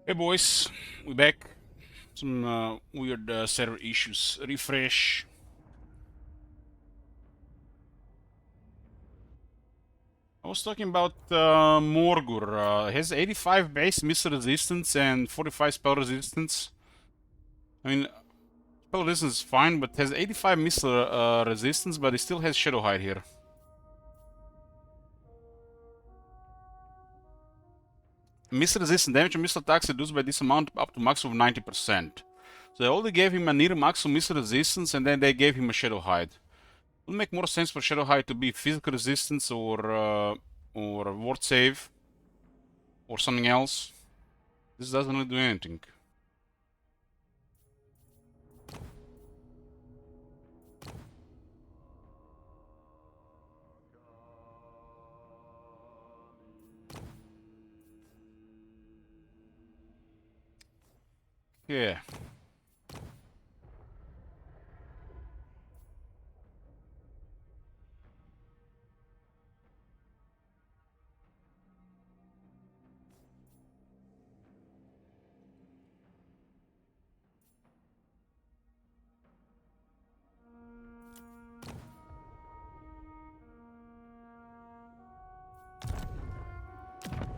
Hey boys, we back. Some weird server issues. Refresh. I was talking about Morgur. Has 85 base missile resistance and 45 spell resistance. I mean, spell resistance is fine, but has 85 missile resistance, but it still has Shadow Hide here. Missile resistant damage and missile attacks reduced by this amount up to max of 90%. So they only gave him a near max of missile resistance, and then they gave him a Shadow Hide. Would make more sense for Shadow Hide to be physical resistance or ward save or something else. This doesn't really do anything. Yeah.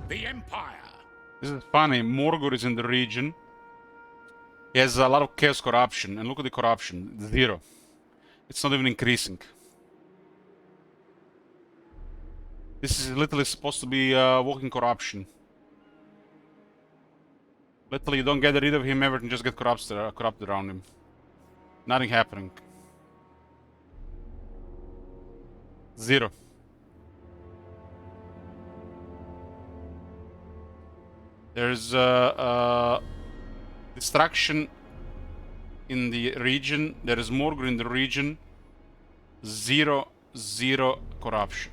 The Empire. This is funny. Morgul is in the region. He has a lot of chaos corruption, and look at the corruption. 0. It's not even increasing. This is literally supposed to be walking corruption. Literally, you don't get rid of him, everything just get corrupted around him. Nothing happening. 0. There's destruction in the region. There is Morgul in the region. 0, 0 corruption.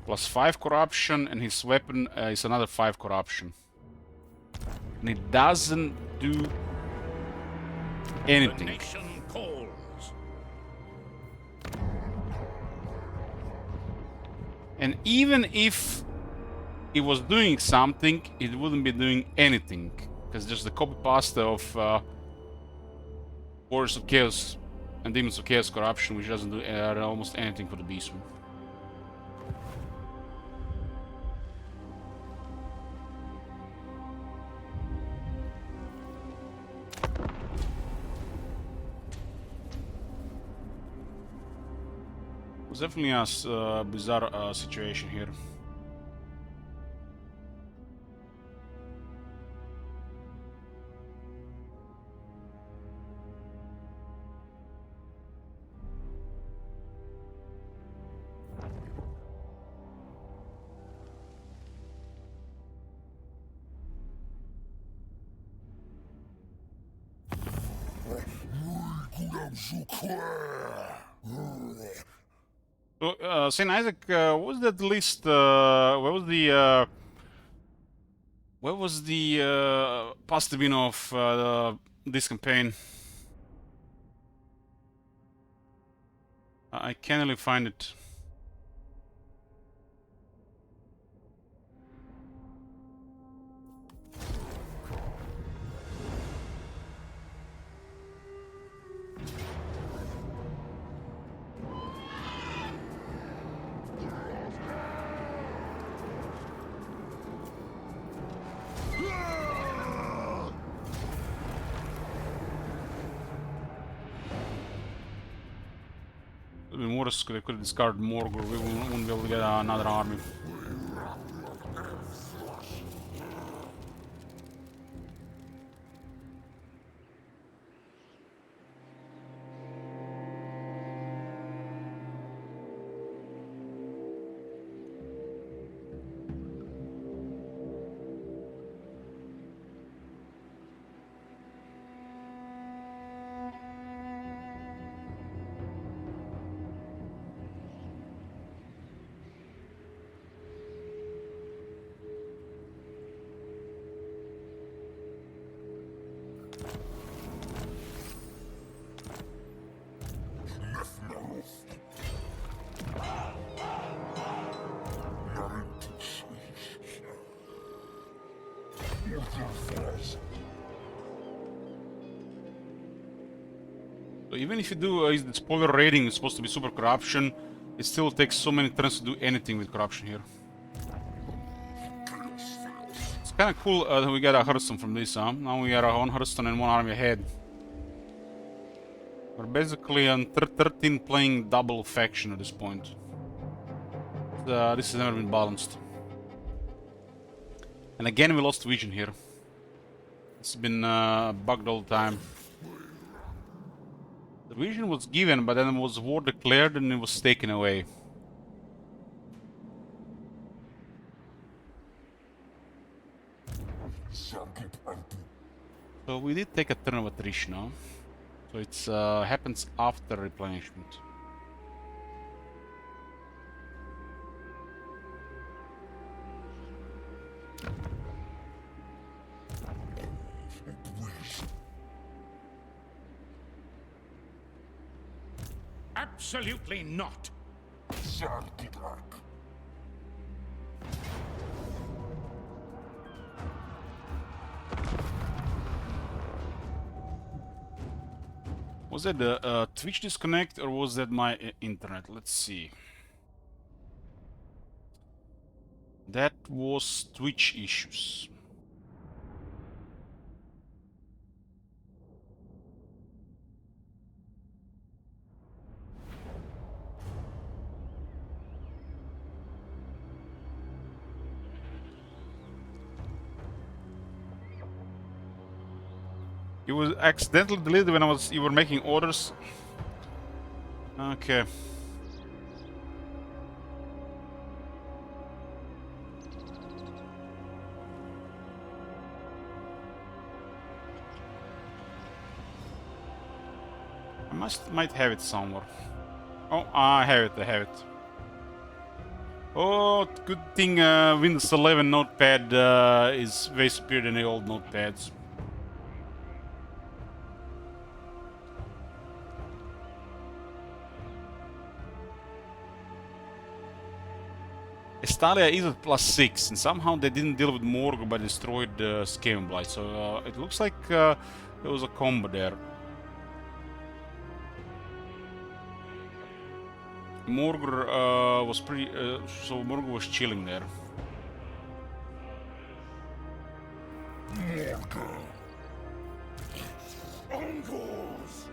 Plus 5 corruption, and his weapon is another 5 corruption. And it doesn't do anything. The nation calls. And even if it was doing something, it wouldn't be doing anything. Because just the copy pasta of Warriors of Chaos and Demons of Chaos corruption, which doesn't do almost anything for the Beastman. It was definitely a bizarre situation here. So, Saint Isaac, what was that list? What was the pasta bin of this campaign? I can't really find it. It would have been worse. They could have discarded Morgul. We wouldn't be able to get another army. So even if you do the spoiler rating is supposed to be super corruption, it still takes so many turns to do anything with corruption here. It's kind of cool that we got a Hearthstone from this, huh? Now we got our own Hearthstone and one army ahead. We're basically on 13 playing double faction at this point. This has never been balanced. And again we lost vision here. It's been bugged all the time. The vision was given, but then was war declared and it was taken away. So we did take a turn of attrition now. So it's happens after replenishment. Absolutely not. Was that the Twitch disconnect or was that my internet? Let's see. That was Twitch issues. It was accidentally deleted when you were making orders. Okay. Might have it somewhere. Oh, I have it. Oh, good thing Windows 11 Notepad is way superior than the old notepads. Estalia is at +6, and somehow they didn't deal with Morgr but destroyed Skaven Blight, so it looks like there was a combo there. Morgr was pretty... so Morgr was chilling there. Morgr. Uncles.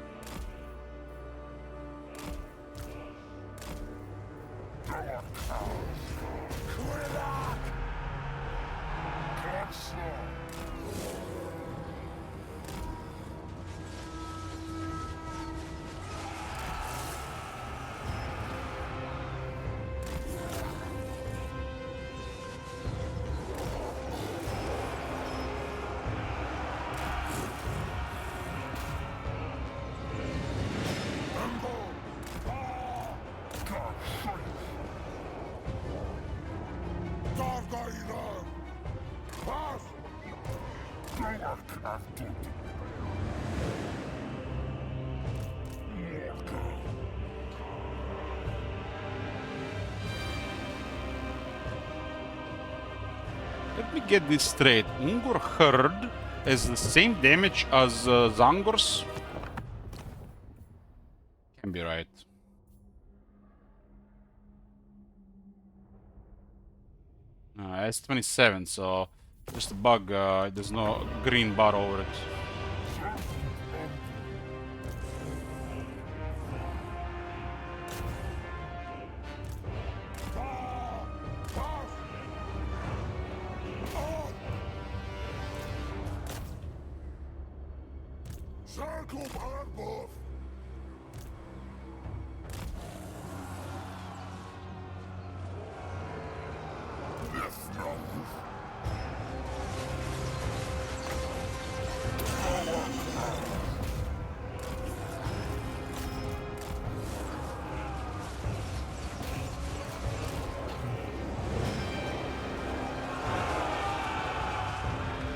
Let me get this straight. Ungor Herd has the same damage as Zangor's? Can be right. It's 27, so just a bug. There's no green bar over it.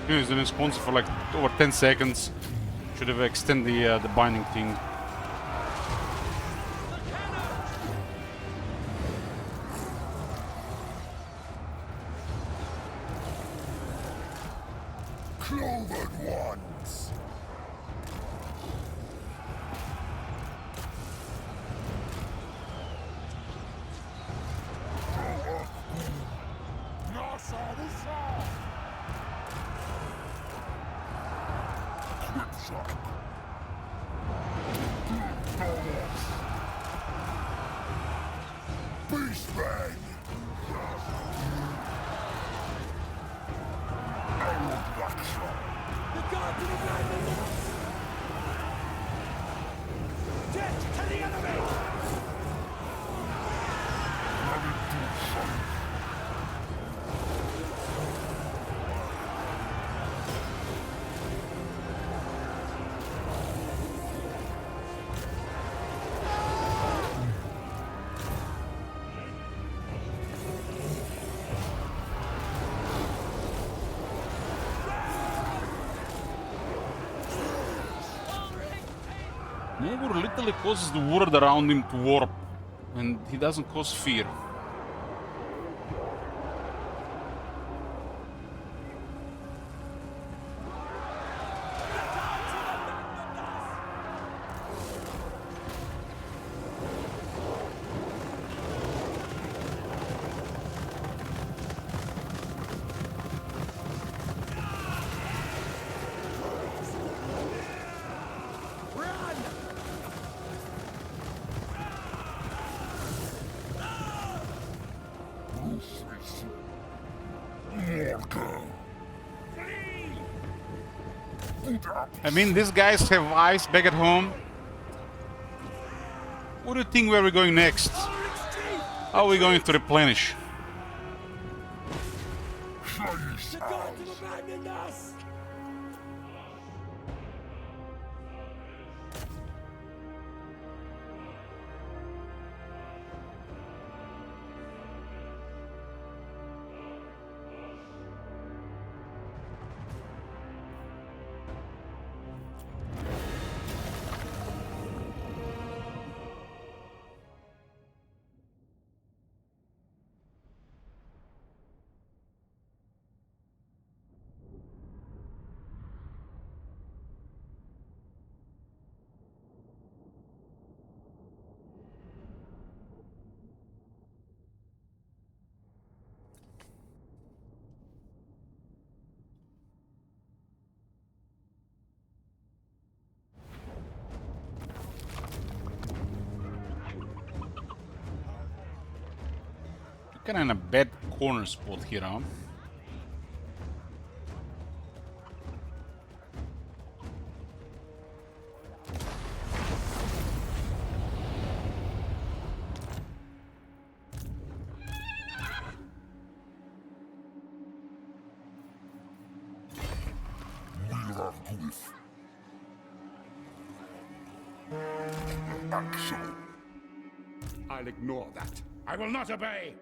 He's been responsive for like over 10 seconds. Should have extended the binding thing. Cloven ones. Beastman! The guard to the madman! Death to the enemy! Mogur literally causes the world around him to warp, and he doesn't cause fear. I mean, these guys have eyes back at home. What do you think where we're going next? How are we going to replenish? The guard to the madman! Kinda in a bad corner spot here, huh? I'll ignore that. I will not obey.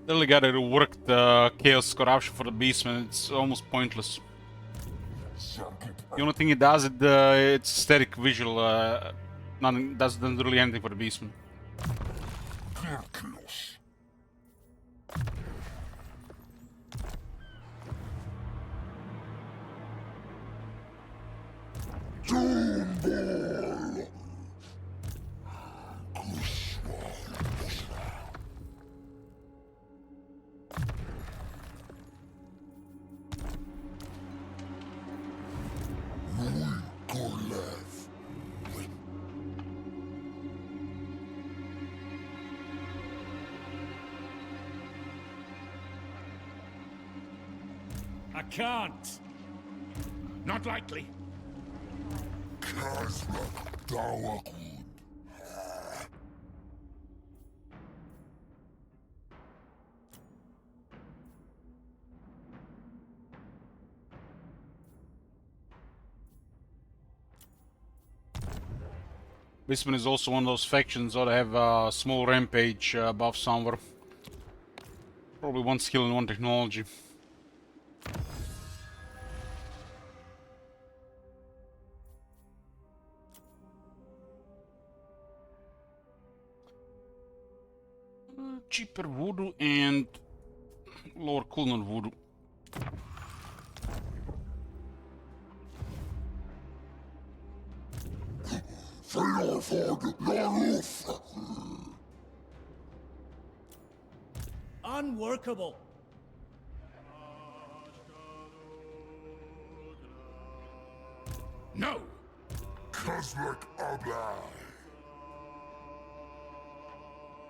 Really gotta rework the Chaos Corruption for the Beastman, it's almost pointless. The only thing it does, it's static visual, nothing, doesn't really anything for the Beastman. I can't. Not likely. Wispen is also one of those factions that have a small rampage buff somewhere. Probably one skill and one technology. Cheaper voodoo and lower cooldown voodoo. Unworkable. No! Kozlek Oblai.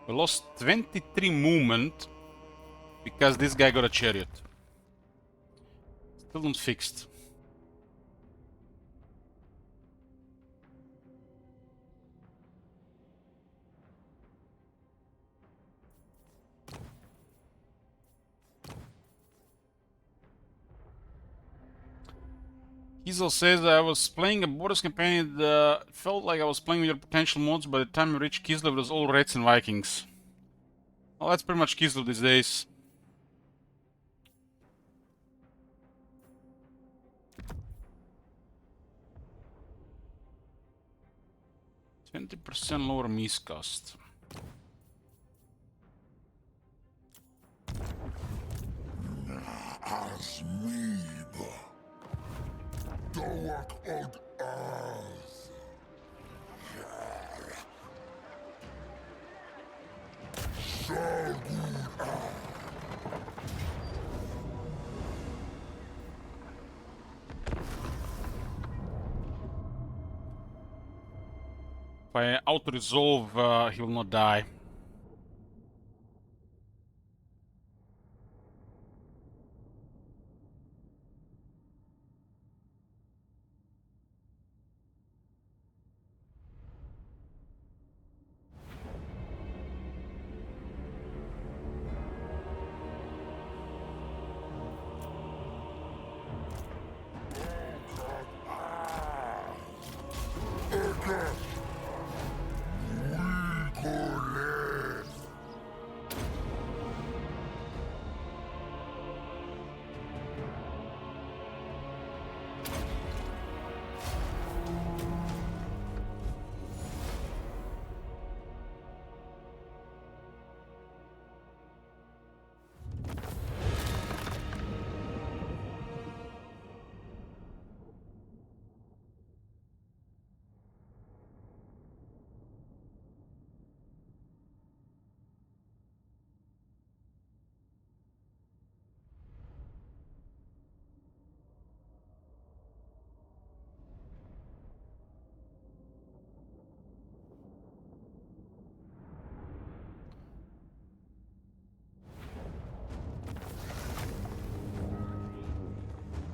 We lost 23 movement because this guy got a chariot. Still not fixed. Kiesel says I was playing a Boris campaign and it felt like I was playing with your potential mods. By the time you reached Kislev, it was all Reds and Vikings. Well, that's pretty much Kislev these days. %20 lower mise cost. Asmib. Doak od Az. Shagud. If I auto-resolve, he will not die.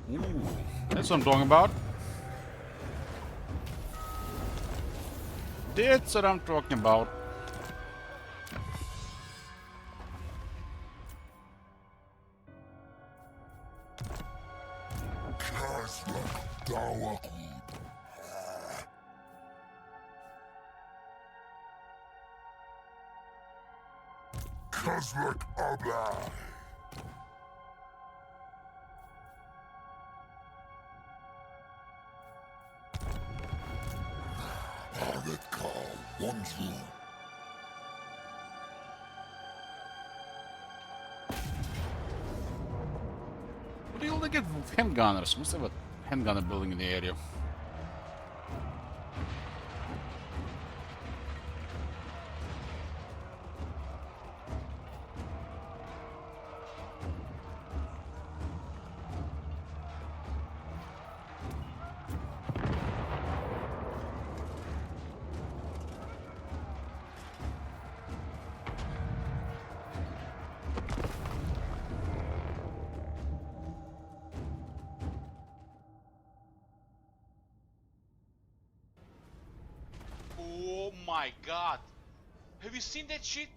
Ooh, that's what I'm talking about. That's what I'm talking about. Kozlek Dawakud. Kozlek Oblai. Arget Call, one true. What do you look at handgunners? Must have a handgunner building in the area. Oh my god! Have you seen that shit?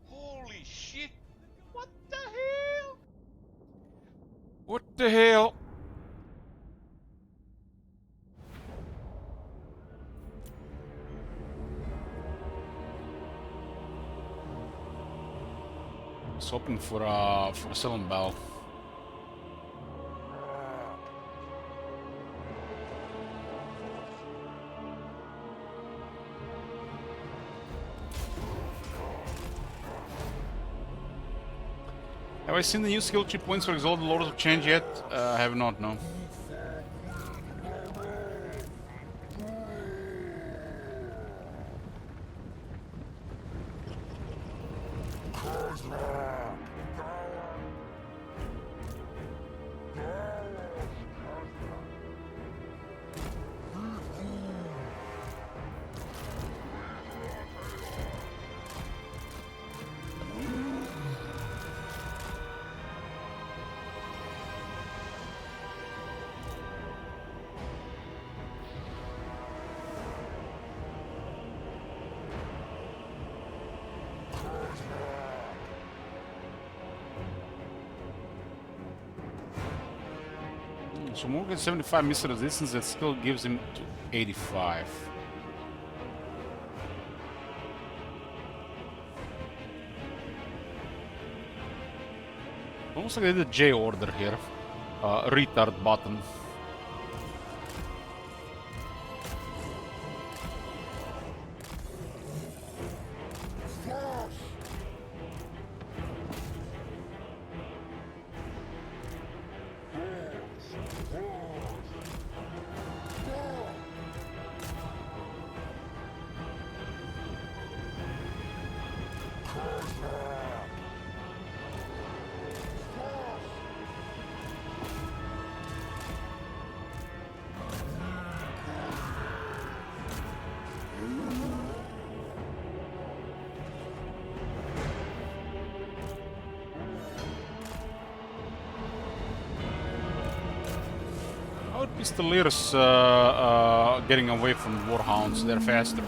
Holy shit! What the hell? What the hell? was hoping for a Silent Bell. Have I seen the new skill tree points for Exalted Lords of Change yet? I have not, no. So Morgan 75 missile resistance, that still gives him to 85. Almost like I did a J order here. Retard button. Pistoliers getting away from Warhounds, they're faster.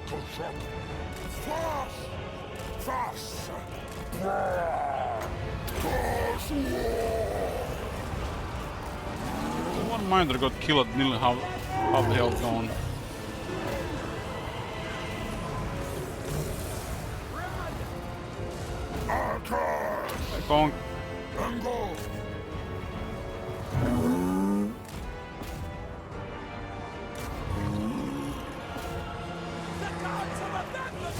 Kashak. Fast! Fast! Brah! Fast war! One miner got killed at nearly half the health gone. Akash! Kong. Ango! The gods have abandoned us!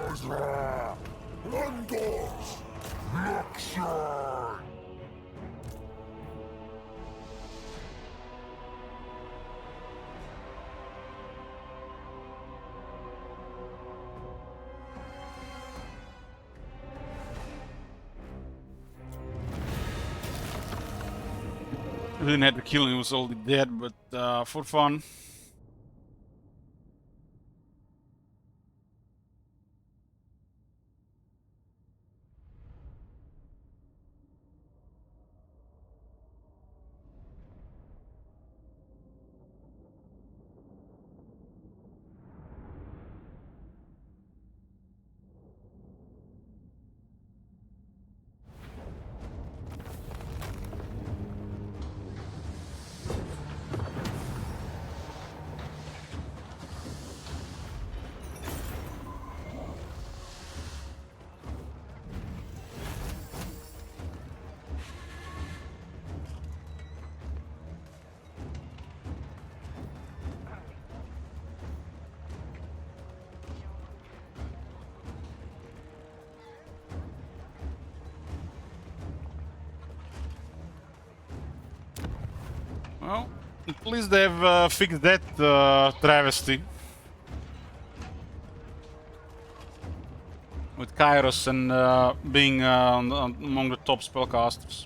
Azra! Angos! Luxor! We didn't have to kill him, he was already dead, but for fun. Well, at least they've fixed that travesty. With Kairos and being among the top spellcasters.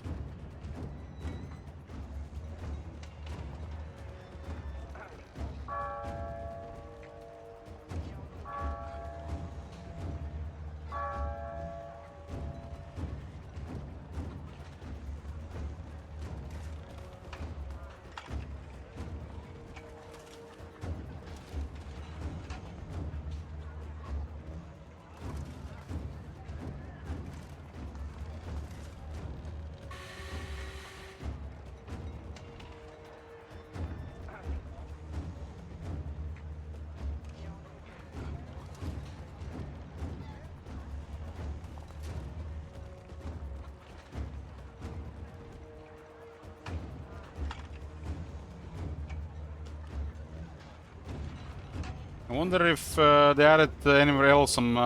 I wonder if they added anywhere else some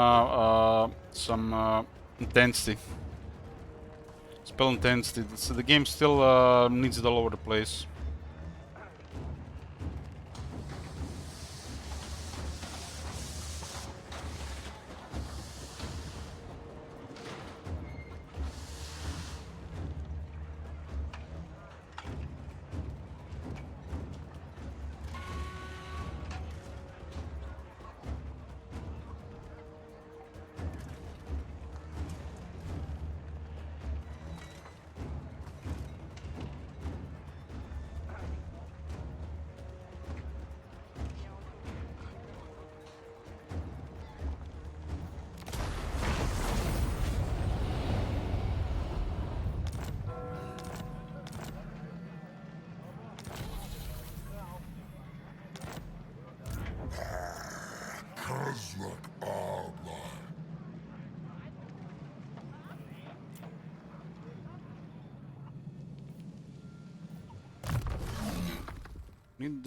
intensity, spell intensity. So the game still needs it all over the place. Kazrak Arba. Need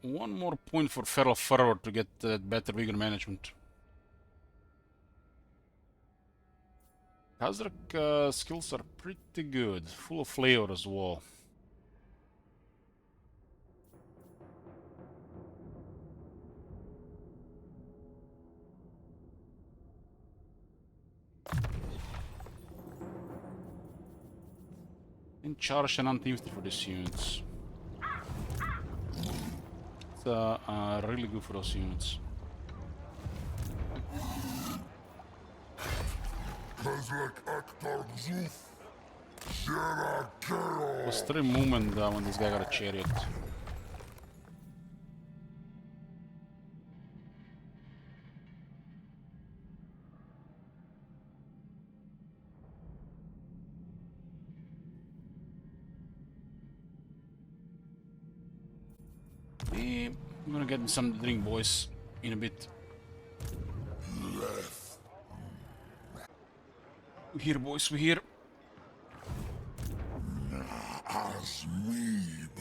one more point for Feral Furrow to get better vigor management. Kazrak skills are pretty good, full of flavor as well. And charge and anti-infantry for these units. It's really good for those units. Kezlek Ektar Zuf. Jera Chaos. Was 3 movement when this guy got a chariot. I'm gonna get me something to drink, boys, in a bit. We're here, boys, we're here. Asmeeb.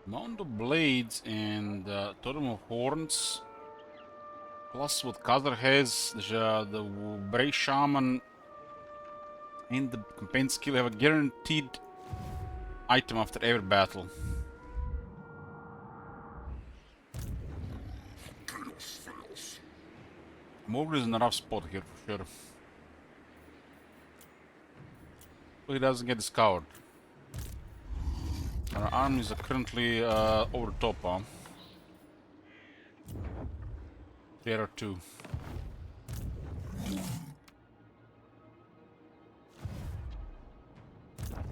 Mount of Blades and Totem of Horns. Plus what Khazar has, the Bray Shaman and the campaign skill have a guaranteed item after every battle. Morgul is in a rough spot here for sure. So he doesn't get discovered. Our armies are currently over the top, huh? There are 2.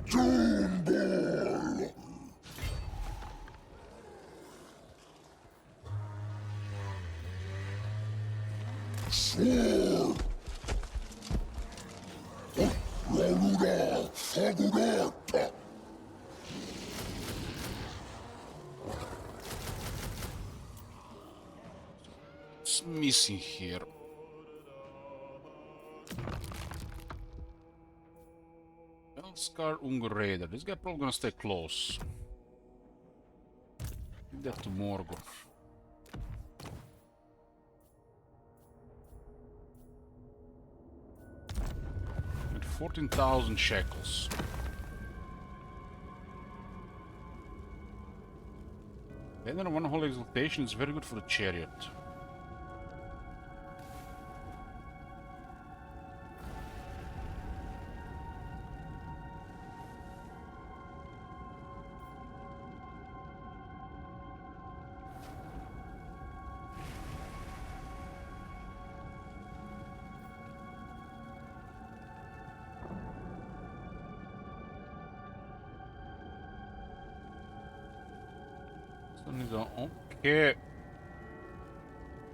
Doomball. Sword. Laruda. Fagurata. What's missing here? Elskar Ungur Raider. This guy probably gonna stay close. Give that to Morgul. With 14,000 shekels. Banner One Holy Exaltation is very good for the chariot. Okay.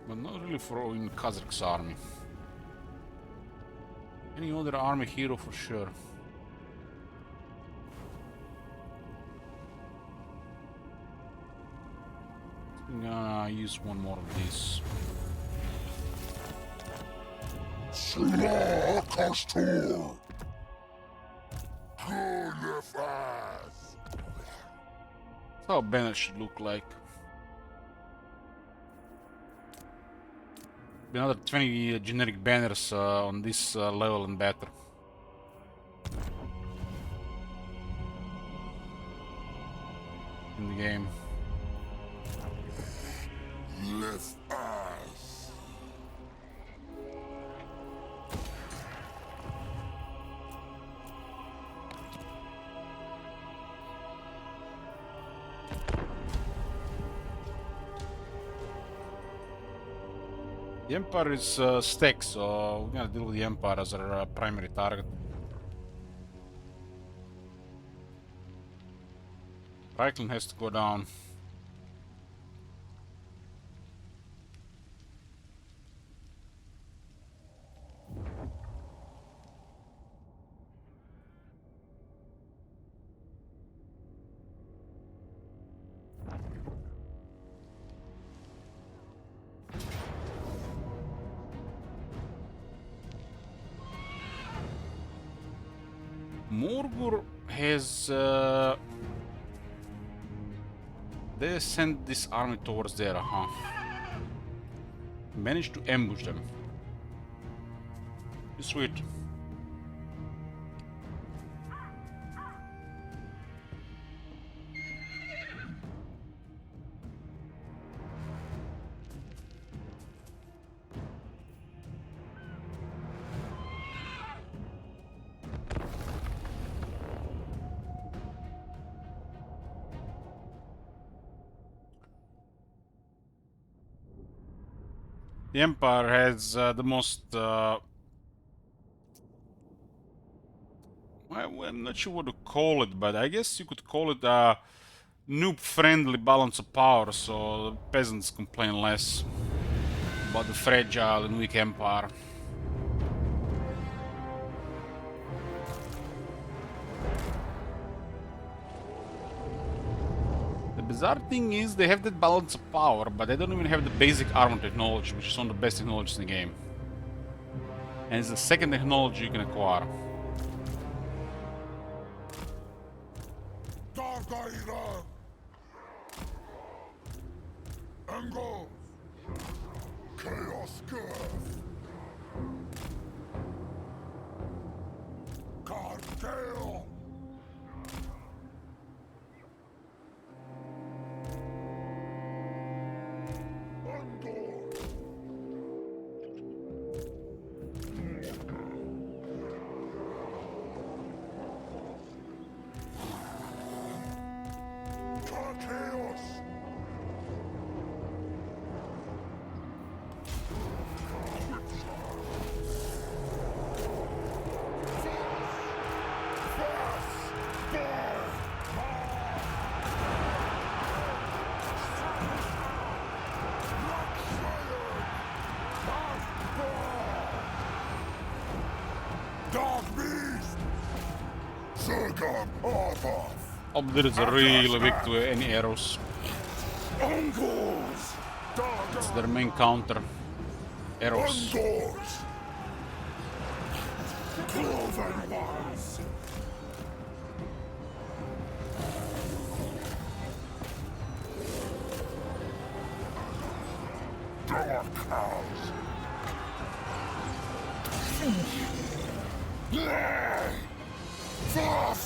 But not really for in Khazar's army. Any other army hero for sure. I'm gonna use one more of these. Sula Kastur. Gulefas. That's how Bennett should look like. Another 20 generic banners on this level and better. In the game. Left ass. The Empire is stacked, so we're gonna deal with the Empire as our primary target. Reichland has to go down. Morgul has they sent this army towards there, huh? Managed to ambush them. Sweet. The Empire has the most. Well, I'm not sure what to call it, but I guess you could call it a noob-friendly balance of power, so the peasants complain less about the fragile and weak Empire. The bizarre thing is they have that balance of power, but they don't even have the basic armor technology, which is one of the best technologies in the game. And it's the second technology you can acquire. Dargaira! Angles! Chaos Girth! Cartel! Andor! Chaos! Dark Beast! Zergon Arbath! Obviously, it's really weak to any arrows. Ungors! It's Darga! their main counter. Arrows. Ungors! Cloven Ones! Dark House! Voss!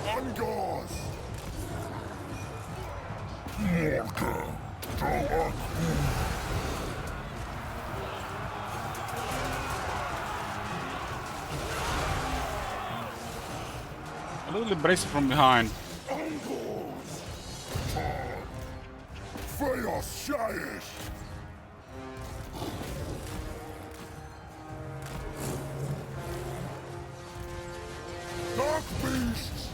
Ungors! Mortar! Dark! A little brace from behind. Ungors! Feos Shaish! Dark Beasts!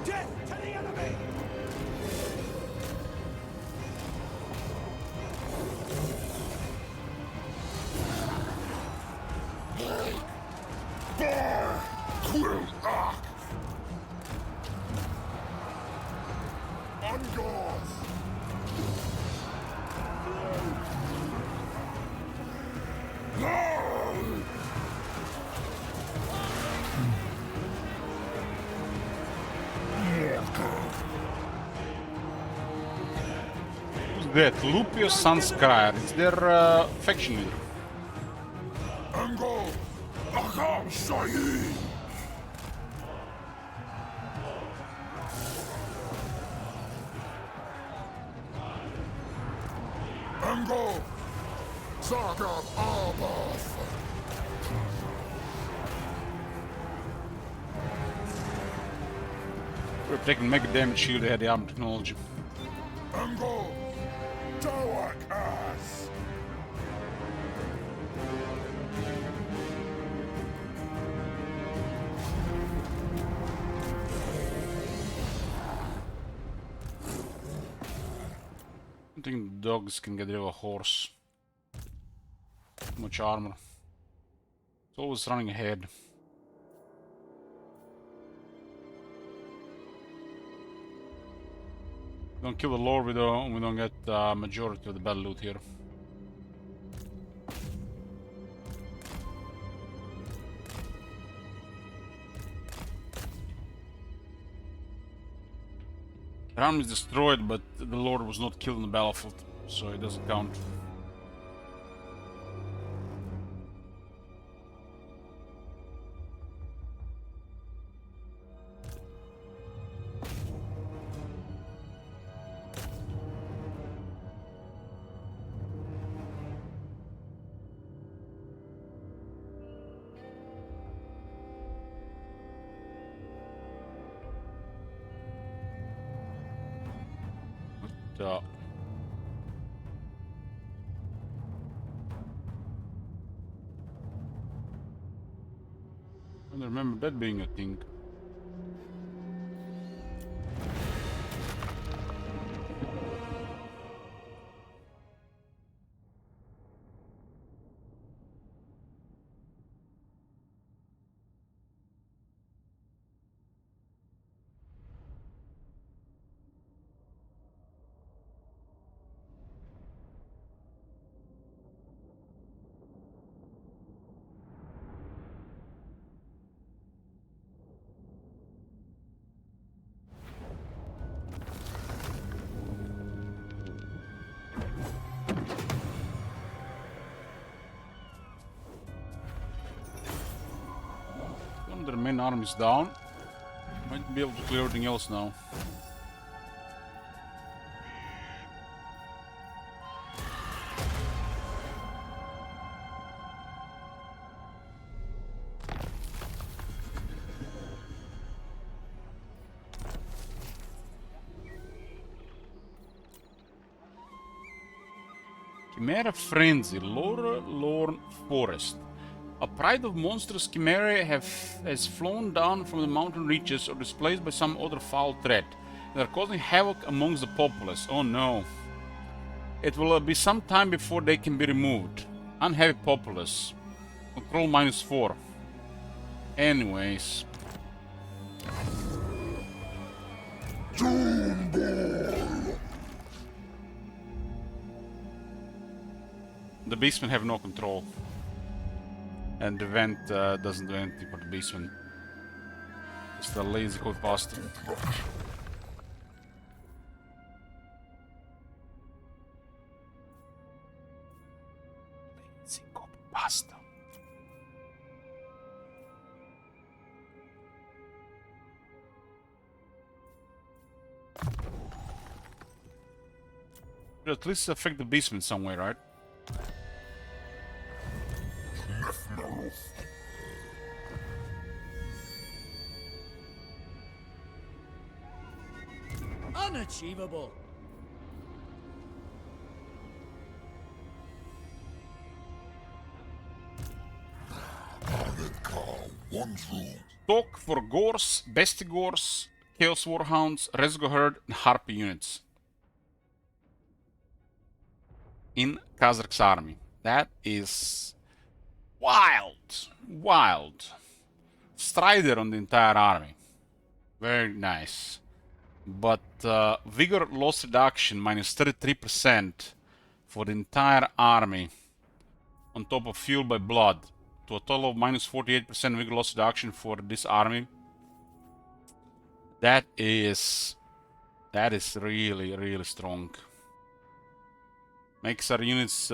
Death to the enemy! Bar! Quill Ark! Ungors! No! Who's that? Lupios Sunscrier. It's their faction leader. Ango! Akam Shahi! Ango! Zargon Arbath! We're taking mega damage shield, they had the armor technology. Ango! Dawak Ass! I think dogs can get rid of a horse. Too much armor. It's always running ahead. We don't kill the Lord, we don't get majority of the battle loot here. The army is destroyed, but the Lord was not killed on the battlefield, so it doesn't count. I don't remember that being a thing. The main army is down. Might be able to clear everything else now. Chimera Frenzy, Lorne Forest. A pride of monstrous chimerae has flown down from the mountain reaches or displaced by some other foul threat. They are causing havoc amongst the populace. Oh no. It will be some time before they can be removed. Unheavy populace. Control -4. Anyways. The beastmen have no control. And the vent doesn't do anything for the beastmen. It's the lazy code past. Lazy code pasta. At least affect the beastmen somewhere, right? Unachievable. Talk for Gors, Bestigors, Chaos Warhounds, Resgo Herd, and Harpy units in Kazark's army. That is wild, wild. Strider on the entire army. Very nice. But vigor loss reduction -33% for the entire army on top of fuel by blood to a total of -48% vigor loss reduction for this army. That is really, really strong. Makes our units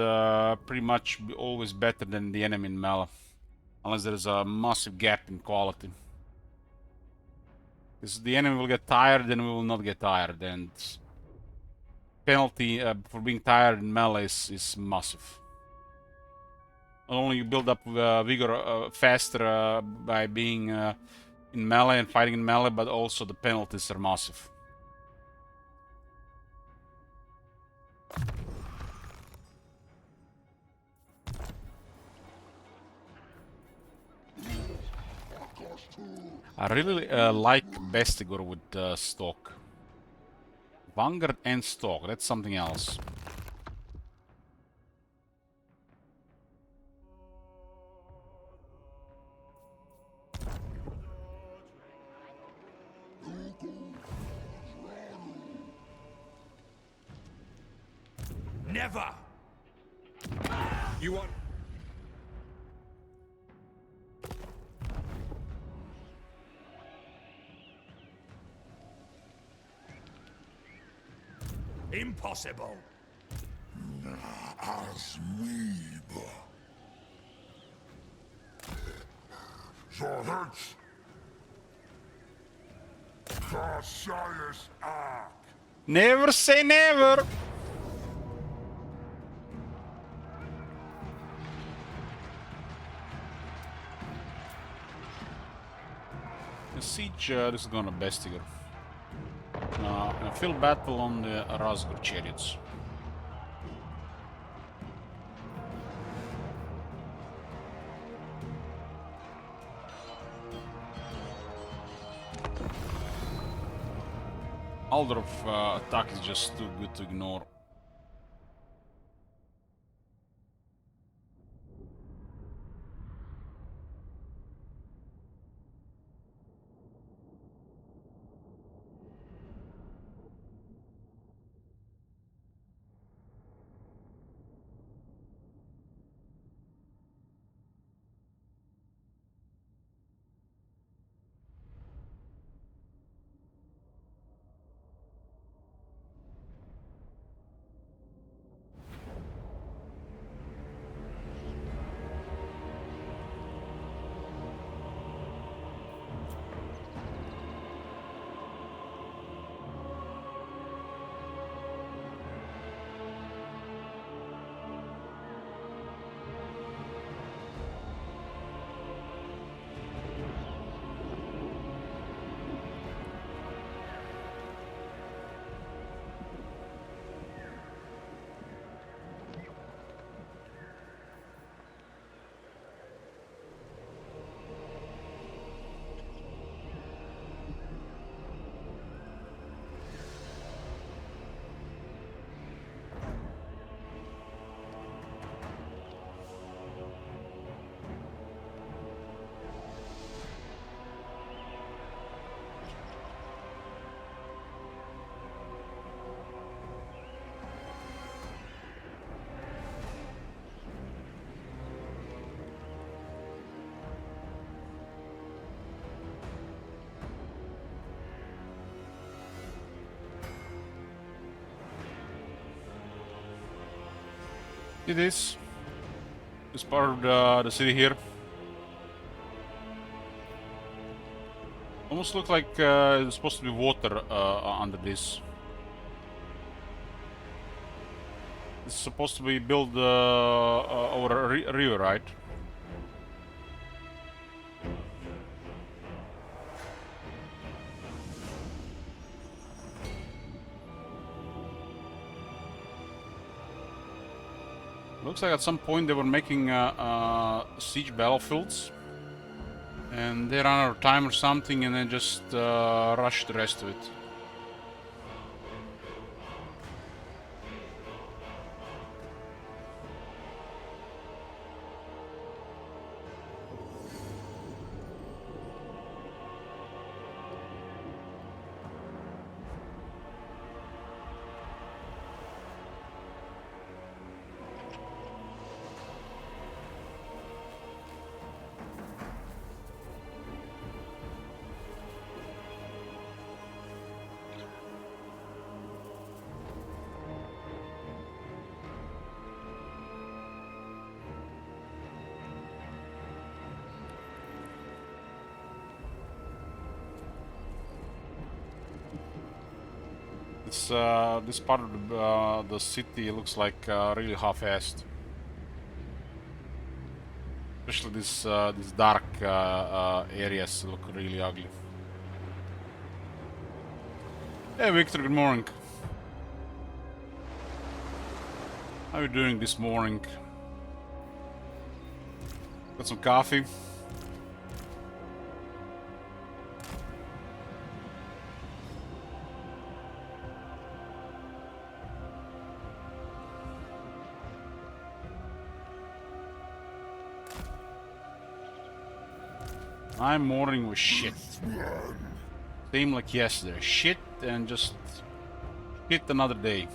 pretty much always better than the enemy in melee. Unless there is a massive gap in quality. Because the enemy will get tired, then we will not get tired, and penalty for being tired in melee is massive. Not only you build up vigor faster by being in melee and fighting in melee, but also the penalties are massive. I really like Bestigor with stock. Vanguard and stock, that's something else. Never. You want... Impossible. Asmeeb. Zorhets. Thasius Ark. Never say never! The siege, this is gonna Bestigor. in a field battle on the Razgur chariots. Aldorf attack is just too good to ignore. See this? This part of the city here. Almost look like there's supposed to be water under this. It's supposed to be built over a river, right? Looks like at some point they were making siege battlefields, and they ran out of time or something, and then just rushed the rest of it. This part of the city looks like really half-assed. Especially these dark areas look really ugly. Hey Victor, good morning. How are you doing this morning? Got some coffee? My morning was shit. Same like yesterday. Shit and just shit another day.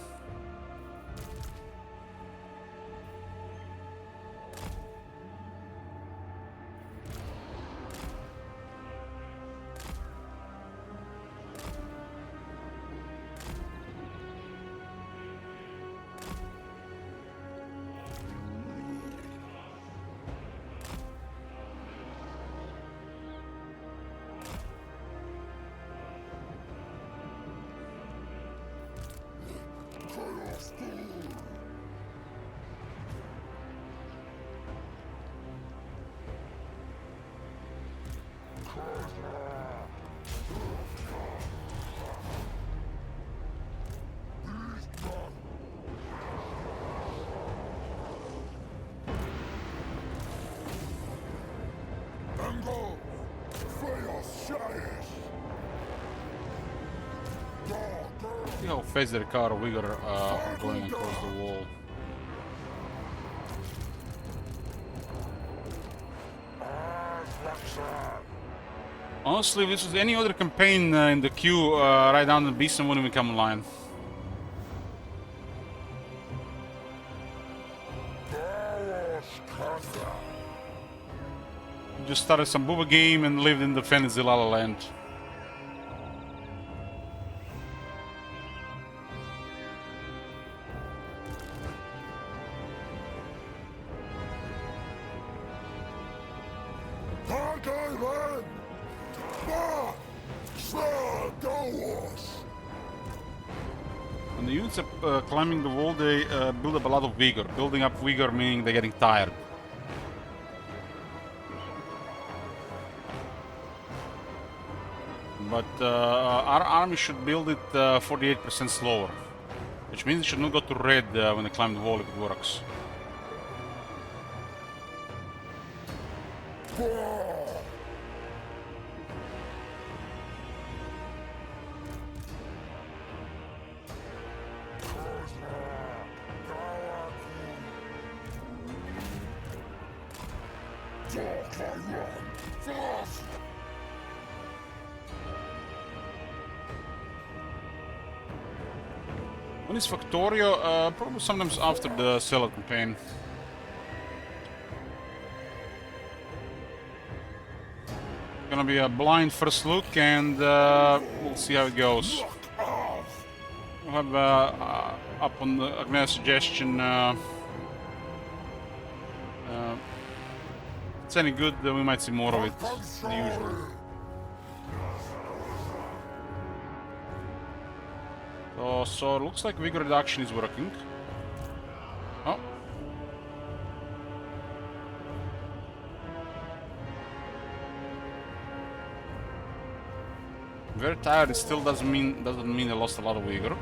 see how fast they recover vigor going across the wall. Honestly, if this was any other campaign in the queue, right down the beast and wouldn't even come online. Just started some booba game and lived in the fantasy La La Land. When the units are climbing the wall, they build up a lot of vigor. Building up vigor meaning they're getting tired. But our army should build it 48% slower, which means it should not go to red when they climb the wall if it works. When is Factorio? Probably sometimes after the Cellar campaign. Gonna be a blind first look and we'll see how it goes. We'll have up on the Agnes suggestion. If it's any good, we might see more of it than usual. So it looks like vigor reduction is working. Oh. Very tired. It still doesn't mean they lost a lot of vigor.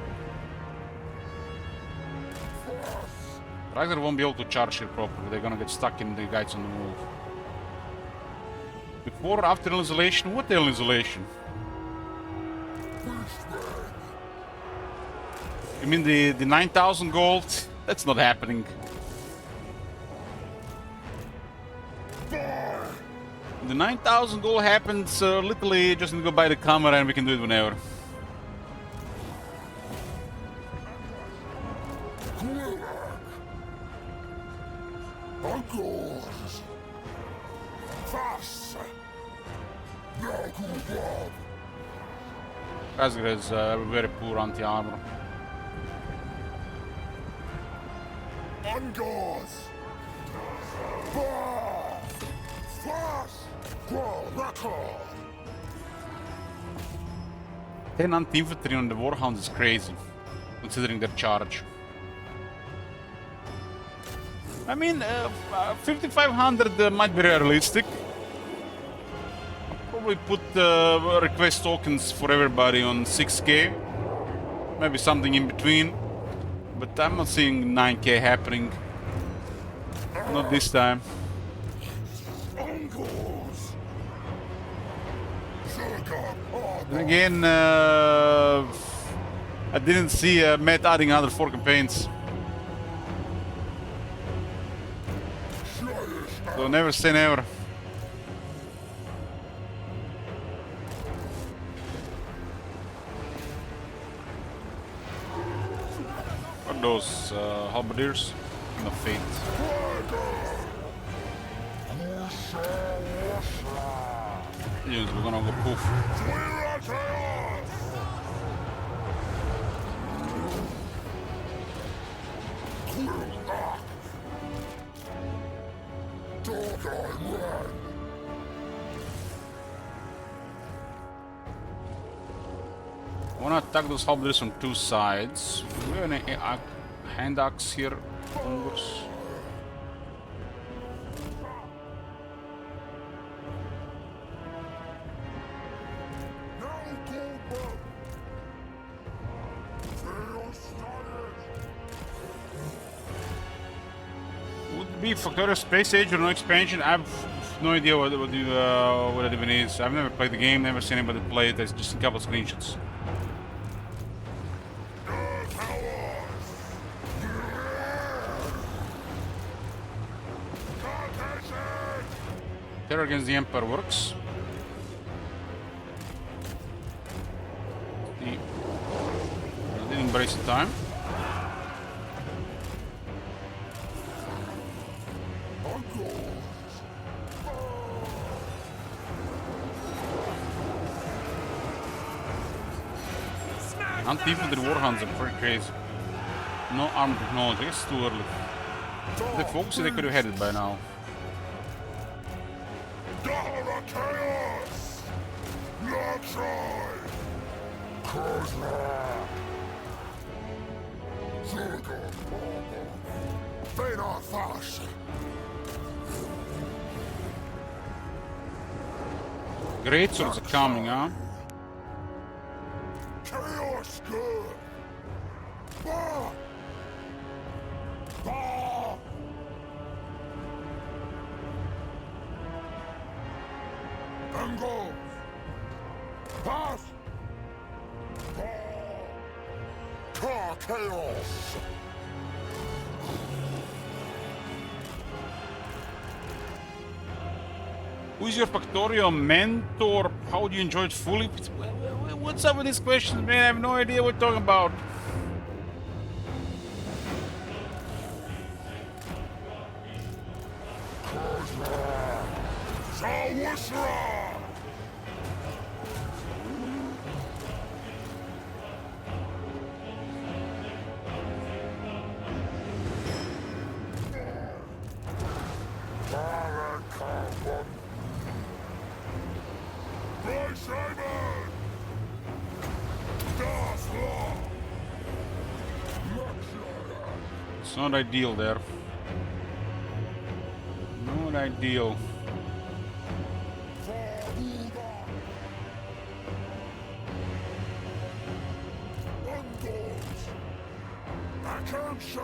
Ragnar won't be able to charge here properly. They're gonna get stuck in the guides on the move. Before or after isolation? What isolation? You mean the 9,000 gold? That's not happening. The 9,000 gold happens literally just need to go buy the camera and we can do it whenever. Razgr has very poor anti-armor. Ten anti-infantry on the Warhounds is crazy, considering their charge. I mean, 5,500 might be realistic. I'll probably put request tokens for everybody on 6k, maybe something in between. But I'm not seeing 9k happening. Not this time. And again, I didn't see Matt adding another 4 campaigns. So never say never. What are those halberdiers? No fate. Yes, we're gonna go poof. I wanna attack those halberdiers on 2 sides. Do we have any hand axe here? Converse? Would it be Factorio Space Age or no expansion? I have no idea what it even is. I've never played the game, never seen anybody play it. There's just a couple of screenshots. Terror against the Emperor works. He didn't embrace the time. Anti-infantry warhounds are pretty crazy. No armor technology, it's too early. If they focus, they could have had it by now. Dahara Chaos! Latroi! Kozra! Zurgon Morgon! Vader Fash! Great swords are coming, huh? Chaos good! Bah! Bah! Angles! Pass! Bah! Car Chaos! Who's your Factorio mentor? How do you enjoy it fully? What's up with these questions, man? I have no idea what you're talking about. Zawusra! Barakarbon! Brycehaven! Dasla! It's not ideal there. Not ideal. I can't say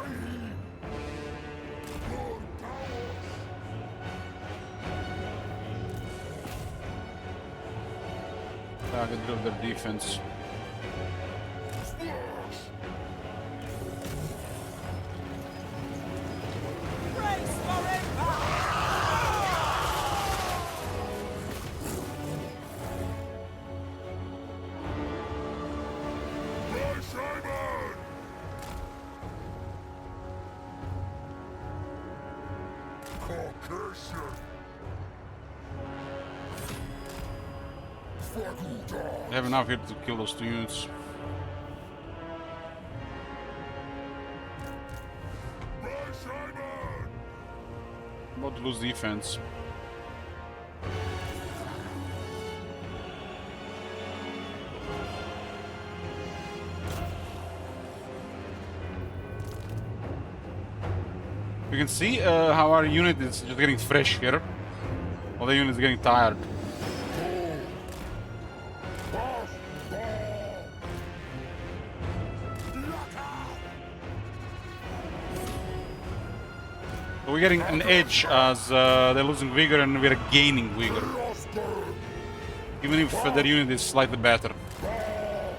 Lord Towers. Get rid of their defense. Splash! Race for Empire! Brycehaven! Caucasian! Facultas! They have enough here to kill those two units. Brycehaven! About to lose defense. You can see how our unit is just getting fresh here. Other unit is getting tired. Pass! Ball! So we're getting an edge as they're losing vigor and we're gaining vigor. Chaosburg! Even if their unit is slightly better. Ball!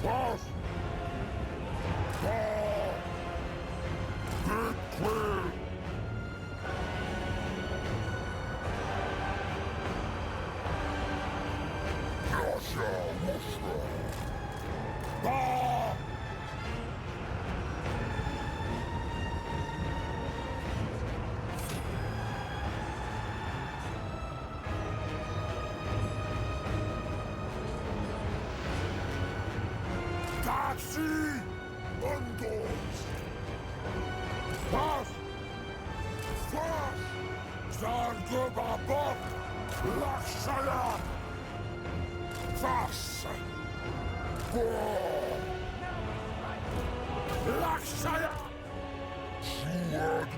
Pass! Ball! Big clear! Yasha Mushra! Ball! Taxi! Bundles! Pass! Flash! Zangubabok! Lakshaya! Fast! Ball! Lakshaya! Sword!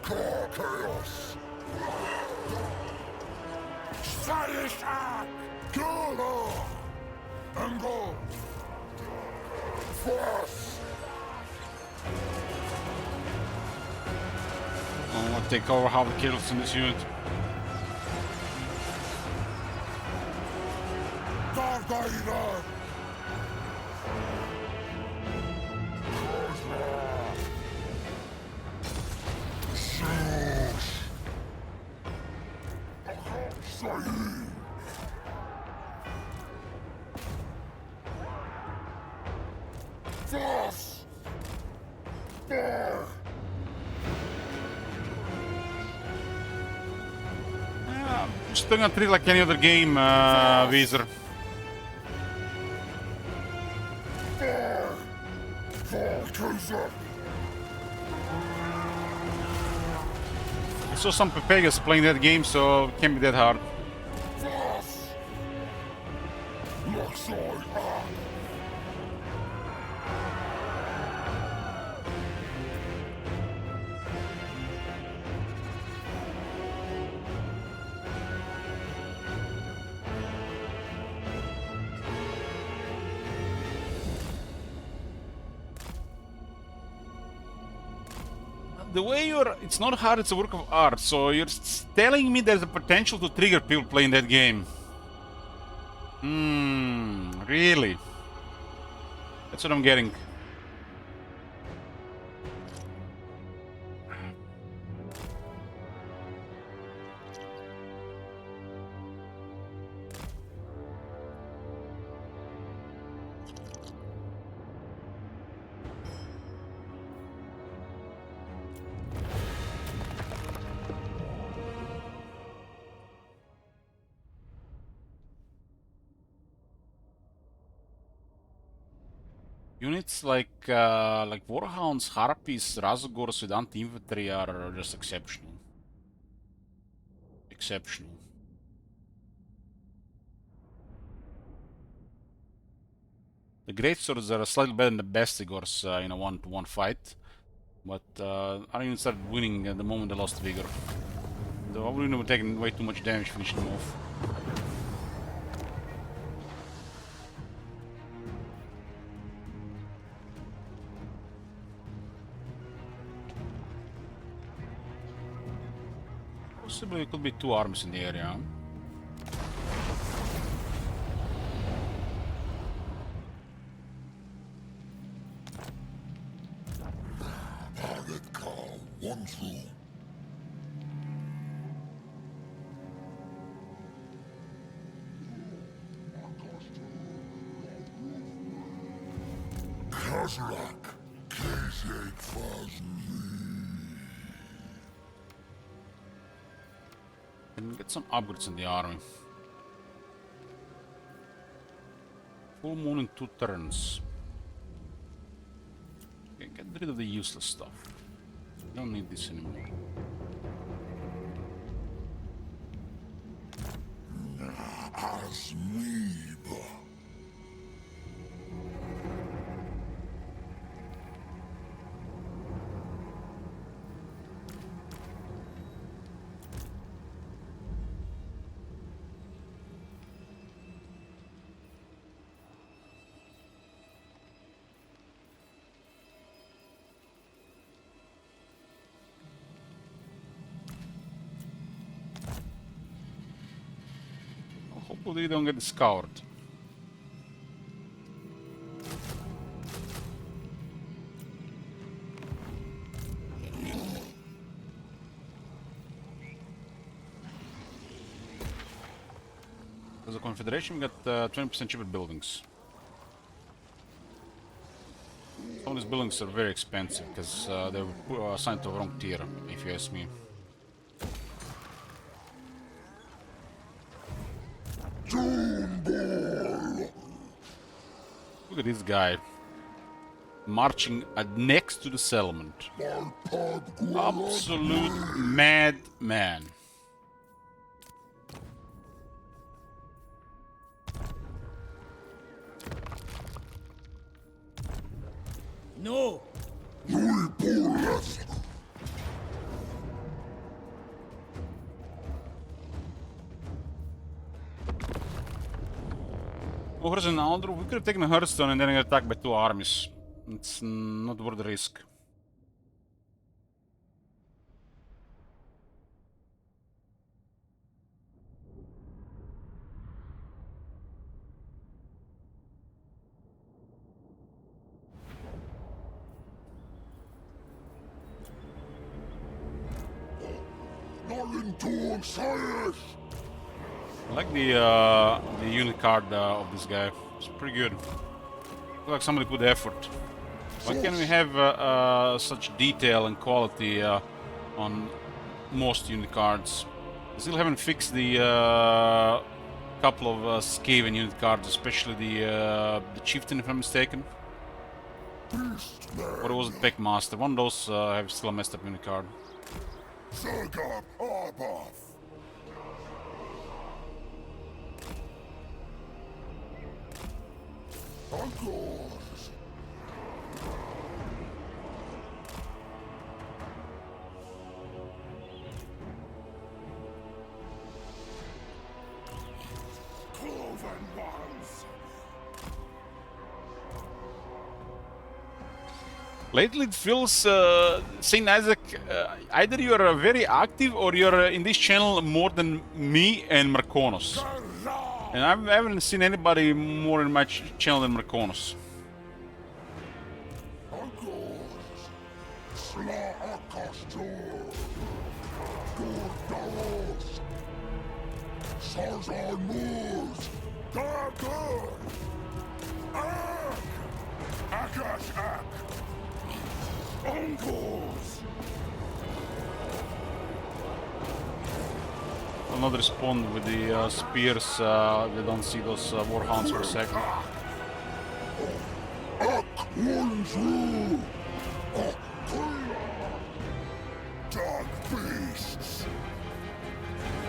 Car Chaos! Sayishak! Gula! Angle! Force! Oh, take over half the kills in this unit. Dargainer! Force! Just gonna treat it like any other game, Weezer. I saw some Pepegas playing that game, so it can't be that hard. The way it's not hard, it's a work of art, so you're telling me there's a potential to trigger people playing that game. Really? That's what I'm getting. Units like Warhounds, Harpies, Razagors with anti-infantry are just exceptional. Exceptional. The Greatswords are slightly better than the Bestigors in a one-to-one fight, but our units started winning the moment they lost Vigor. The other unit were taking way too much damage finishing them off. Possibly it could be two armies in the area. Target car 1 through. Kozlak, Kesek Can get some upgrades in the army. Full moon in 2 turns. Okay, get rid of the useless stuff. Don't need this anymore. Asmeba. Hopefully they don't get scoured. As a Confederation, we got 20% cheaper buildings. Some of these buildings are very expensive because they were assigned to the wrong tier, if you ask me. Look at this guy marching next to the settlement. Absolute madman. No! Over in Aldro, we could have taken a Hearthstone and then get attacked by 2 armies. It's not worth the risk. Unto Sires! I like the unit card of this guy. It's pretty good. Looks like somebody put effort. Why can't we have such detail and quality on most unit cards? I still haven't fixed the couple of Skaven unit cards, especially the Chieftain, if I'm mistaken. Or was it Beckmaster? One of those have still a messed up unit card. Sergab Arbath! Uncles! Cloven ones! Lately it feels, Saint Isaac, either you're very active or you're in this channel more than me and Markonos. And I haven't seen anybody more in my channel than Markonos. Uncles! Sla Akastor! Dordalos! Sarzar Moors! Dargur! Ak! Akash Ak! Uncles! I'll not respond with the spears, they don't see those warhounds for a second. Ak Wunzu! Dark beasts!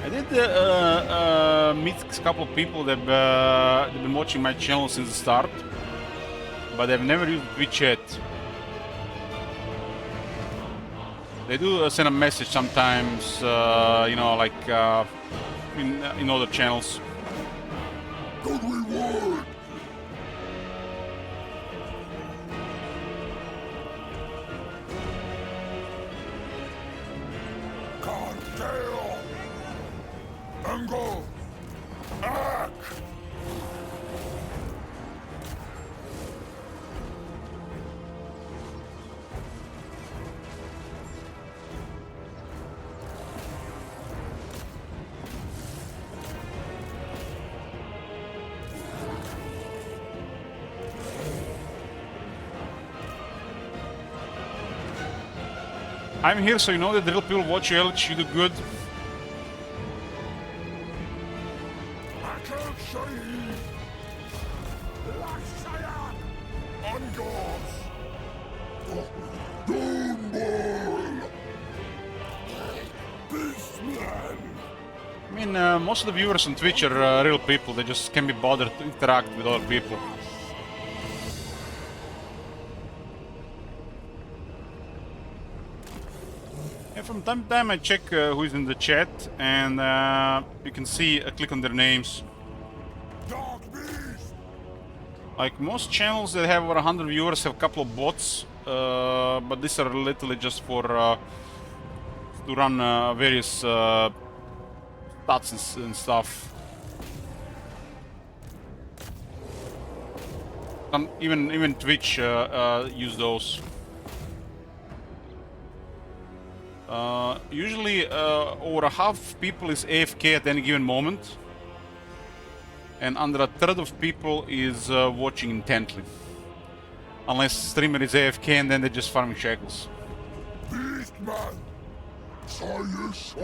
I did meet a couple of people that they've been watching my channel since the start, but they've never used Twitch yet. They do send a message sometimes, you know, like in other channels. Good reward! Cartel! Angle! Ak! I'm here so you know that the real people watch you, Elch, you do good. Akal Shahid! Lashayak! Ungos! Doomball! Beastman! I mean, most of the viewers on Twitch are real people, they just can't be bothered to interact with other people. And from time to time I check who's in the chat, and you can see, click on their names. Dark beast! Like most channels that have over 100 viewers have a couple of bots, but these are literally just for to run various stats and stuff. Even Twitch use those. Usually over half people is AFK at any given moment, and under a third of people is watching intently. Unless streamer is AFK and then they're just farming shekels. Beastman! Science!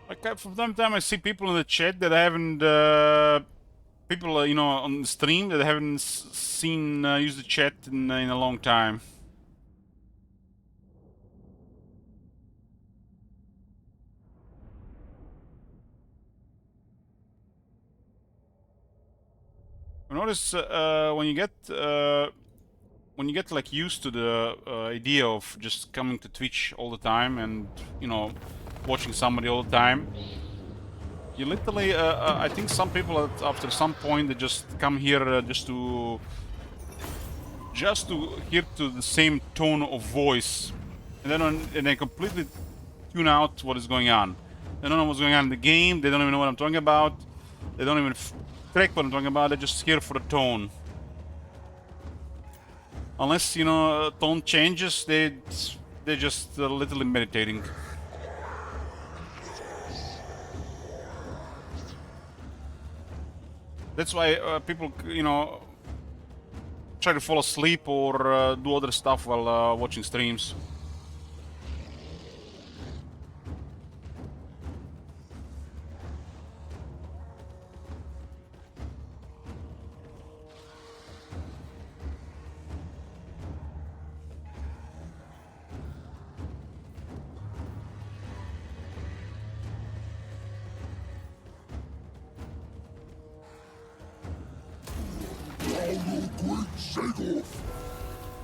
Like from time to time I see people in the chat that I haven't, people you know on the stream that I haven't seen use the chat in a long time. I notice when you get when you get like used to the idea of just coming to Twitch all the time and, you know, watching somebody all the time, you literally, I think some people after some point they just come here just to hear to the same tone of voice, and they completely tune out what is going on. They don't know what's going on in the game. They don't even know what I'm talking about. They don't even track what I'm talking about. They're just here for the tone. Unless, you know, tone changes, they're just literally meditating. That's why people, you know, try to fall asleep or do other stuff while watching streams.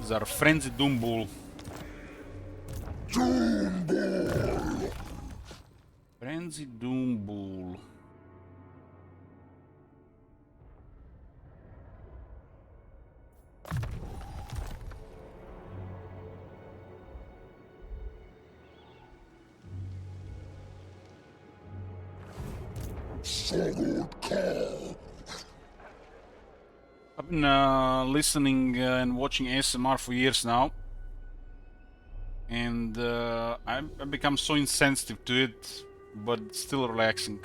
These are Frenzy Doombull. Frenzy Doombull. I've been listening and watching ASMR for years now, and I've become so insensitive to it, but it's still relaxing.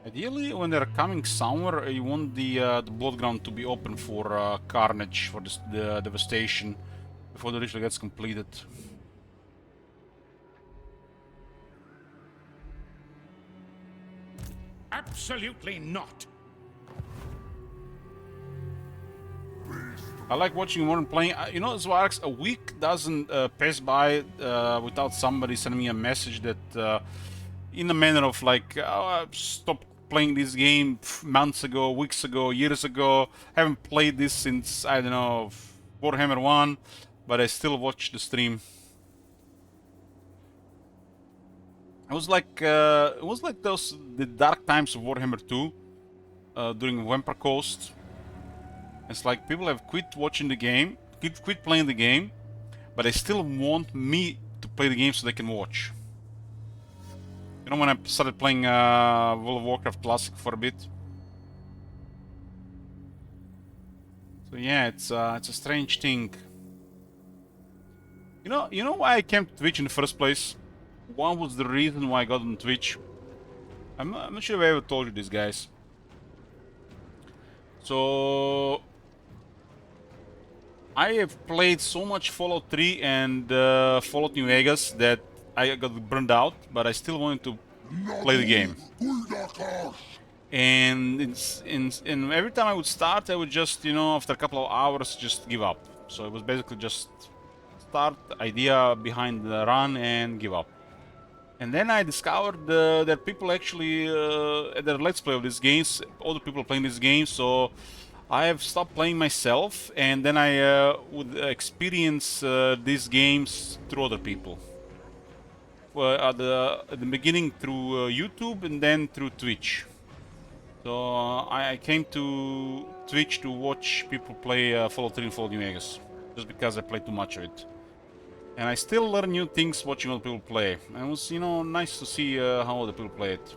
Ideally, when they're coming somewhere, you want the blood ground to be open for carnage, for the devastation, before the ritual gets completed. Absolutely not. I like watching more and playing. You know, Zwarx, a week doesn't pass by without somebody sending me a message that, in a manner of like, oh, I stopped playing this game months ago, weeks ago, years ago. Haven't played this since, I don't know, Warhammer 1, but I still watch the stream. It was like the dark times of Warhammer 2 during Vampire Coast. It's like people have quit watching the game, quit playing the game, but they still want me to play the game so they can watch. You know, when I started playing World of Warcraft Classic for a bit. So yeah, it's a strange thing. You know why I came to Twitch in the first place? What was the reason why I got on Twitch? I'm not sure if I ever told you this, guys. So I have played so much Fallout 3 and Fallout New Vegas that I got burned out, but I still wanted to play the game. And every time I would start, I would just, you know, after a couple of hours, just give up. So it was basically just start, idea behind the run, and give up. And then I discovered that people actually, at their Let's Play of these games, other people playing these games, so I have stopped playing myself, and then I would experience these games through other people. At the beginning through YouTube, and then through Twitch. So I came to Twitch to watch people play Fallout 3 and Fallout New Vegas, just because I played too much of it. And I still learn new things watching other people play. And it was, you know, nice to see how other people play it.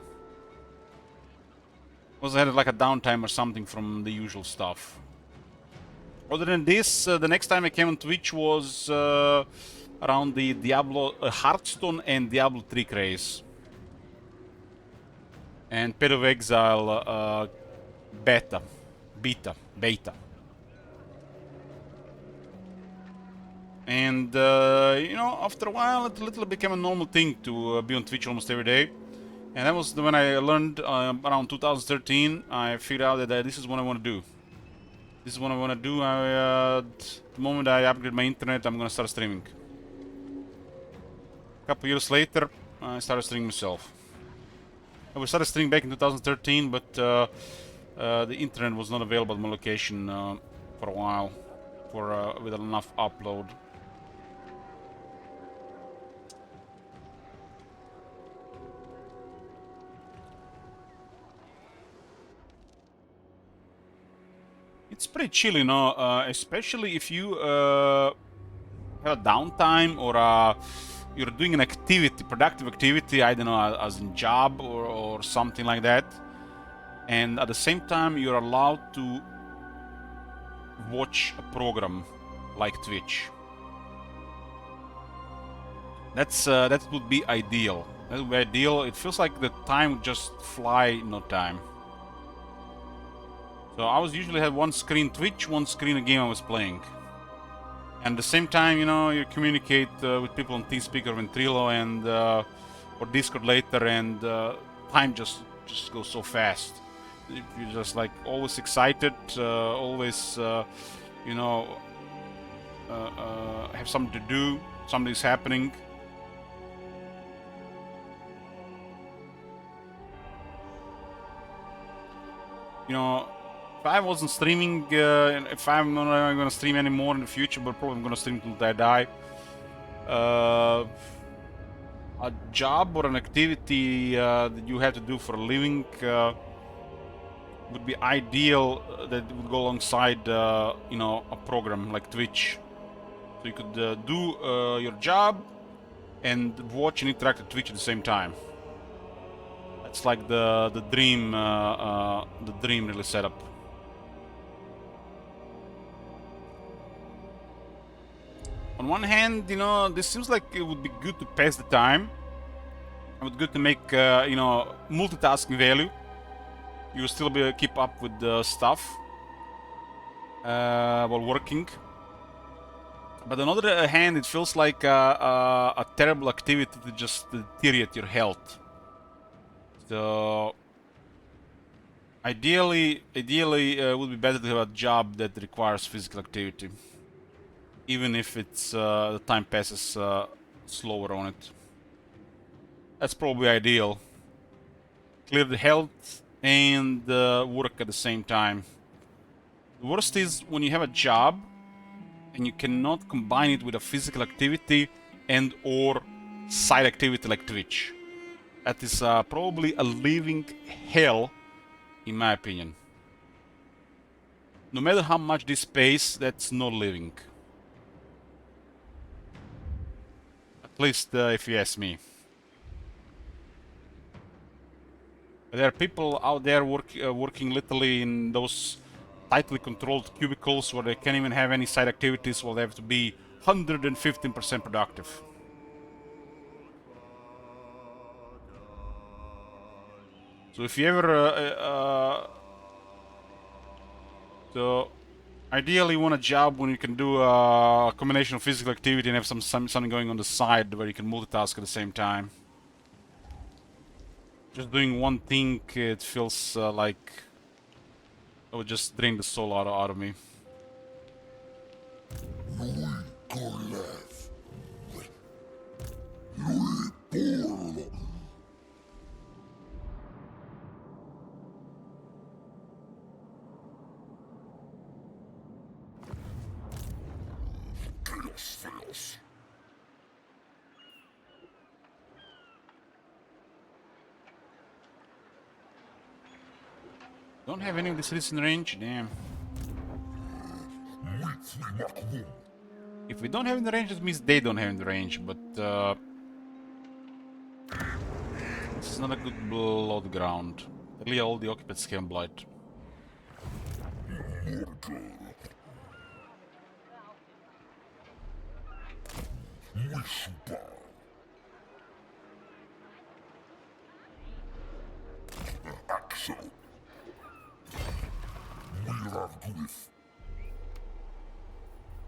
Was I had like a downtime or something from the usual stuff. Other than this, the next time I came on Twitch was around the Diablo Hearthstone and Diablo 3 craze. And Path of Exile beta. And, you know, after a while it literally became a normal thing to be on Twitch almost every day. And that was when I learned around 2013, I figured out that this is what I want to do. This is what I want to do. The moment I upgrade my internet, I'm going to start streaming. A couple years later, I started streaming myself. We started streaming back in 2013, but the internet was not available at my location for a while, with enough upload. It's pretty chill, you know, especially if you have a downtime or you're doing an activity, productive activity, I don't know, as in job or something like that. And at the same time, you're allowed to watch a program like Twitch. That would be ideal. That would be ideal. It feels like the time would just fly in no time. So I was usually had one screen Twitch, one screen a game I was playing. And at the same time, you know, you communicate with people on TeamSpeak or Ventrilo and or Discord later, and time just goes so fast. You're just like always excited, always, you know, have something to do, something's happening. You know, if I wasn't streaming, if I'm not going to stream anymore in the future, but probably I'm going to stream till I die. A job or an activity that you have to do for a living would be ideal. That would go alongside, you know, a program like Twitch. So you could do your job and watch and interact with Twitch at the same time. That's like the dream really setup. On one hand, you know, this seems like it would be good to pass the time. It would be good to make, you know, multitasking value. You will still keep up with the stuff while working. But on the other hand, it feels like a terrible activity to just deteriorate your health. So ideally, it would be better to have a job that requires physical activity, even if it's the time passes slower on it. That's probably ideal. Clear the health and work at the same time. The worst is when you have a job and you cannot combine it with a physical activity and or side activity like Twitch. That is probably a living hell, in my opinion. No matter how much this pays, that's not living. At least if you ask me. There are people out there working literally in those tightly controlled cubicles where they can't even have any side activities, while they have to be 115% productive. So if you ever, so ideally you want a job when you can do a combination of physical activity and have something going on the side where you can multitask at the same time. Just doing one thing, it feels like it would just drain the soul out of me. Don't have any of these cities in range? Damn. If we don't have in the range, that means they don't have in the range, but this is not a good blood ground. Really, all the occupants have blight.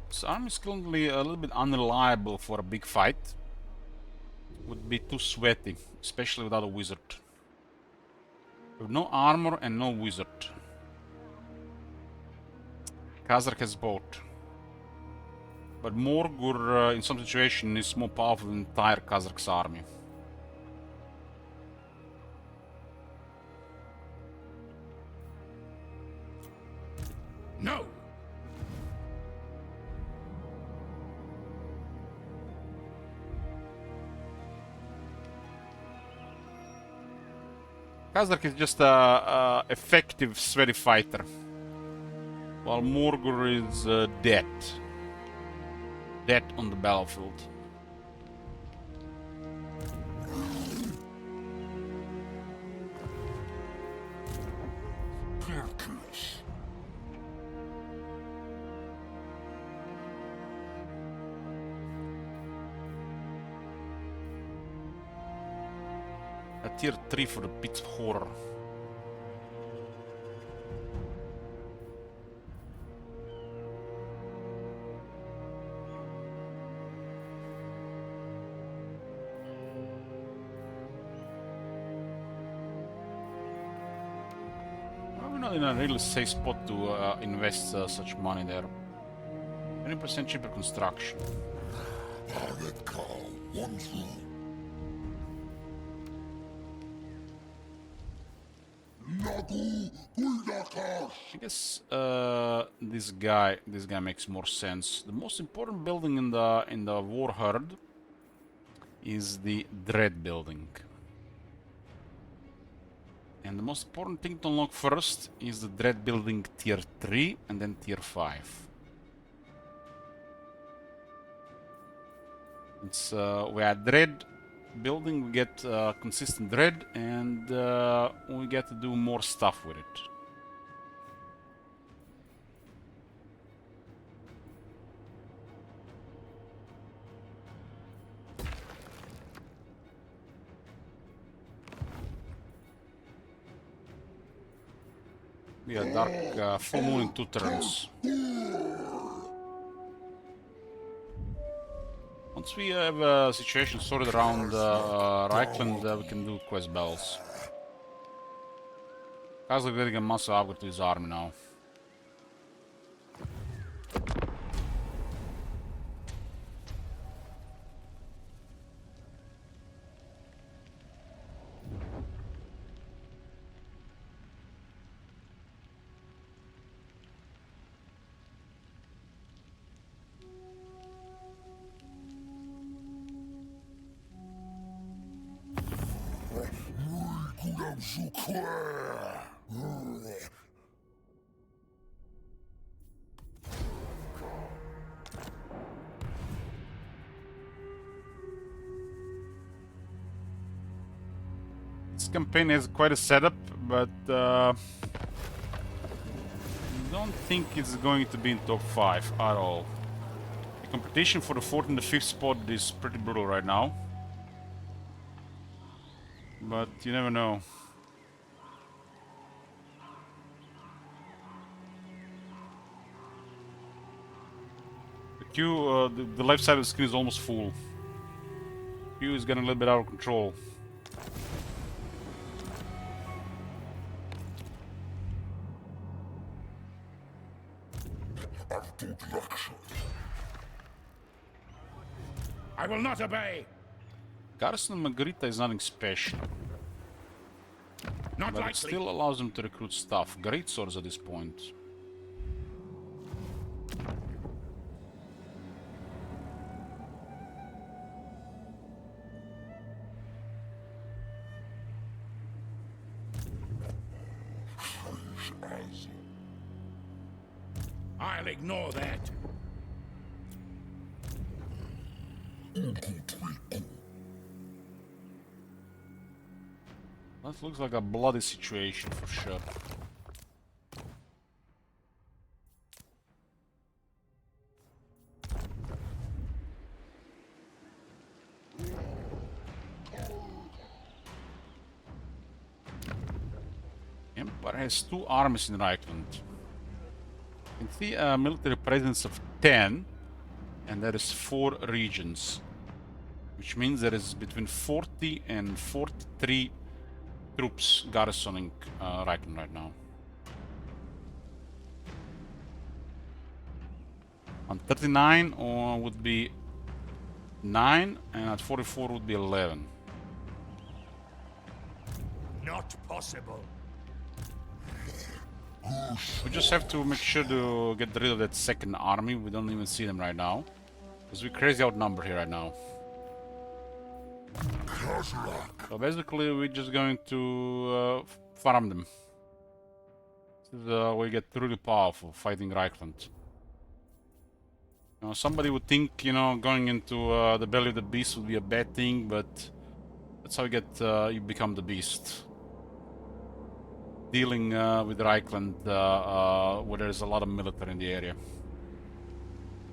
This army is currently a little bit unreliable for a big fight. Would be too sweaty, especially without a wizard. With no armor and no wizard. Khazar has both. But Morgur, in some situation, is more powerful than entire Khazar's army. Kazakh is just a effective, sweaty fighter. While Morgur is dead. Dead on the battlefield. Perkins. A tier 3 for the Pits of Horror. We're not in a really safe spot to invest such money there. 20% cheaper construction. Pirate Carl, one through. Nagu Guidakash. I guess this guy makes more sense. The most important building in the war herd is the Dread building. And the most important thing to unlock first is the Dread building tier 3 and then tier 5. It's we add Dread building, we get consistent Dread, and we get to do more stuff with it. We are dark full moon in 2 turns. Once we have a situation sorted around Reichland, we can do quest battles. Kazakh getting a massive upgrade to his army now. Gudam Zukwer. This campaign has quite a setup, but I don't think it's going to be in top 5 at all. The competition for the 4th and the 5th spot is pretty brutal right now. But you never know. The queue, the left side of the screen is almost full. Queue is getting a little bit out of control. I will not obey. Garrison Margarita is nothing special, Not but it likely. still allows them to recruit staff. Great swords at this point. I'll ignore that. That looks like a bloody situation for sure. Empire has 2 armies in Reichland. You can see a military presence of 10, and there is 4 regions, which means there is between 40 and 43 troops garrisoning Reichland right now. On 39 would be 9, and at 44 would be 11. Not possible. We just have to make sure to get rid of that second army. We don't even see them right now, because we're crazy outnumbered here right now. So basically, we're just going to farm them. We get really powerful fighting Reichland. Somebody would think, going into the belly of the beast would be a bad thing, but that's how you become the beast. Dealing with Reichland, where there's a lot of military in the area.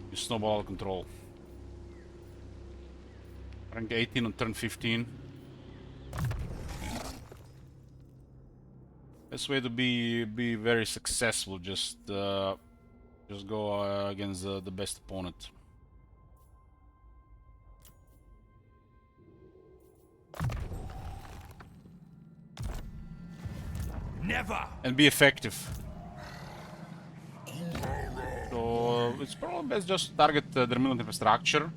You snowball out of control. Rank 18 on turn 15. Best way to be very successful, just go against the best opponent. Never! And be effective. So it's probably best just target their military infrastructure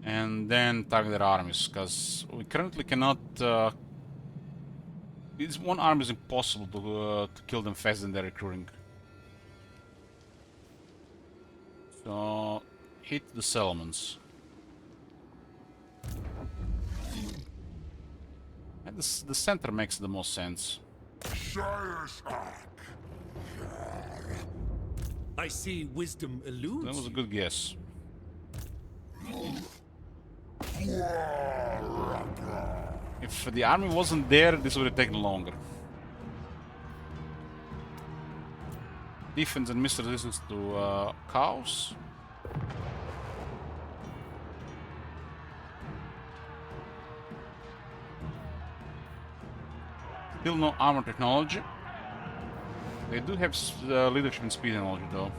and then target their armies, because we currently cannot. This one army is impossible to kill them faster than they're recruiting. So hit the settlements. And the center makes the most sense. I see wisdom eludes. That was a good guess. If the army wasn't there, this would have taken longer. Defense and missile resistance to cows. Still no armor technology. They do have leadership and speed technology though.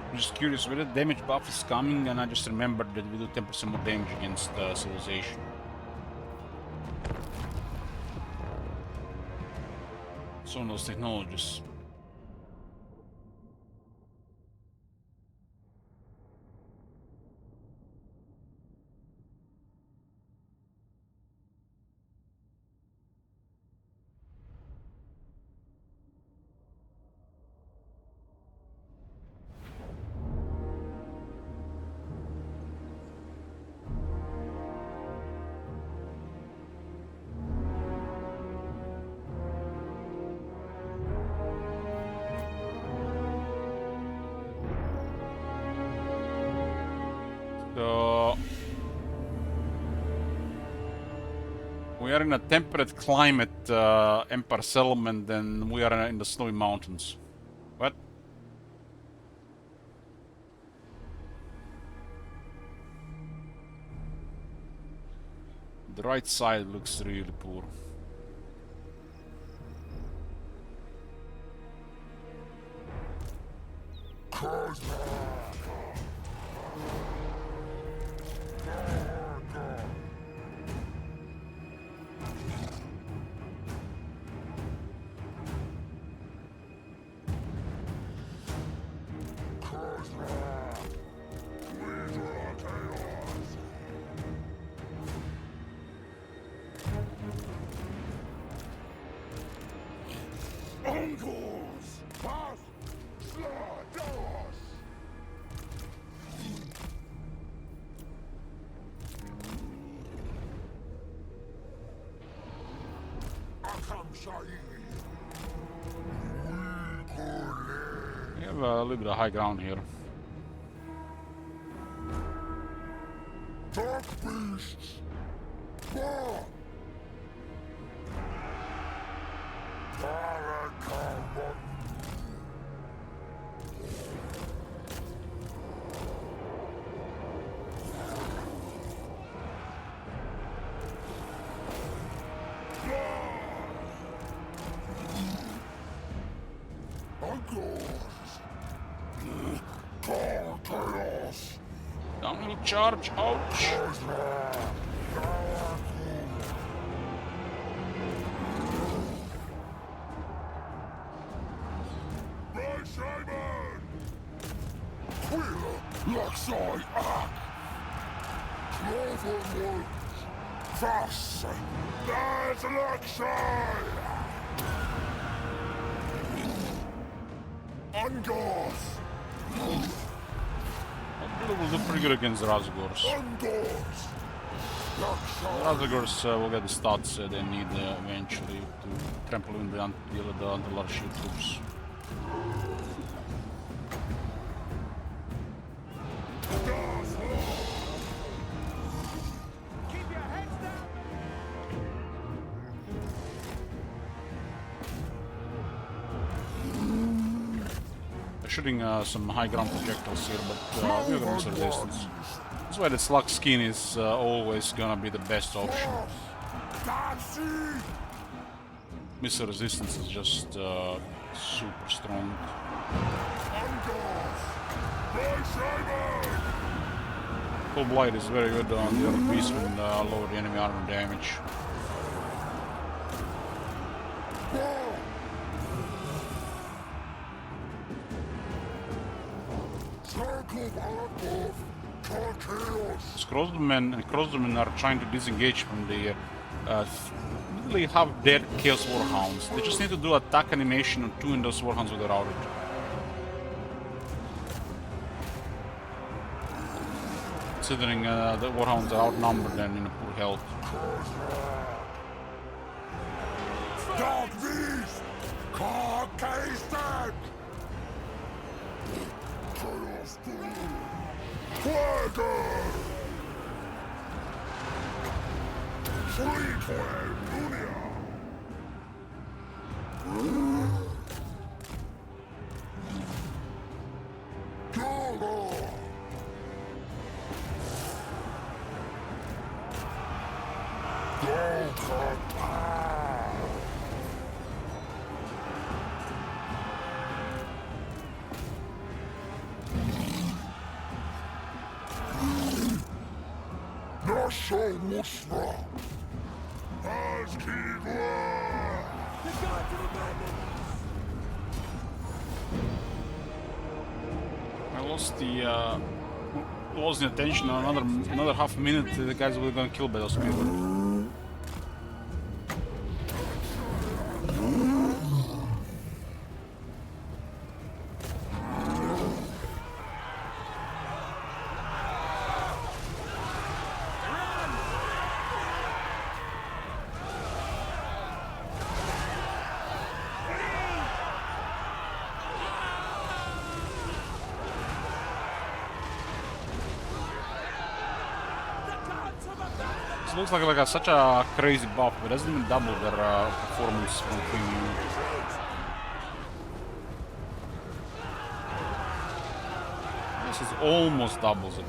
I'm just curious whether the damage buff is coming, and I just remembered that we do 10% more damage against civilization. It's one of those technologies. So we are in a temperate climate empire settlement, and we are in the snowy mountains. What? The right side looks really poor. We have a little bit of high ground here. Dark beasts! Bah! Call chaos. Downhill charge, ouch! By Simon! Queer, Luxoi, Ack! Clover Woods! Thus, there's Luxoi! Ungoth! It will do pretty good against Razgors. Ungoth! Luxoi! Razgors will get the stats they need eventually to trample in the large shield troops. Shooting some high ground projectiles here, but we're gonna miss resistance. That's why the slug skin is always gonna be the best option. Missile resistance is just super strong. Full Blight is very good on the other beast and lower the enemy armor damage. Crossbowmen and Crossbowmen are trying to disengage from the really have dead Chaos Warhounds. They just need to do attack animation on 2 in those Warhounds with their outage. Considering the Warhounds are outnumbered and in poor health. Dog beast! Caucasian! Chaos Quagger! Fleetway Lunia! Gorgo! Nasho Musra! I lost the attention on another half minute. The guys were gonna kill by those people. It looks like such a crazy buff, but it doesn't even double their performance from Queen. This is almost doubles it.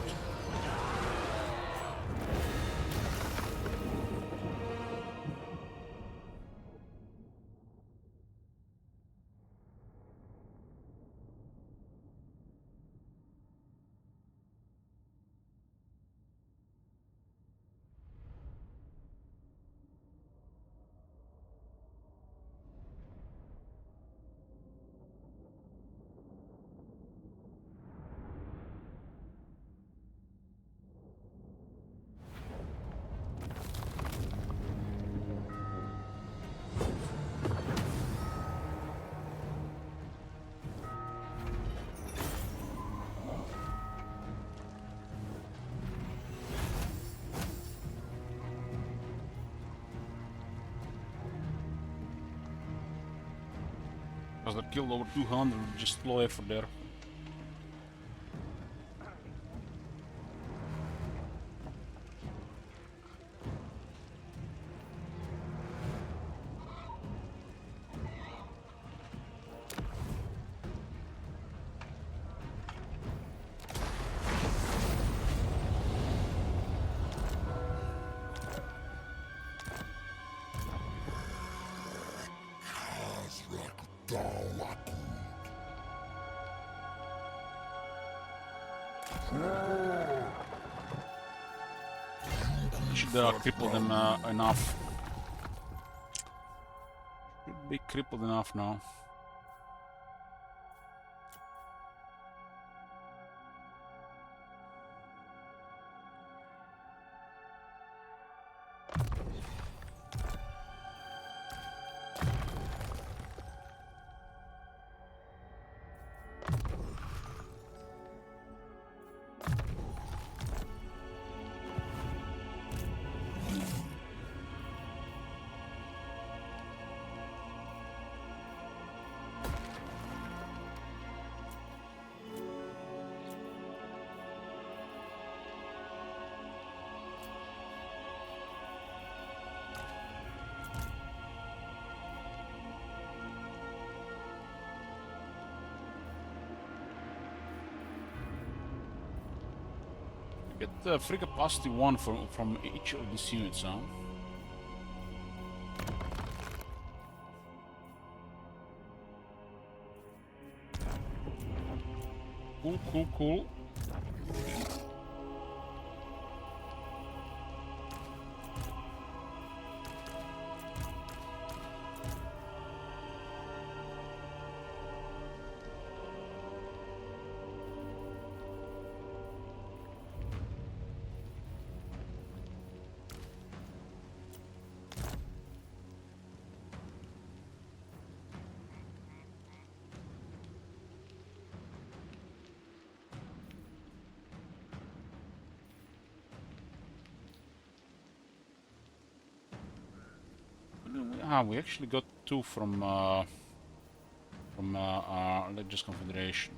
Because they killed over 200, just low effort there. Should cripple them enough. Should be crippled enough now. Get free capacity 1 from each of these units, huh? Cool, cool, cool. We actually got 2 from Religious Confederation.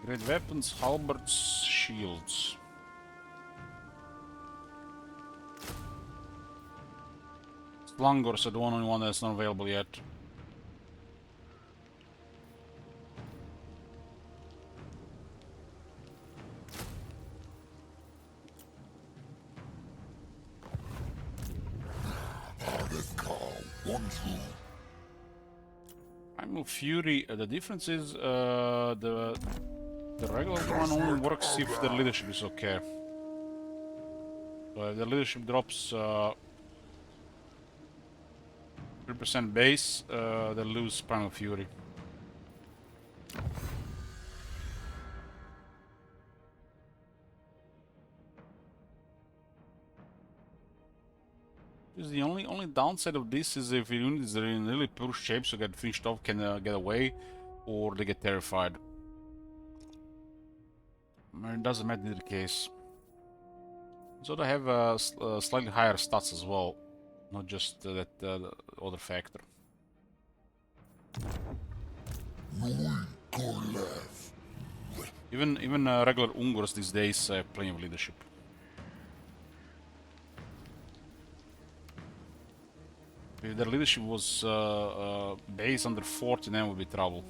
Great weapons, halberds, shields. Slangors are the only one that's not available yet. Primal Fury, the difference is the regular one only works if the leadership is okay. So if the leadership drops 3% base, they lose Primal Fury. The only downside of this is if your units are in really poor shape, so get finished off, can get away, or they get terrified. It doesn't matter in either case. So they have slightly higher stats as well, not just that other factor. Even regular Ungurs these days have plenty of leadership. If their leadership was based under 40, then would be trouble.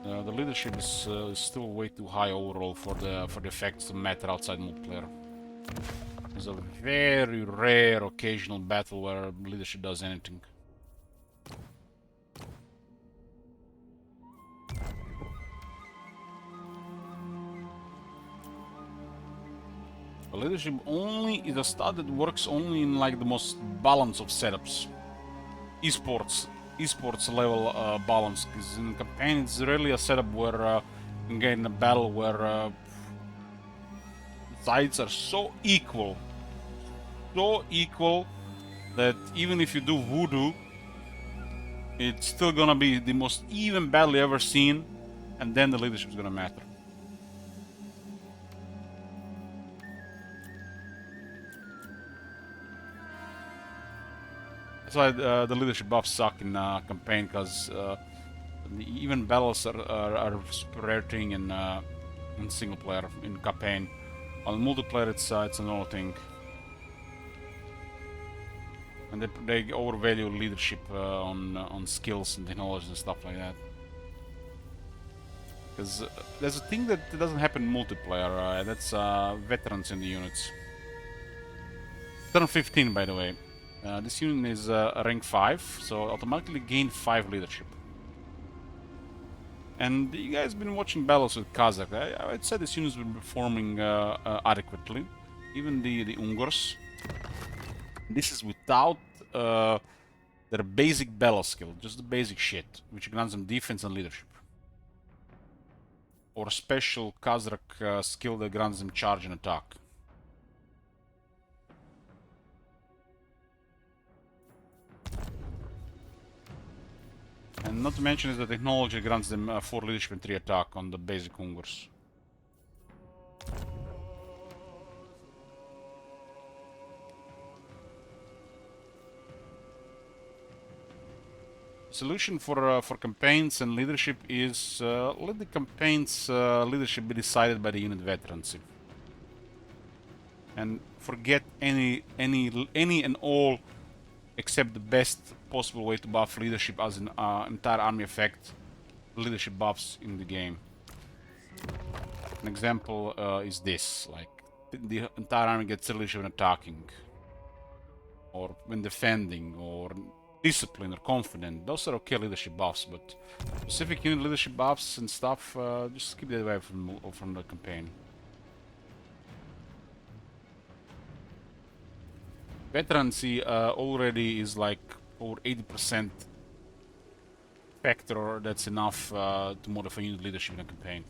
The leadership is still way too high overall for the effects to matter outside multiplayer. There's a very rare occasional battle where leadership does anything. Leadership only is a stat that works only in like the most balance of setups. Esports level balance, because in campaign it's really a setup where you can get in a battle where sides are so equal that even if you do voodoo, it's still gonna be the most even battle you ever seen, and then the leadership is gonna matter. That's why the leadership buffs suck in campaign, because even battles are super rare thing in single player, in campaign. On multiplayer it's another thing. And they overvalue leadership on skills and technology and stuff like that. Because there's a thing that doesn't happen in multiplayer, that's veterans in the units. Turn 15, by the way. This unit is rank 5, so automatically gain 5 leadership. And you guys been watching battles with Kazakh. I'd say this unit's been performing adequately. Even the Ungurs. This is without their basic battle skill, just the basic shit, which grants them defense and leadership. Or special Kazakh skill that grants them charge and attack. And not to mention is the technology grants them 4 leadership and 3 attack on the basic Ungurs. Solution for campaigns and leadership is let the campaigns leadership be decided by the unit veterancy, and forget any and all except the best possible way to buff leadership as an entire army effect leadership buffs in the game. An example is this, like the entire army gets leadership when attacking, or when defending, or discipline or confident. Those are okay leadership buffs, but specific unit leadership buffs and stuff, just keep that away from the campaign. Veterancy already is like over 80% factor that's enough to modify unit leadership in a campaign.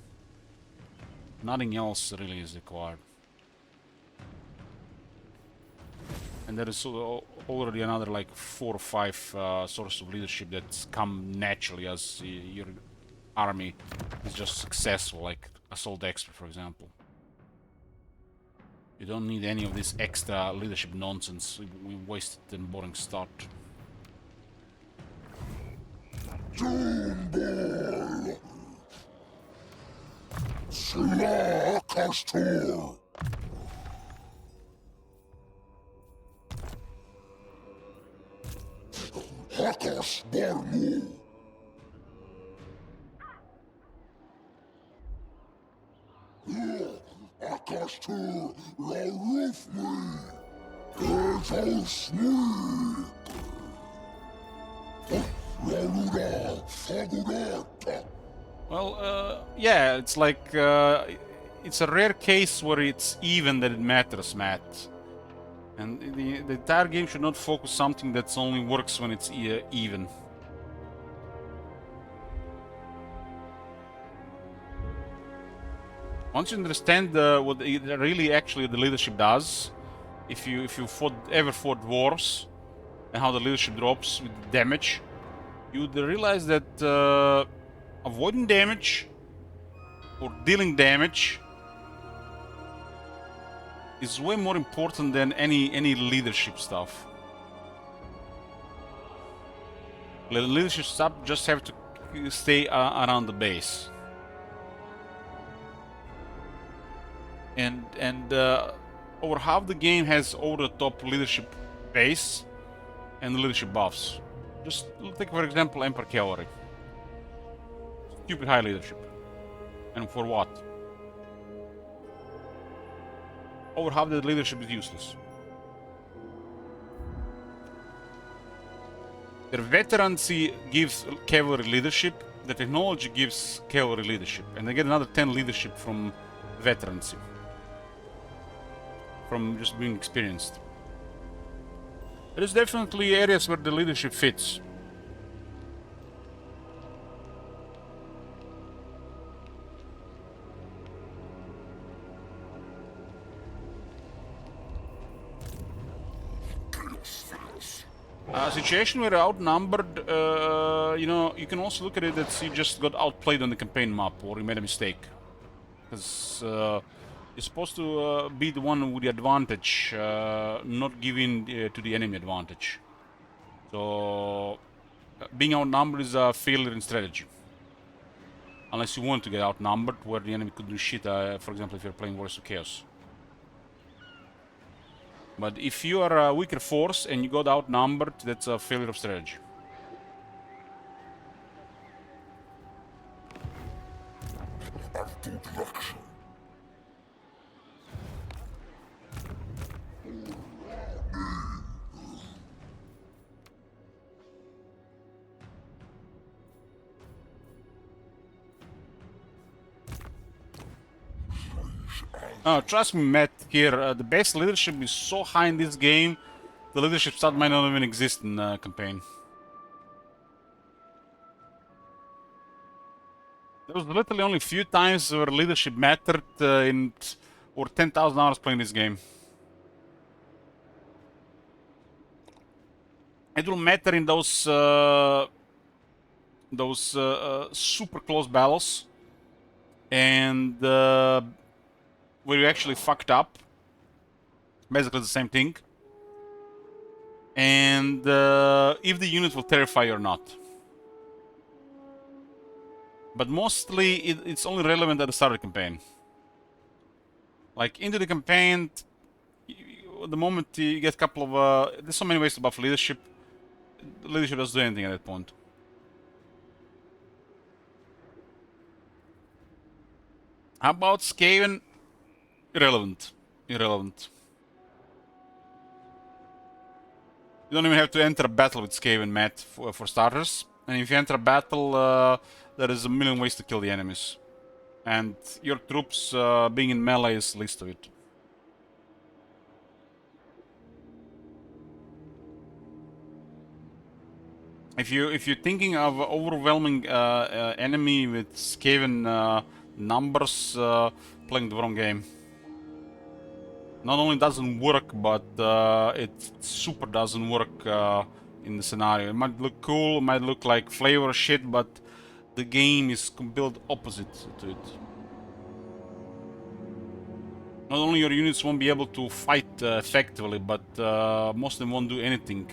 Nothing else really is required. And there is already another like 4 or 5 sources of leadership that come naturally as your army is just successful, like Assault Expert, for example. You don't need any of this extra leadership nonsense. We wasted and boring start. Doomball! Slakastor! Hakas Barmu! Akastur Larufmi! Etosmi! Laruda Fagurata! Well, yeah, it's like it's a rare case where it's even that it matters, Matt. And the entire game should not focus something that only works when it's even. Once you understand what really actually the leadership does, if you ever fought wars and how the leadership drops with damage, you'd realize that avoiding damage or dealing damage is way more important than any leadership stuff. The leadership stuff just have to stay around the base. And over half the game has over-the-top leadership base and leadership buffs. Just take for example Emperor Cavalry. Stupid high leadership. And for what? Over half the leadership is useless. Their veterancy gives cavalry leadership, the technology gives cavalry leadership, and they get another 10 leadership from veterancy. From just being experienced. There is definitely areas where the leadership fits. Situation where you're outnumbered, you know, you can also look at it that you just got outplayed on the campaign map or you made a mistake. Because you're supposed to be the one with the advantage, not giving to the enemy advantage. So being outnumbered is a failure in strategy. Unless you want to get outnumbered, where the enemy could do shit, for example, if you're playing Warriors of Chaos. But if you are a weaker force and you got outnumbered, that's a failure of strategy. Autodidaction. Trust me, Matt, here, the base leadership is so high in this game, the leadership stat might not even exist in campaign. There was literally only a few times where leadership mattered in over 10,000 hours playing this game. It will matter in those super close battles, and where you actually fucked up. Basically the same thing. And if the unit will terrify you or not. But mostly it's only relevant at the start of the campaign. Like into the campaign, the moment you get a couple of there's so many ways to buff leadership. Leadership doesn't do anything at that point. How about Skaven? Irrelevant. Irrelevant. You don't even have to enter a battle with Skaven, Matt, for starters. And if you enter a battle, there is a million ways to kill the enemies. And your troops being in melee is the least of it. If you're thinking of overwhelming enemy with Skaven numbers, playing the wrong game. Not only doesn't work, but it super doesn't work in the scenario. It might look cool, it might look like flavor shit, but the game is built opposite to it. Not only your units won't be able to fight effectively, but most of them won't do anything.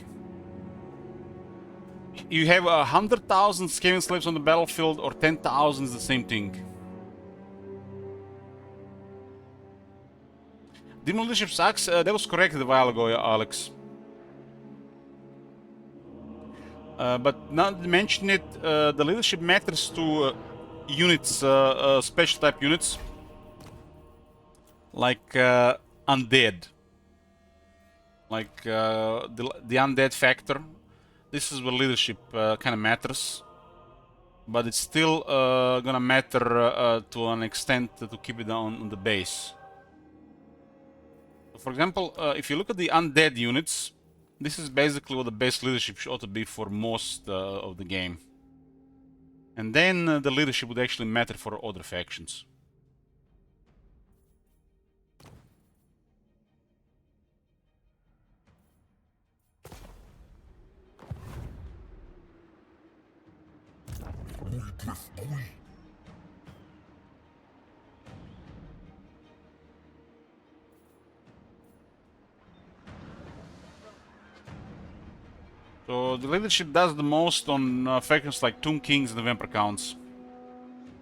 You have 100,000 Skaven slaves on the battlefield, or 10,000 is the same thing. Demon leadership sucks. That was corrected a while ago, Alex. But now that you mention it, the leadership matters to units, special type units, like undead, like the undead factor. This is where leadership kind of matters, but it's still gonna matter to an extent to keep it on the base. For example, if you look at the undead units, this is basically what the base leadership ought to be for most of the game. And then the leadership would actually matter for other factions. So the leadership does the most on factions like Tomb Kings and the Vampire Counts.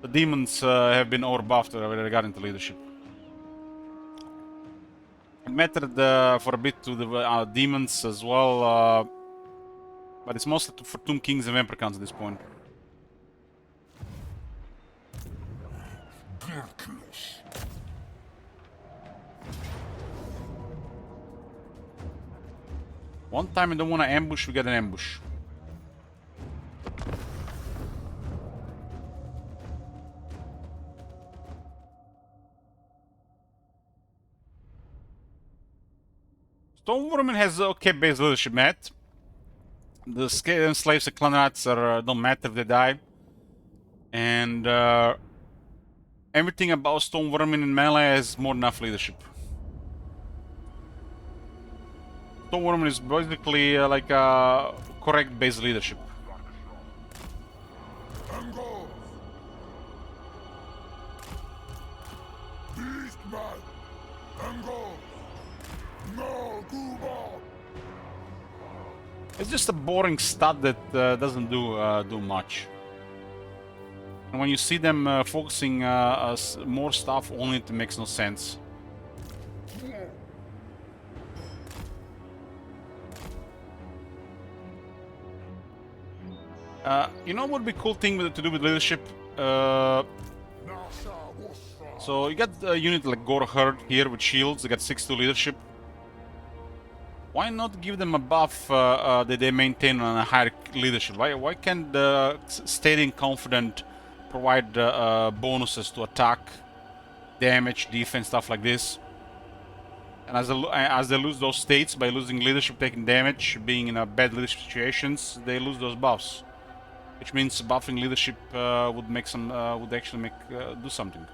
The demons have been overbuffed regarding the leadership. It mattered for a bit to the demons as well, but it's mostly for Tomb Kings and Vampire Counts at this point. One time we don't want to ambush, we get an ambush. Stonewarman has okay base leadership, Matt. The Skaven slaves and clan rats don't matter if they die. And everything about Stonewarman in melee has more than enough leadership. Stonewarman is basically like a correct base leadership. It's just a boring stat that doesn't do much. And when you see them focusing more stuff on it, it makes no sense. You know what would be a cool thing to do with leadership? So you got a unit like Gorherd here with shields, they got 6-2 leadership. Why not give them a buff that they maintain on a higher leadership? Why can't the Steady and Confident provide bonuses to attack damage, defense, stuff like this. And as they lose those states by losing leadership, taking damage, being in a bad leadership situations, they lose those buffs. Which means buffing leadership would make some would actually make do something.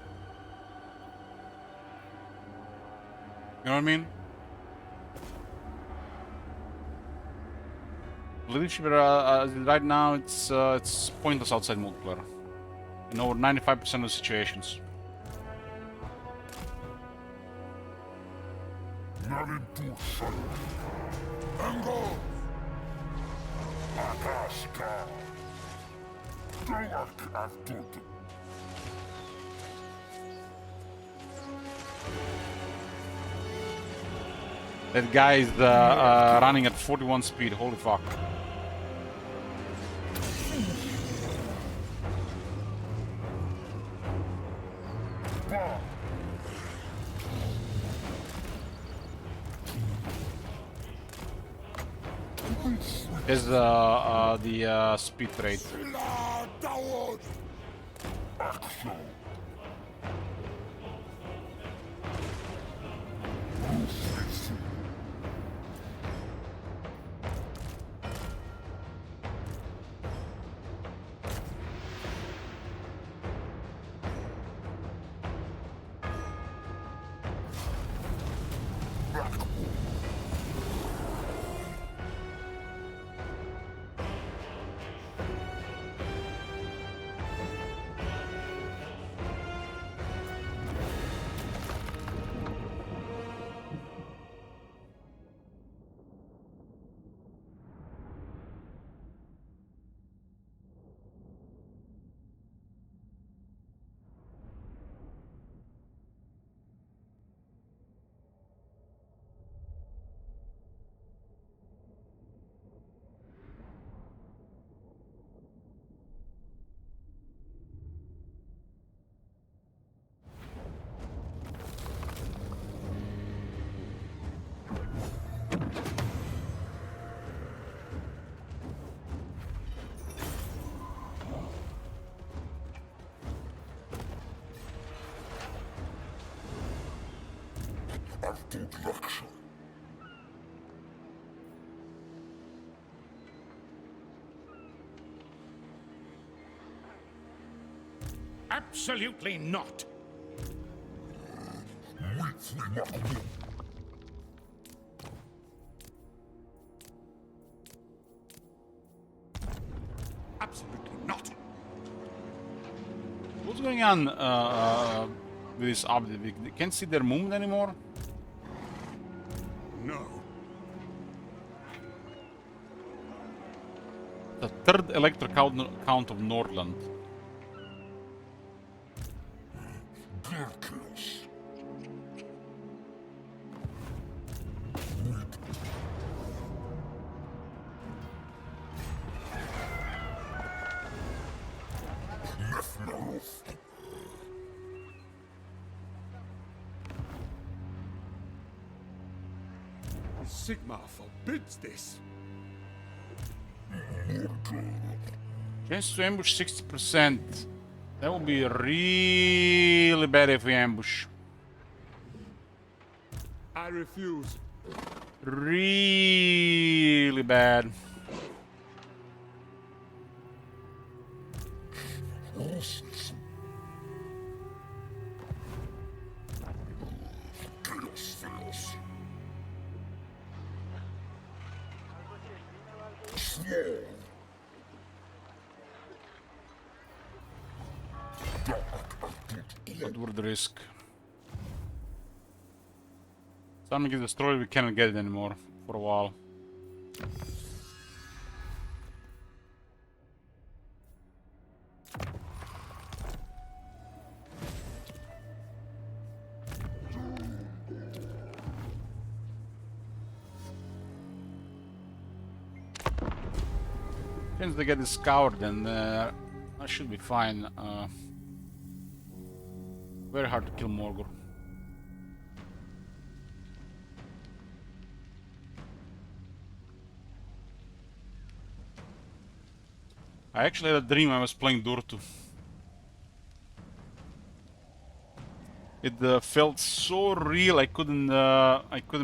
You know what I mean? Leadership right now it's pointless outside multiplayer in over 95% of the situations. Nalintushan. Ango. Ataska. Galak Artut. That guy is running at 41 speed. Holy fuck! Is the speed rate. Artut Laksha. Absolutely not. Witwi Makbu. Absolutely not. What's going on with this update? We can't see their movement anymore. No. The third electric count of Nordland. Gerkios. Nefnarov. Sigma forbids this. Chance to ambush 60%. That would be really bad if we ambush. I refuse. Really bad. Russes. Chaos fails. Swarm. What would the risk? Something is destroyed, we cannot get it anymore for a while. Since they get this scoured, then I should be fine. Very hard to kill Morgor. I actually had a dream I was playing Durtu. It felt so real. I couldn't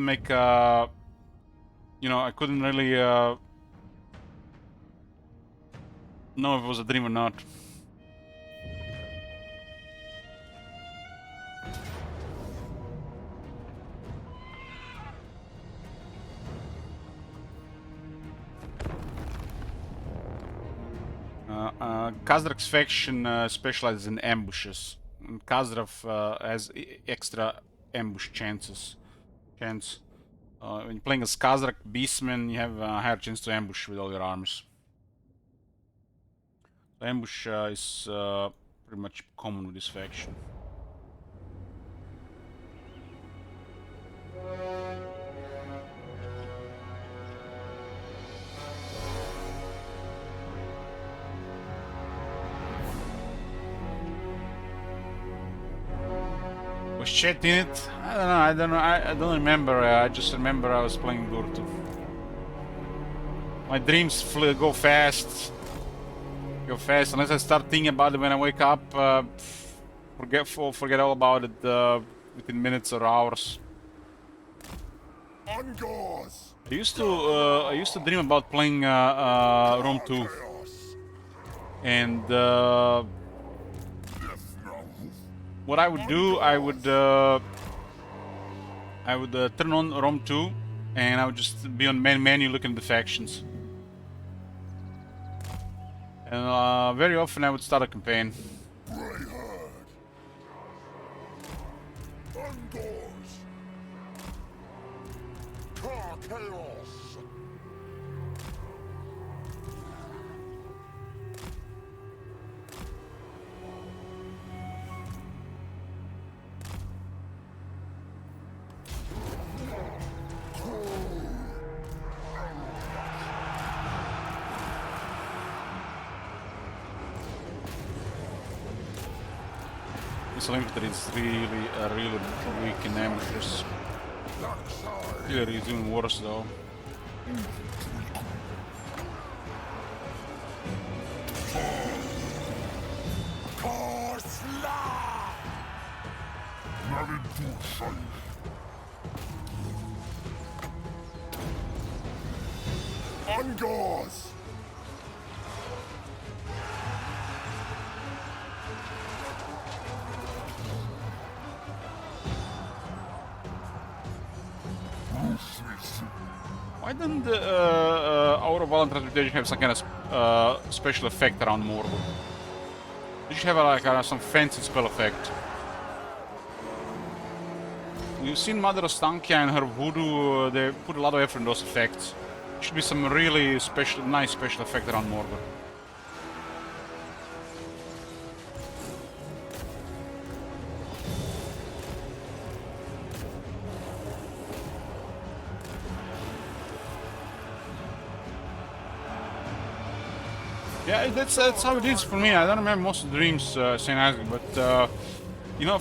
make you know, I couldn't really know if it was a dream or not. Kazdrak's faction specializes in ambushes. And Kazdrav has extra ambush chances. When you're playing as Kazdrak Beastman, you have a higher chance to ambush with all your armies. So ambush is pretty much common with this faction. Was Chet in it? I don't know. I don't remember. I just remember I was playing Gurtu. My dreams go fast. Go fast. Unless I start thinking about it when I wake up, forget all about it within minutes or hours. On guards. I used to dream about playing Rome 2, and what I would do, I would turn on Rome 2, and I would just be on main menu looking at the factions. And very often I would start a campaign. Undoors. Car chaos. This infantry is really weak in ambushes. Artillery is even worse though. On guards. Why didn't our Valent Reputation have some kind of special effect around Mordor? They should have like some fancy spell effect. You've seen Mother Ostankia and her voodoo, they put a lot of effort in those effects. Should be some really nice special effect around Mordor. Yeah, that's how it is for me. I don't remember most of the dreams, St. Isaac, but you know,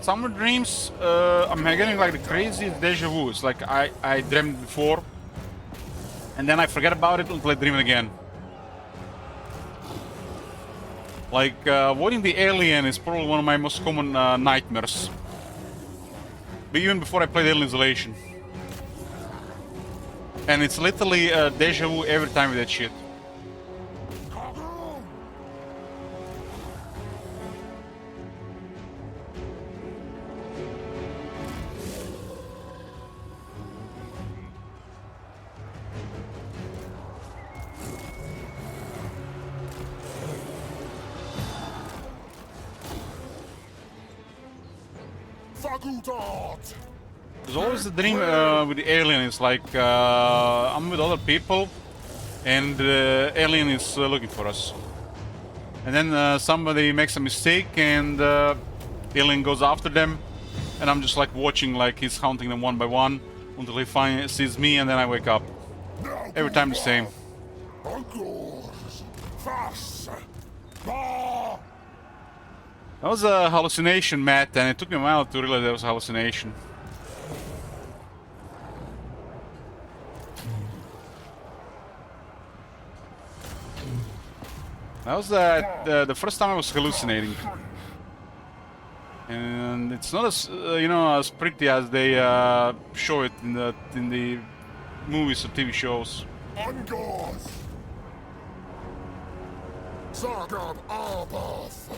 some of the dreams I'm getting like the craziest deja vu. It's like I dreamed before, and then I forget about it until I dream it again. Like avoiding the alien is probably one of my most common nightmares. But even before I played Alien Isolation, and it's literally deja vu every time with that shit. There's always the dream with the alien. It's like I'm with other people, and the alien is looking for us. And then somebody makes a mistake, and the alien goes after them, and I'm just like watching, like he's hunting them one by one until he sees me, and then I wake up. Every time the same. That was a hallucination, Matt, and it took me a while to realize that was a hallucination. That was the first time I was hallucinating. and it's not as as pretty as they show it in the movies or TV shows. Ungors! Zargab Arbath!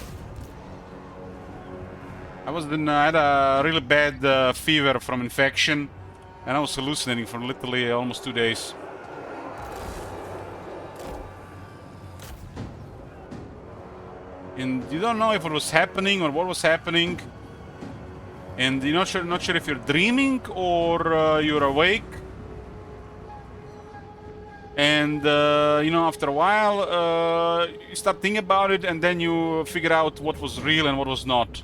I had a really bad fever from infection, and I was hallucinating for literally almost 2 days. And you don't know if it was happening or what was happening, and you're not sure if you're dreaming or you're awake. And after a while, you start thinking about it, and then you figure out what was real and what was not.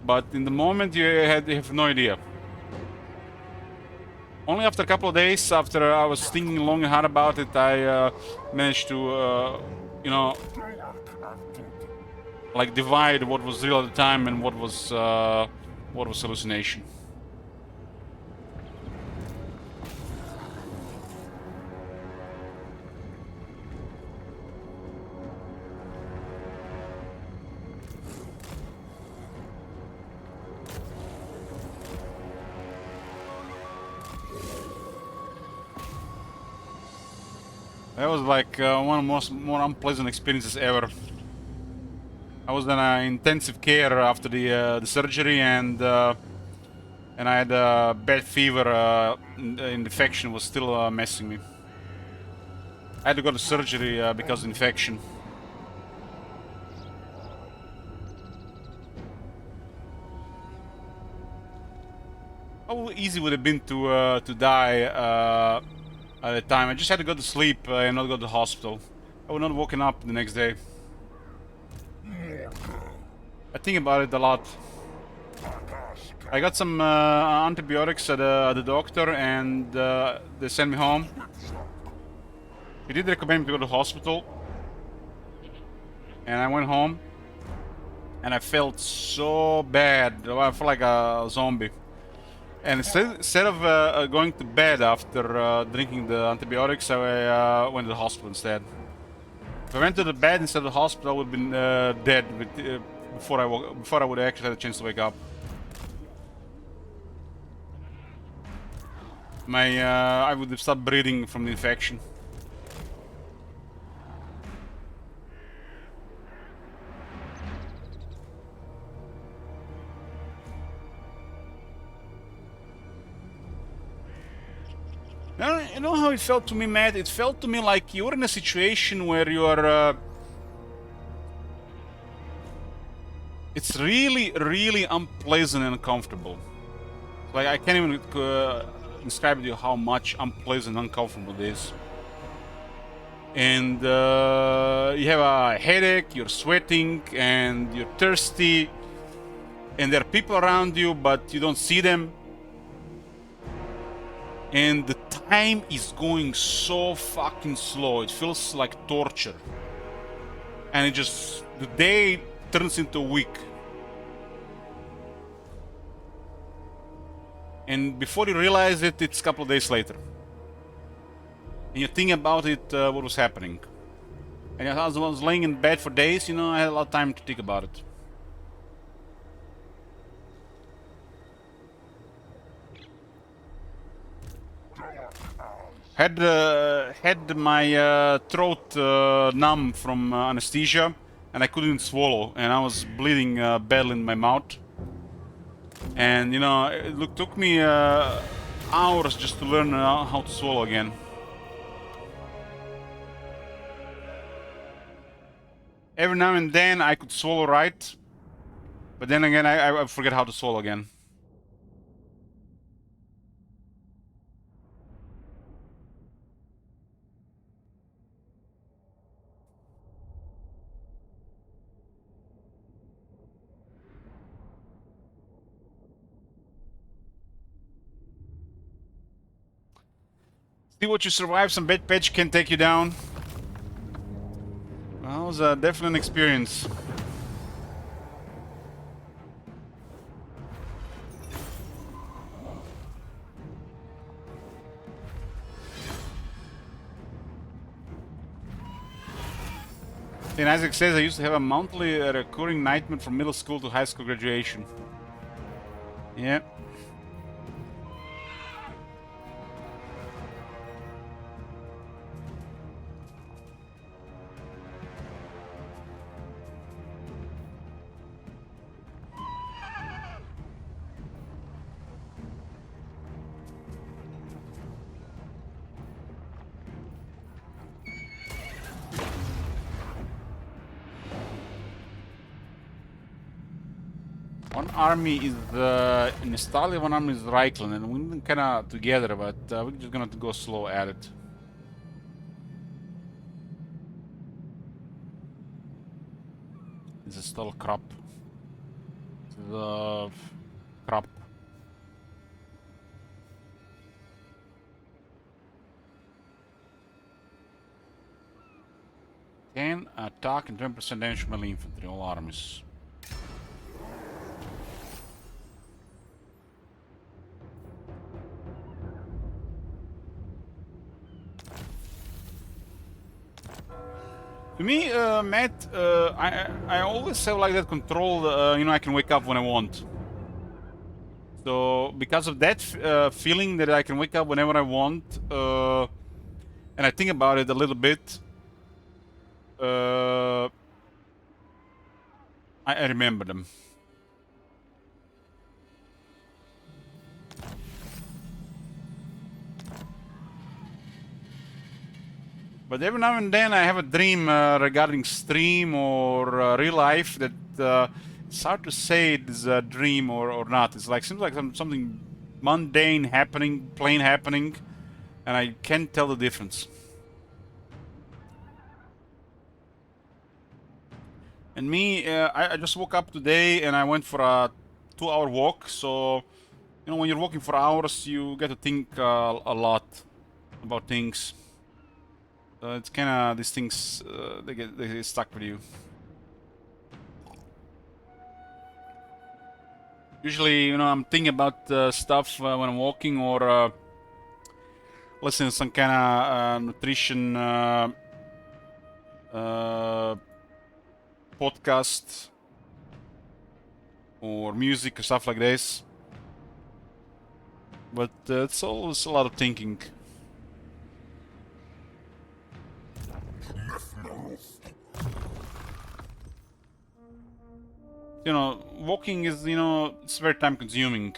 But in the moment, you have no idea. Only after a couple of days, after I was thinking long and hard about it, I managed to, like divide what was real at the time and what was hallucination. That was like one of the more unpleasant experiences ever. I was in intensive care after the surgery, and I had a bad fever. The infection was still messing me. I had to go to surgery because of infection. How easy would it have been to die at the time? I just had to go to sleep and not go to the hospital. I would not have woken up the next day. I think about it a lot. I got some antibiotics at the doctor, and they sent me home. He did recommend me to go to the hospital, and I went home, and I felt so bad. I felt like a zombie. And instead of going to bed after drinking the antibiotics, I went to the hospital instead. If I went to the bed instead of the hospital, I would have been dead before I would have actually had a chance to wake up. I would have stopped breathing from the infection. You know how it felt to me, Matt? It felt to me like you're in a situation where you are... it's really, really unpleasant and uncomfortable. Like, I can't even describe to you how much unpleasant and uncomfortable it is. And you have a headache, you're sweating, and you're thirsty. And there are people around you, but you don't see them. And the time is going so fucking slow. It feels like torture. And the day turns into a week. And before you realize it, it's a couple of days later. And you think about it, what was happening. And I was laying in bed for days, I had a lot of time to think about it. Had my throat numb from anesthesia, and I couldn't swallow, and I was bleeding badly in my mouth. And it took me hours just to learn how to swallow again. Every now and then I could swallow right, but then again I forget how to swallow again. See what you survive, some bad patch can take you down. Well, it was definitely an experience. And Isaac says I used to have a monthly recurring nightmare from middle school to high school graduation. Yeah. One army is Nestalia, one army is Reichland, and we're kinda together, but we're just gonna go slow at it. This is still crop. The crop. Can attack and 10% damage from melee infantry, all armies. To me, Matt, I always have like that control, you know, I can wake up when I want. So, because of that feeling that I can wake up whenever I want, and I think about it a little bit, I remember them. But every now and then I have a dream regarding stream or real life that it's hard to say it's a dream or not. It's like seems like something mundane happening, plain happening, and I can't tell the difference. And me, I just woke up today and I went for a 2-hour walk. So, you know, when you're walking for hours, you get to think a lot about things. It's kind of these things they get stuck with you. Usually, you know, I'm thinking about stuff when I'm walking or listening to some kind of nutrition podcast or music or stuff like this. But it's always a lot of thinking. You know, walking is, you know, it's very time consuming.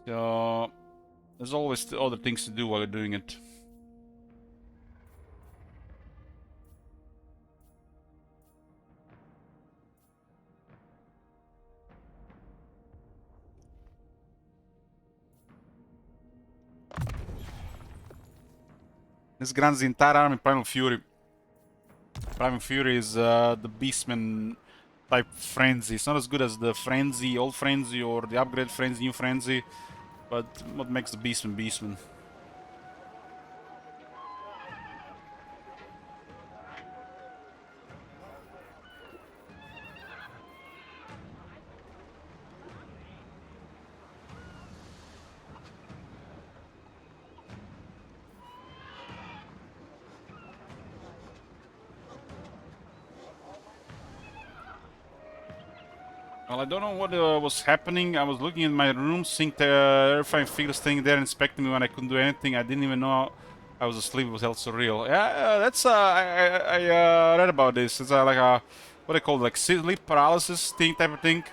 So there's always other things to do while you're doing it. This grants the entire army Primal Fury. Primal Fury is the Beastman type Frenzy. It's not as good as the Frenzy, old Frenzy, or the upgrade Frenzy, new Frenzy, but what makes the Beastman Beastman? Well, I don't know what was happening. I was looking in my room, seeing terrifying figures staying there, inspecting me when I couldn't do anything. I didn't even know I was asleep. It was held surreal. Yeah, that's I read about this. It's like a what they call it, like sleep paralysis thing type of thing.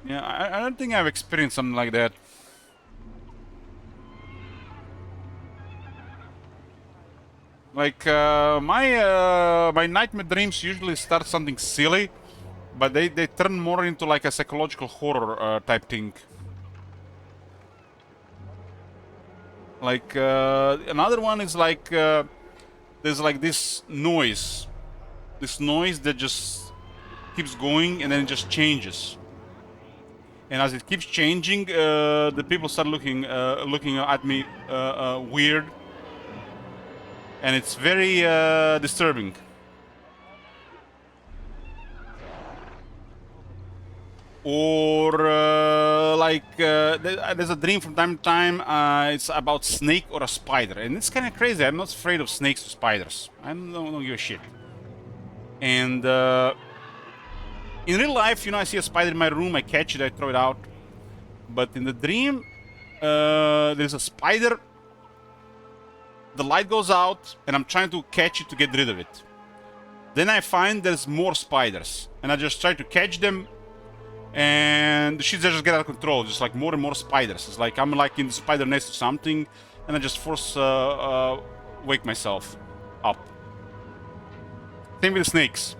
Yeah, I don't think I've experienced something like that. Like my nightmare dreams usually start something silly, but they turn more into like a psychological horror type thing. Like another one is like there's like this noise that just keeps going and then it just changes. And as it keeps changing, the people start looking at me weird. And it's very disturbing. Or like there's a dream from time to time. It's about snake or a spider, and it's kind of crazy. I'm not afraid of snakes or spiders. I don't give a shit. And in real life, you know, I see a spider in my room, I catch it, I throw it out. But in the dream, there's a spider. The light goes out, and I'm trying to catch it to get rid of it. Then I find there's more spiders, and I just try to catch them, and the shit just get out of control. Just like more and more spiders. It's like I'm like in the spider nest or something, and I just force wake myself up. Same with the snakes.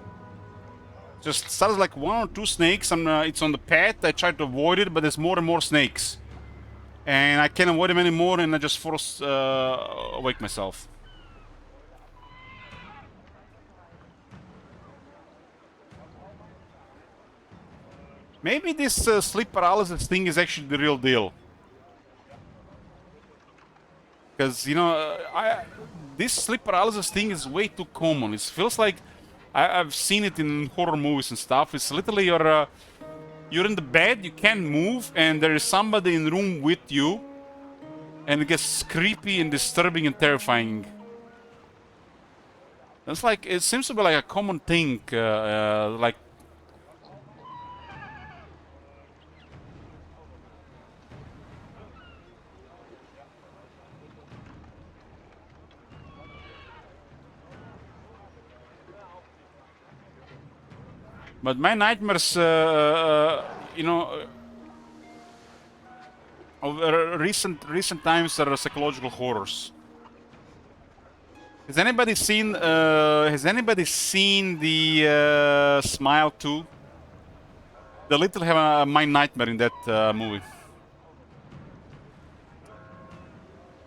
Just starts like 1 or 2 snakes, and it's on the path. I try to avoid it, but there's more and more snakes, and I can't avoid them anymore, and I just force wake myself. Maybe this sleep paralysis thing is actually the real deal. Because, you know, this sleep paralysis thing is way too common. It feels like I've seen it in horror movies and stuff. It's literally you're in the bed, you can't move, and there is somebody in the room with you, and it gets creepy and disturbing and terrifying. It's like, it seems to be like a common thing, like. But my nightmares, you know, of recent times are psychological horrors. Has anybody seen the Smile 2? They literally have my nightmare in that movie.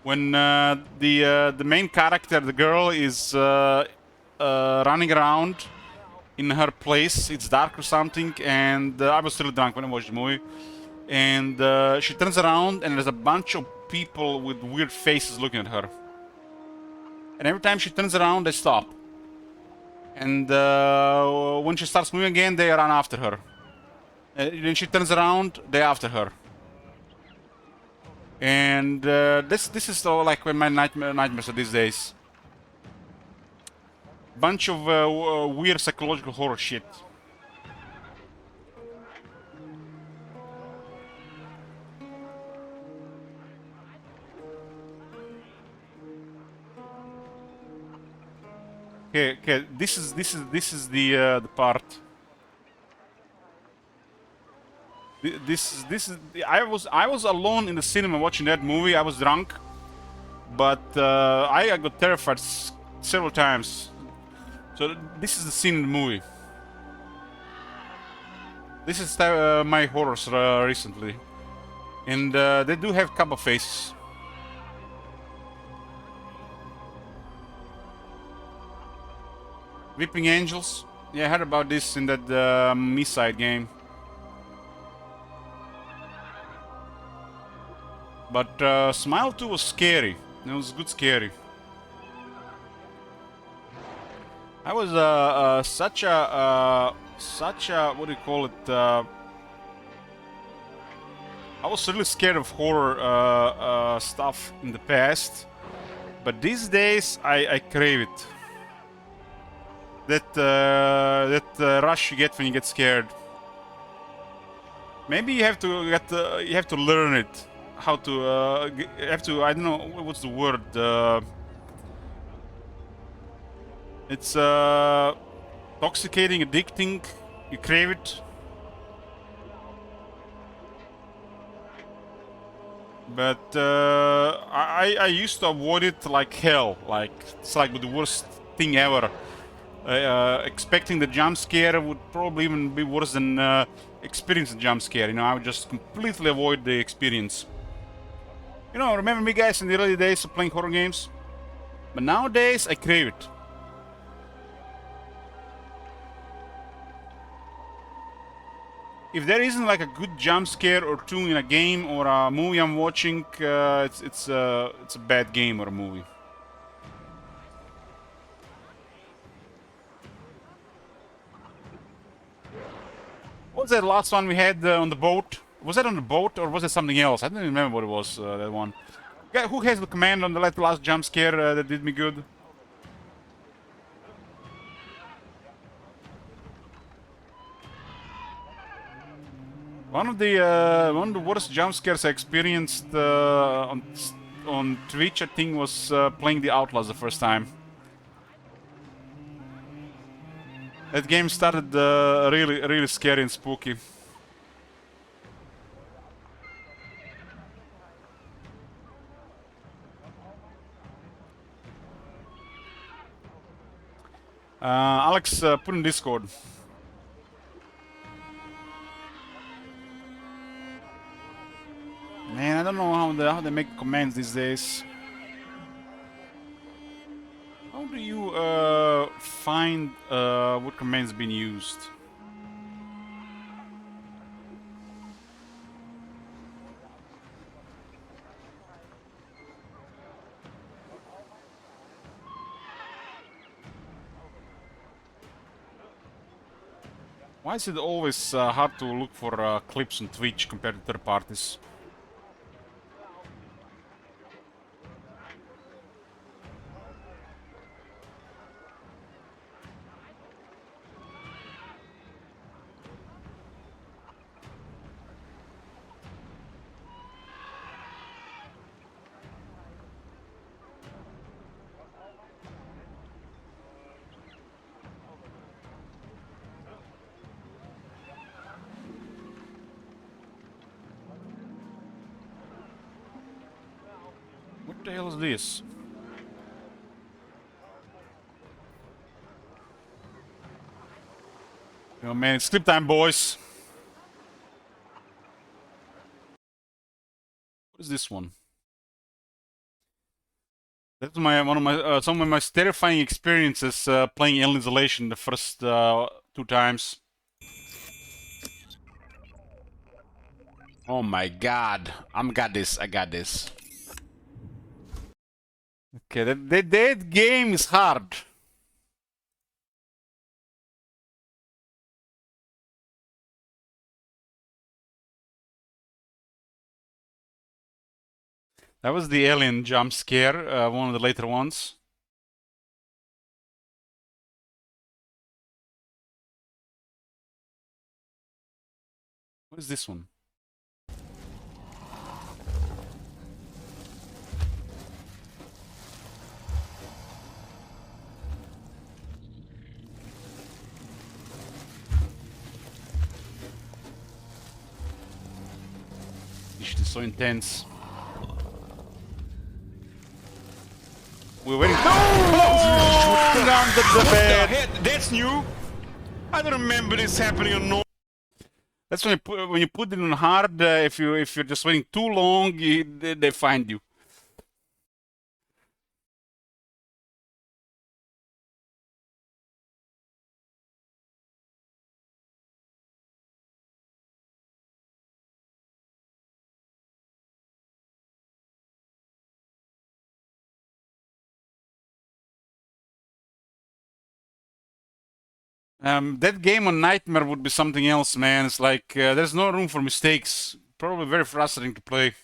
When the main character, the girl, is running around in her place, it's dark or something, and I was still drunk when I watched the movie, and she turns around and there's a bunch of people with weird faces looking at her, and every time she turns around they stop, and when she starts moving again they run after her, then she turns around, they're after her, and this is like when my nightmares are these days. Bunch of weird psychological horror shit. Okay. This is the part. This is. I was alone in the cinema watching that movie. I was drunk, but I got terrified several times. So this is the scene in the movie. This is my horrors recently, and they do have couple faces. Weeping Angels. Yeah, I heard about this in that Misside game. But Smile 2 was scary. It was good scary. I was such a what do you call it? I was really scared of horror stuff in the past, but these days I crave it. That rush you get when you get scared. Maybe you have to learn it. How to you have to, I don't know what's the word. It's intoxicating, addicting. You crave it. But I used to avoid it like hell. Like it's like the worst thing ever. Expecting the jump scare would probably even be worse than experiencing the jump scare. You know, I would just completely avoid the experience. You know, remember me, guys, in the early days of playing horror games? But nowadays, I crave it. If there isn't like a good jump scare or two in a game or a movie I'm watching, it's a bad game or a movie. What was that last one we had on the boat? Was that on the boat or was it something else? I don't remember what it was, that one. Guy, who has the command on the last jump scare that did me good? One of the worst jump scares I experienced on Twitch, I think, was playing the Outlaws the first time. That game started really scary and spooky. Alex, put in Discord. Man, I don't know how they make commands these days. How do you find what commands been used? Why is it always hard to look for clips on Twitch compared to third parties? What the hell is this? Oh man, it's sleep time, boys. What is this one? That's some of my terrifying experiences playing Alien Isolation the first 2 times. Oh my god, I got this. Okay, that game is hard. That was the alien jump scare, one of the later ones. What is this one? This is so intense. We're waiting. No! Under the bed. That's new. I don't remember this happening on no. That's when you put it on hard. If you're just waiting too long, they find you. That game on Nightmare would be something else, man. It's like there's no room for mistakes. Probably very frustrating to play.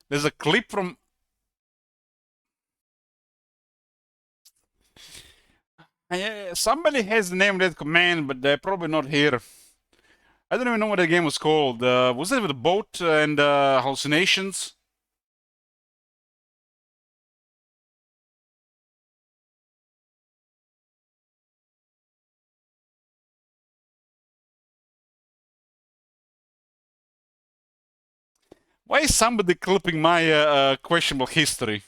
There's a clip from... somebody has the name of that command, but they're probably not here. I don't even know what the game was called. Was it with the boat and hallucinations? Why is somebody clipping my questionable history?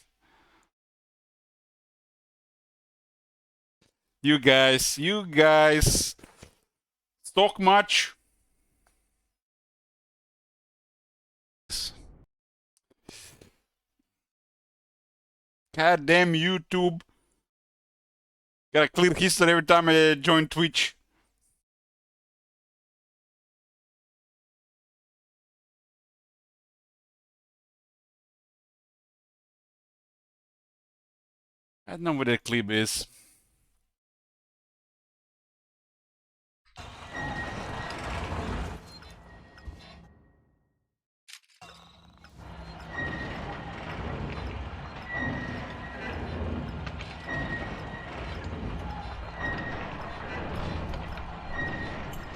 You guys talk much. God damn YouTube. Gotta clear history every time I join Twitch. I don't know where that clip is.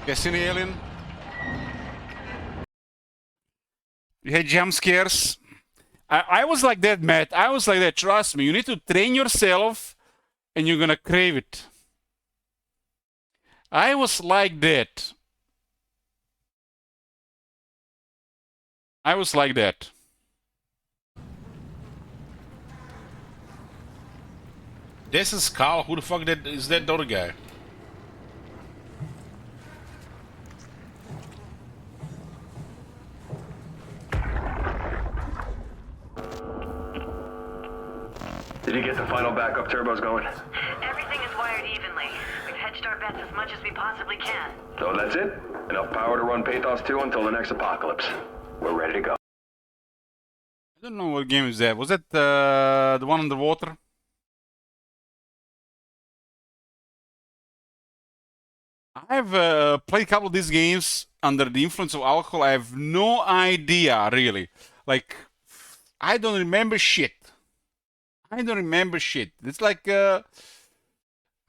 Guess any alien? You had jump scares? I was like that, Matt. I was like that. Trust me. You need to train yourself and you're gonna crave it. I was like that. I was like that. This is Carl. Who the fuck is that other guy? Did you get the final backup turbos going? Everything is wired evenly. We've hedged our bets as much as we possibly can. So that's it? Enough power to run Pathos 2 until the next apocalypse. We're ready to go. I don't know what game is that. Was that the one underwater? I've played a couple of these games under the influence of alcohol. I have no idea, really. Like, I don't remember shit. I don't remember shit. It's like, I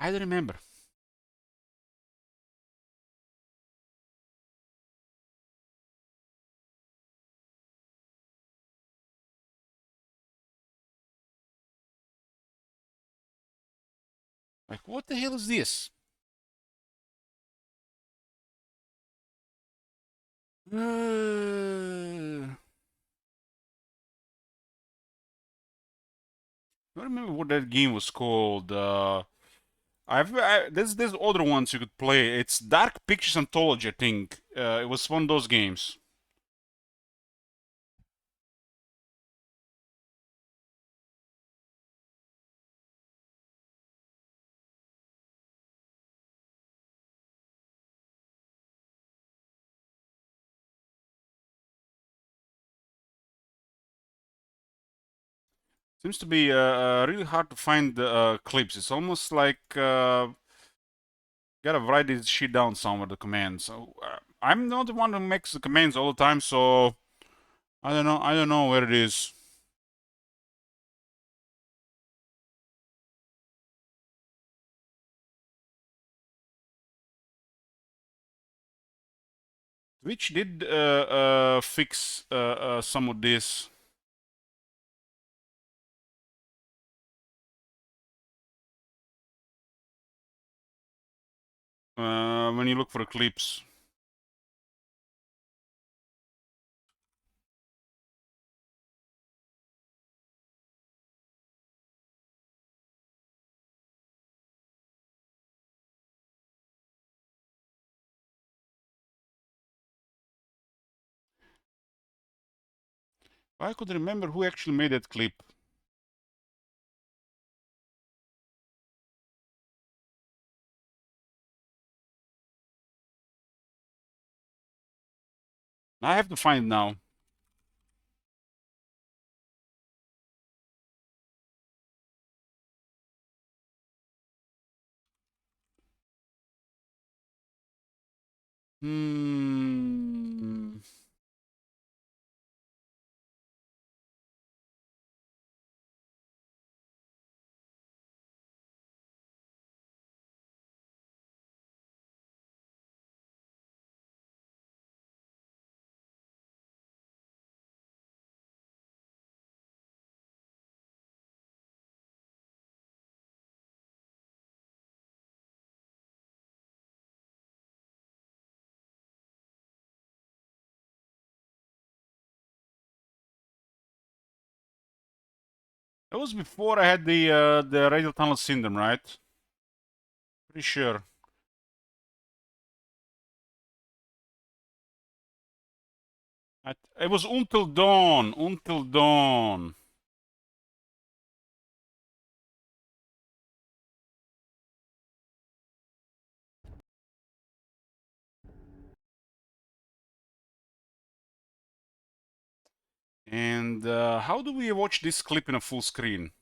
don't remember. Like, what the hell is this? I don't remember what that game was called. There's other ones you could play. It's Dark Pictures Anthology, I think. It was one of those games. Seems to be really hard to find clips. It's almost like gotta write this shit down somewhere, the commands. So, I'm not the one who makes the commands all the time, so I don't know. I don't know where it is. Twitch did fix some of this. When you look for clips. I could remember who actually made that clip. I have to find it now. Hmm. That was before I had the radial tunnel syndrome, right? Pretty sure. It was Until Dawn. Until Dawn. And how do we watch this clip in a full screen?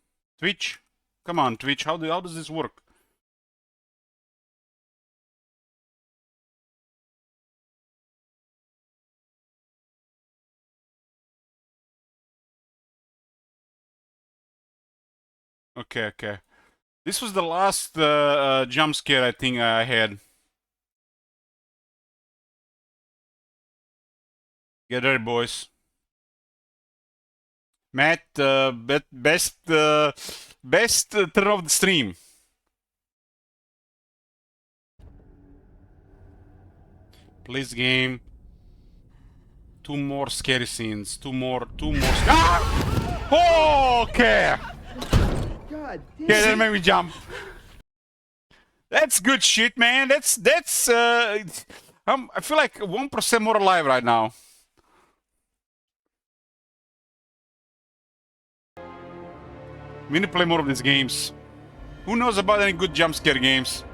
Twitch? Come on, Twitch, how does this work? Okay, okay. This was the last jump scare I think I had. Get ready, boys. Matt, best turn off the stream. Please, game. 2 more scary scenes. 2 more. Ah! Okay. God damn. Yeah, that made me jump. That's good shit, man. That's I feel like 1% more alive right now. We need to play more of these games. Who knows about any good jump scare games?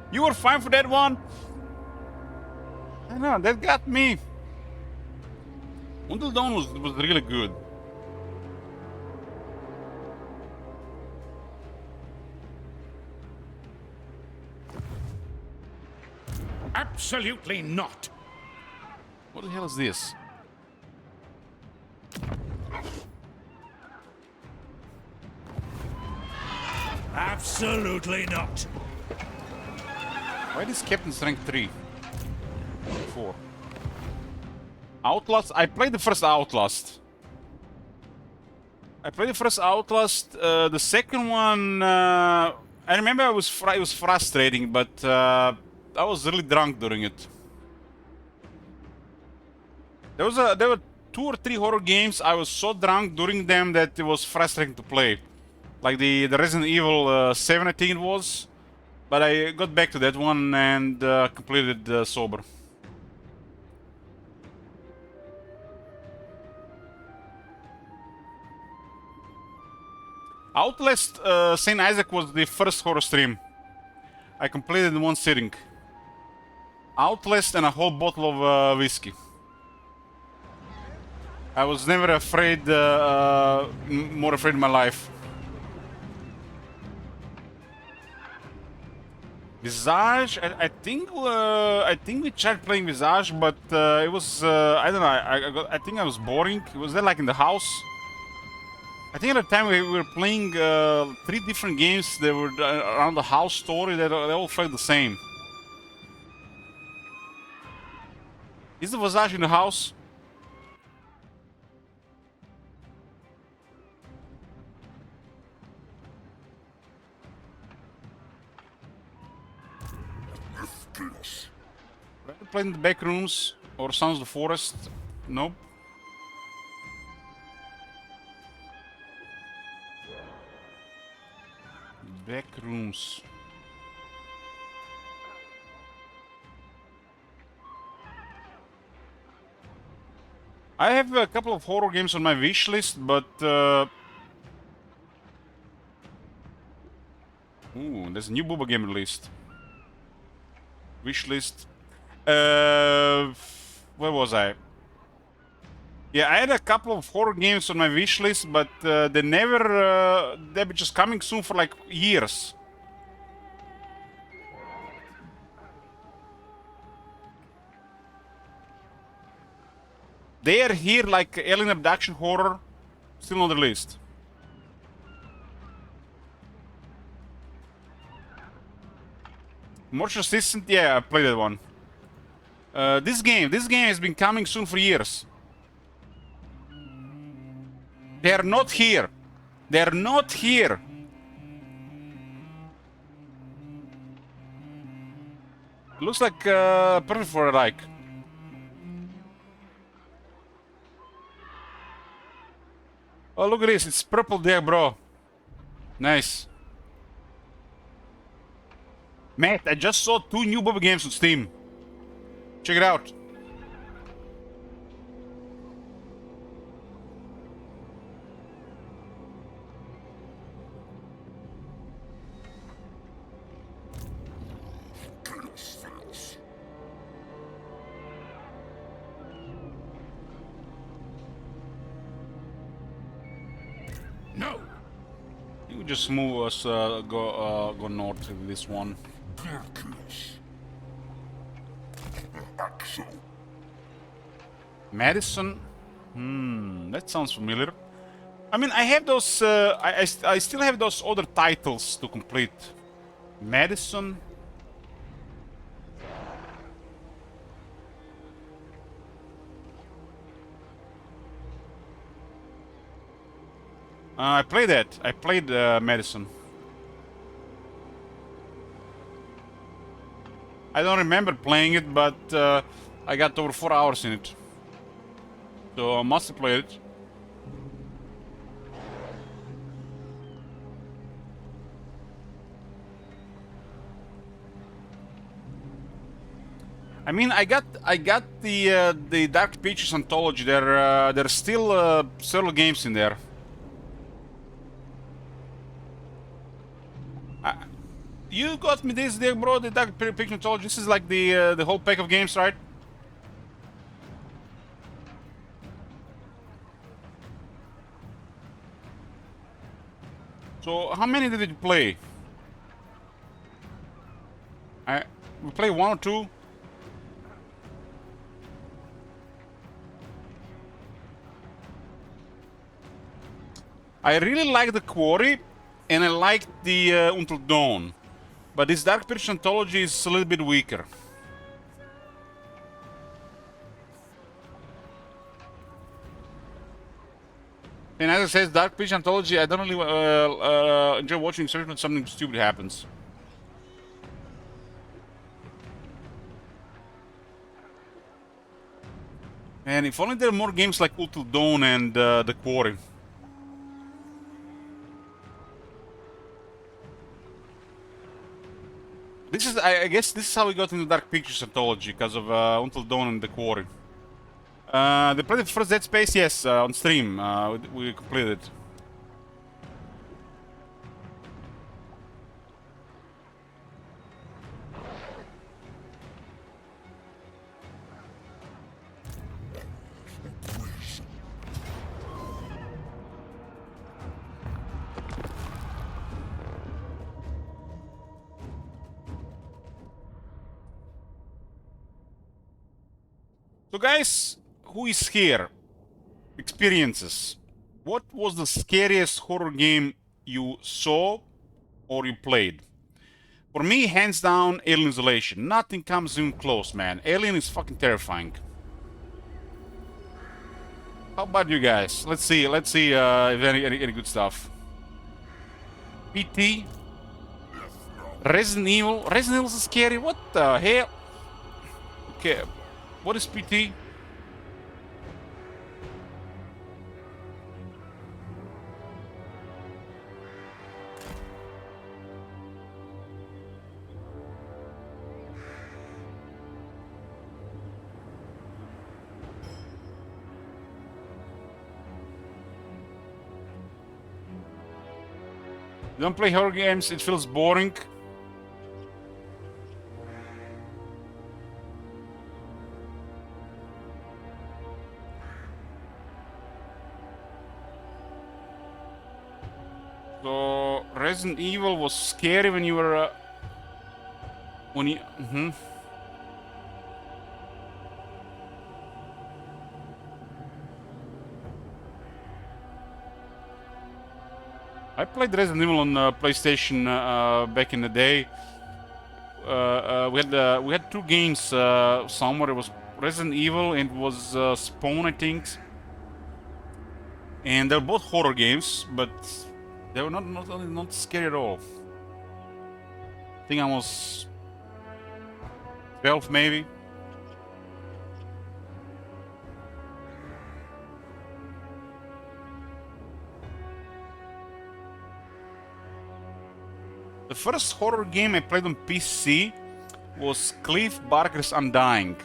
You were fine for that one? I know, that got me. Until Dawn was really good. Absolutely not. What the hell is this? Absolutely not. Why is Captain's rank 3? 4. Outlast? I played the first Outlast. The second one, I remember it was frustrating, but I was really drunk during it. There were 2 or 3 horror games I was so drunk during them that it was frustrating to play. Like the Resident Evil 7, I think it was. But I got back to that one and completed sober. Outlast St. Isaac was the first horror stream. I completed in one sitting. Outlast and a whole bottle of whiskey. I was never afraid, more afraid in my life. Visage, I think we tried playing Visage, but it was I don't know. I think I was boring. It was there like in the house. I think at the time we were playing 3 different games. They were around the house story. They all felt the same. Is the Visage in the house? Playing the back rooms or Sons of the Forest? Nope. Back rooms. I have a couple of horror games on my wish list, but ooh, there's a new Booba game released. Wish list. Where was I? Yeah, I had a couple of horror games on my wish list, but they never. They're just coming soon for like years. They are here like alien abduction horror, still on the list. More Resistant, yeah, I played that one. This game has been coming soon for years. They are not here. They are not here. Looks like perfect for a like. Oh, look at this. It's purple there, bro. Nice. Matt, I just saw 2 new Bubba games on Steam. Check it out. We just move us go north with this one. Ridiculous. Axel. Madison. That sounds familiar. I mean, I have those. I still have those other titles to complete. Madison. I played that. I played Madison. I don't remember playing it, but I got over 4 hours in it. So I must have played it. I mean, I got the Dark Pictures anthology. There's still several games in there. You got me this, there, bro. The Dark Pictures anthology. This is like the whole pack of games, right? So how many did you play? We play 1 or 2. I really like the Quarry, and I like the Until Dawn, but this Dark Pictures anthology is a little bit weaker. And as I said, Dark Pictures anthology, I don't really enjoy watching, especially when something stupid happens. And if only there are more games like Until Dawn and the Quarry. This is, I guess, this is how we got into Dark Pictures anthology, because of Until Dawn and the Quarry. They played the first Dead Space, yes, on stream. We completed it. So guys, who is here? Experiences. What was the scariest horror game you saw or you played? For me, hands down, Alien Isolation. Nothing comes even close, man. Alien is fucking terrifying. How about you guys? Let's see if any good stuff. PT. Resident Evil. Resident Evil is scary. What the hell? Okay. What is PT? Don't play horror games, it feels boring. So Resident Evil was scary when you were I played Resident Evil on PlayStation back in the day. We had 2 games somewhere. It was Resident Evil and it was Spawn, I think. And they're both horror games, but they were not scary at all. I think I was 12 maybe. The first horror game I played on PC was Cliff Barker's Undying.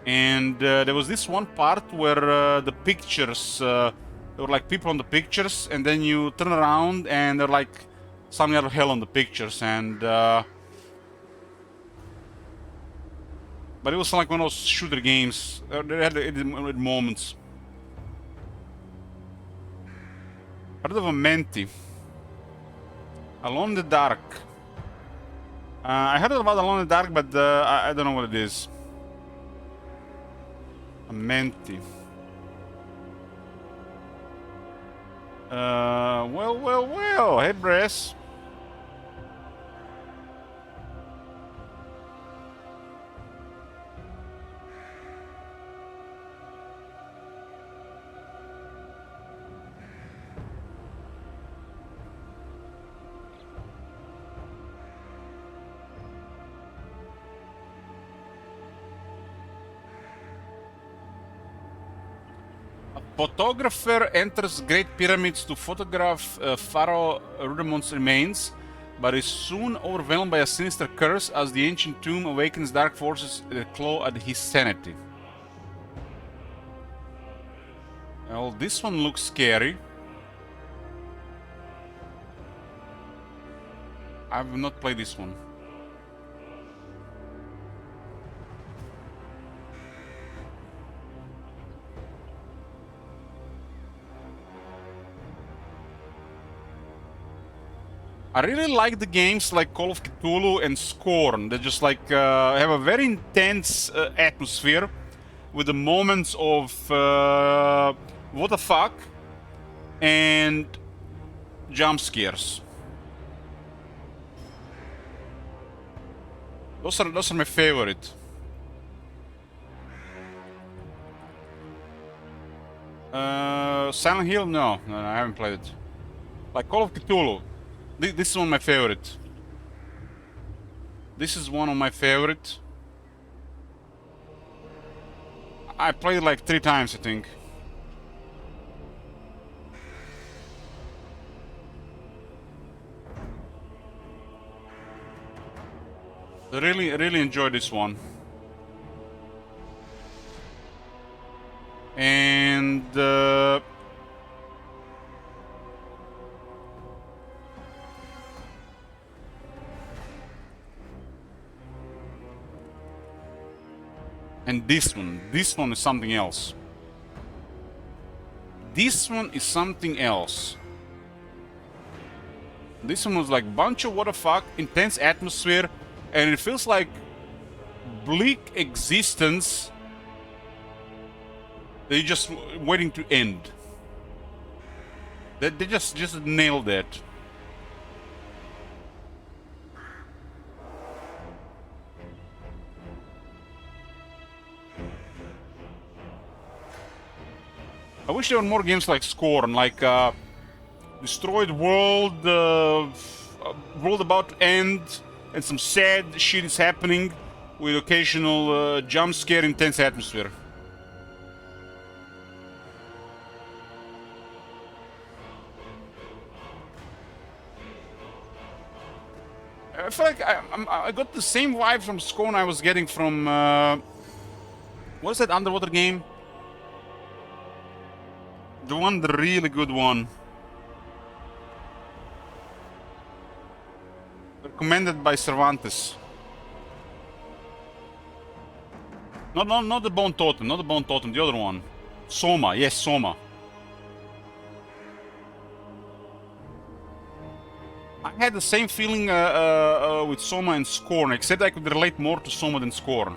And there was this one part where the pictures, there were like people on the pictures, and then you turn around and they're like something out of hell on the pictures, and but it was like one of those shooter games. They had moments. Heard of a Menti. Alone in the Dark. I heard about Alone in the Dark, but I don't know what it is. A Menti. Well. Hey, Bress. Photographer enters Great Pyramids to photograph Pharaoh Rudemont's remains, but is soon overwhelmed by a sinister curse as the ancient tomb awakens dark forces that claw at his sanity. Well, this one looks scary. I have not played this one. I really like the games like Call of Cthulhu and Scorn. They just like have a very intense atmosphere with the moments of what the fuck and jump scares. Those are my favorite. Silent Hill? No, I haven't played it. Like Call of Cthulhu. This is one of my favorite. This is one of my favorite. I played it like 3 times, I think. I really enjoyed this one. And this one is something else. This one is something else. This one was like bunch of what the fuck, intense atmosphere, and it feels like bleak existence. They're just waiting to end. They just nailed it. I wish there were more games like Scorn, like destroyed world, world about to end, and some sad shit is happening with occasional jump scare, intense atmosphere. I feel like I got the same vibe from Scorn I was getting from what is that underwater game? The really good one. Recommended by Cervantes. Not the Bone Totem, not the Bone Totem, the other one. Soma, yes, Soma. I had the same feeling with Soma and Scorn, except I could relate more to Soma than Scorn.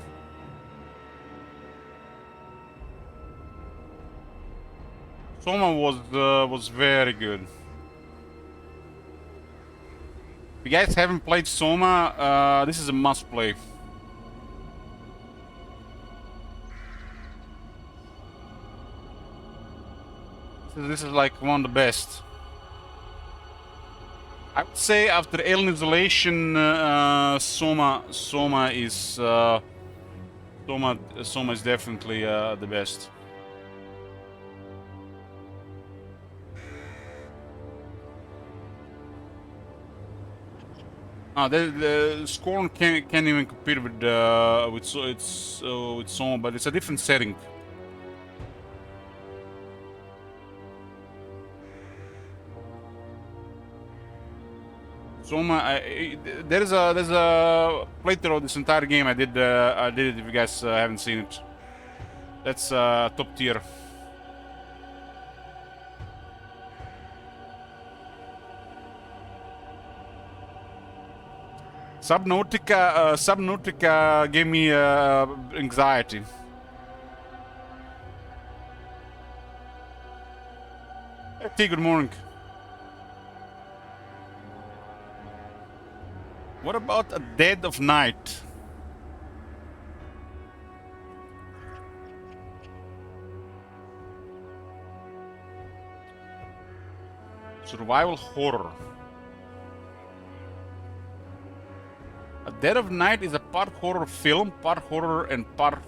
Soma was very good. If you guys haven't played Soma, this is a must play. This is like one of the best. I would say after Alien Isolation, Soma is definitely the best. The Scorn can't even compete with Soma, but it's a different setting. Soma, there's a playthrough of this entire game. I did it. If you guys haven't seen it, that's top tier. Subnautica gave me anxiety. Hey T, good morning. What about a Dead of Night? Survival horror. A Dead of Night is a part horror film, part horror and part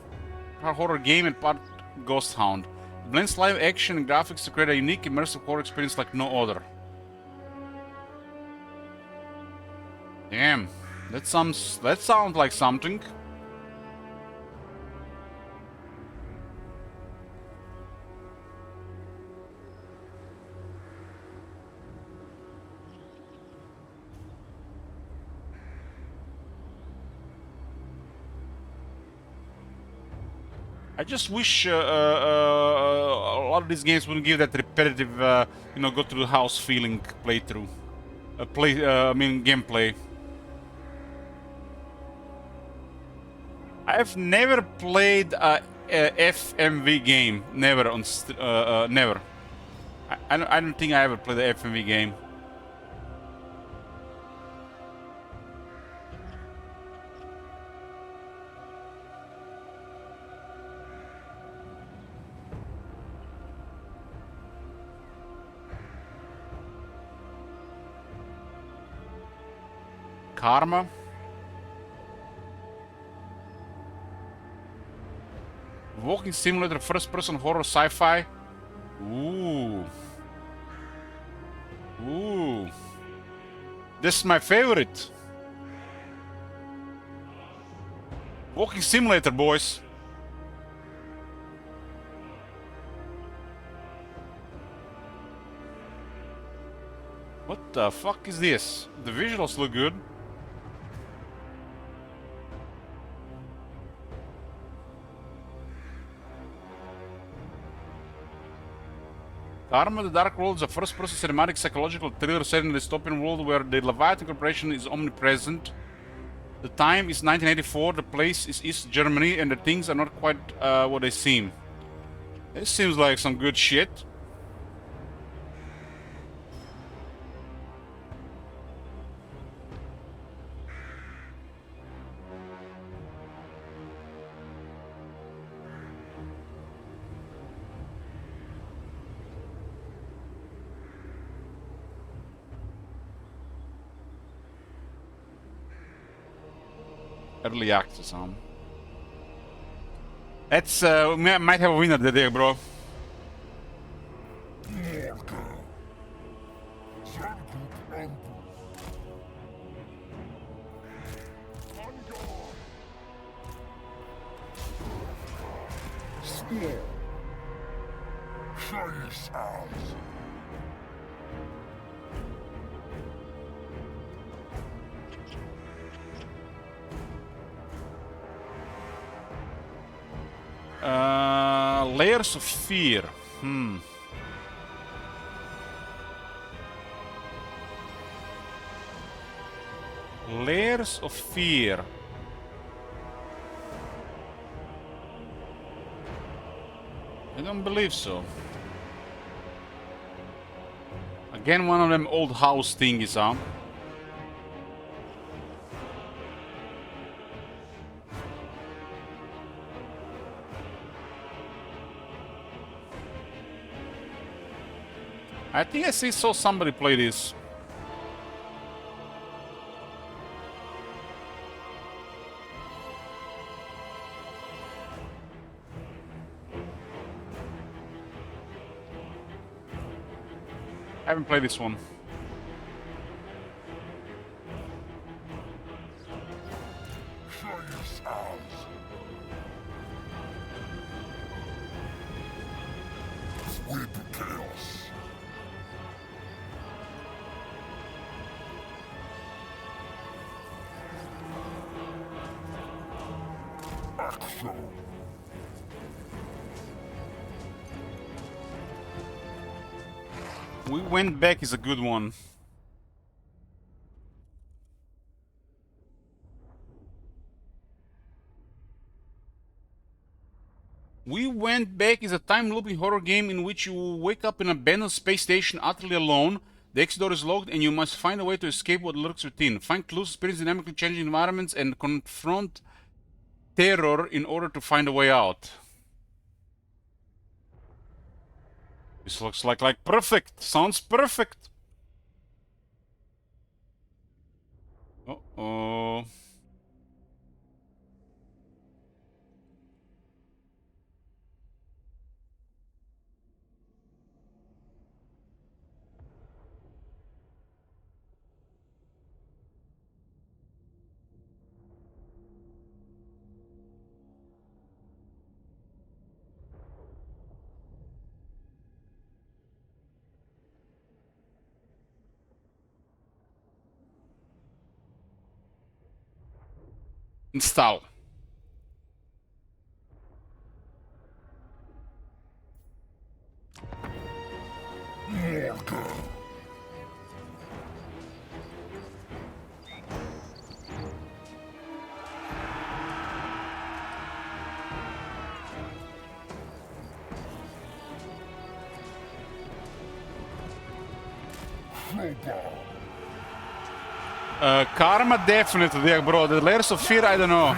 horror game and part Ghost Hound. It blends live action and graphics to create a unique immersive horror experience like no other. Damn, that sounds like something. I just wish a lot of these games wouldn't give that repetitive, you know, go through the house feeling playthrough. Gameplay. I've never played a FMV game. Never on never. I don't think I ever played a FMV game. Karma. Walking simulator, first-person horror, sci-fi. Ooh. Ooh. This is my favorite. Walking simulator, boys. What the fuck is this? The visuals look good. Karma: The Dark World is a first-person cinematic psychological thriller set in a dystopian world where the Leviathan Corporation is omnipresent. The time is 1984, the place is East Germany, and the things are not quite what they seem. This seems like some good shit. Early access, huh? That's we might have a winner today, bro. Layers of Fear. Layers of Fear. I don't believe so. Again, one of them old house thingies, huh? I think I saw somebody play this. I haven't played this one. We Went Back is a good one. We Went Back is a time-looping horror game in which you wake up in an abandoned space station utterly alone. The exit door is locked and you must find a way to escape what lurks within. Find clues, experience dynamically changing environments, and confront terror in order to find a way out. This looks like perfect. Sounds perfect. Uh-oh. Install. Karma definitely, yeah, bro. The layers of fear, I don't know.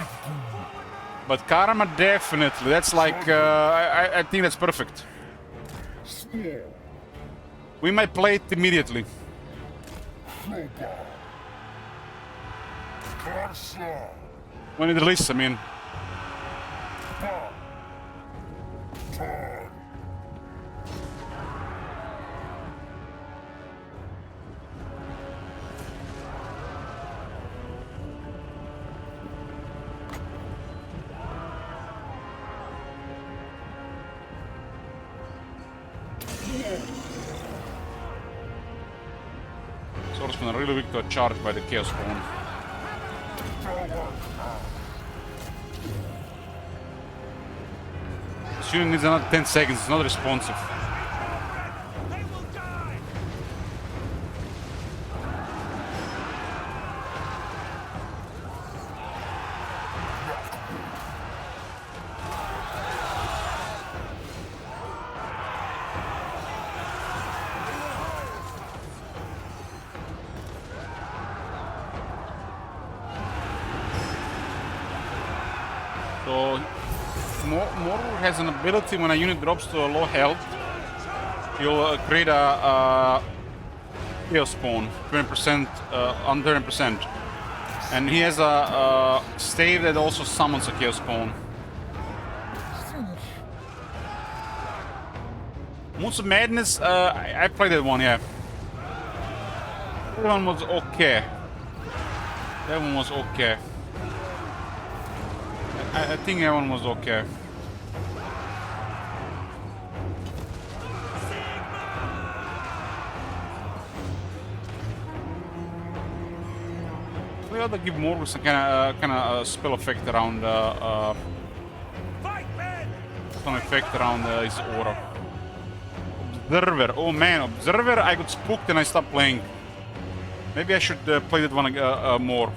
But karma definitely. That's like, I think that's perfect. We might play it immediately. When it releases, I mean. Swordsman are really weak to a charge by the Chaos Spawn. This unit needs another 10 seconds, it's not responsive. So, Mordor has an ability when a unit drops to a low health, he'll create a Chaos Spawn, 20%, on 30%. And he has a stave that also summons a Chaos Spawn. Moons of Madness, I played that one, yeah. That one was okay. That one was okay. I think that one was okay. We ought to give Morgus some kind of spell effect around some effect around his aura. Observer. Oh man, Observer. I got spooked and I stopped playing. Maybe I should play that one more.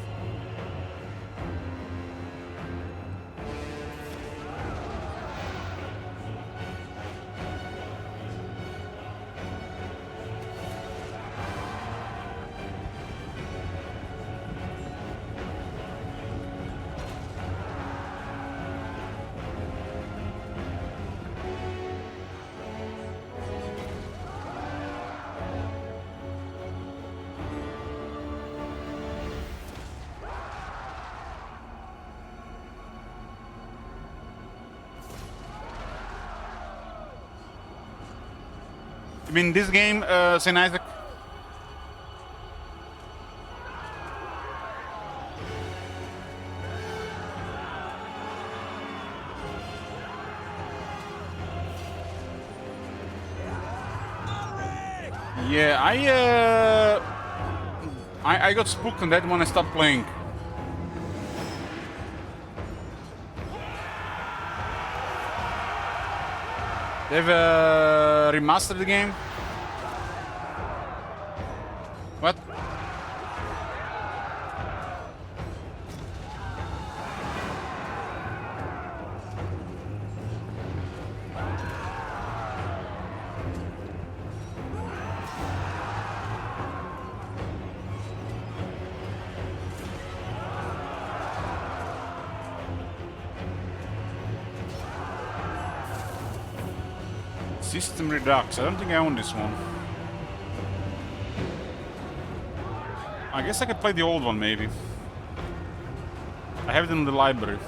You mean this game, St. Isaac? Yeah, I got spooked on that when I stopped playing. They've remastered the game. What? System Redux. I don't think I own this one. I guess I could play the old one, maybe. I have it in the library.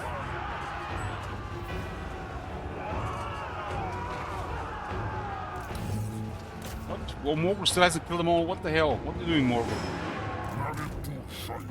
What? Well, Morgul still hasn't killed them all. What the hell? What are you doing, Morgul? Ready to save.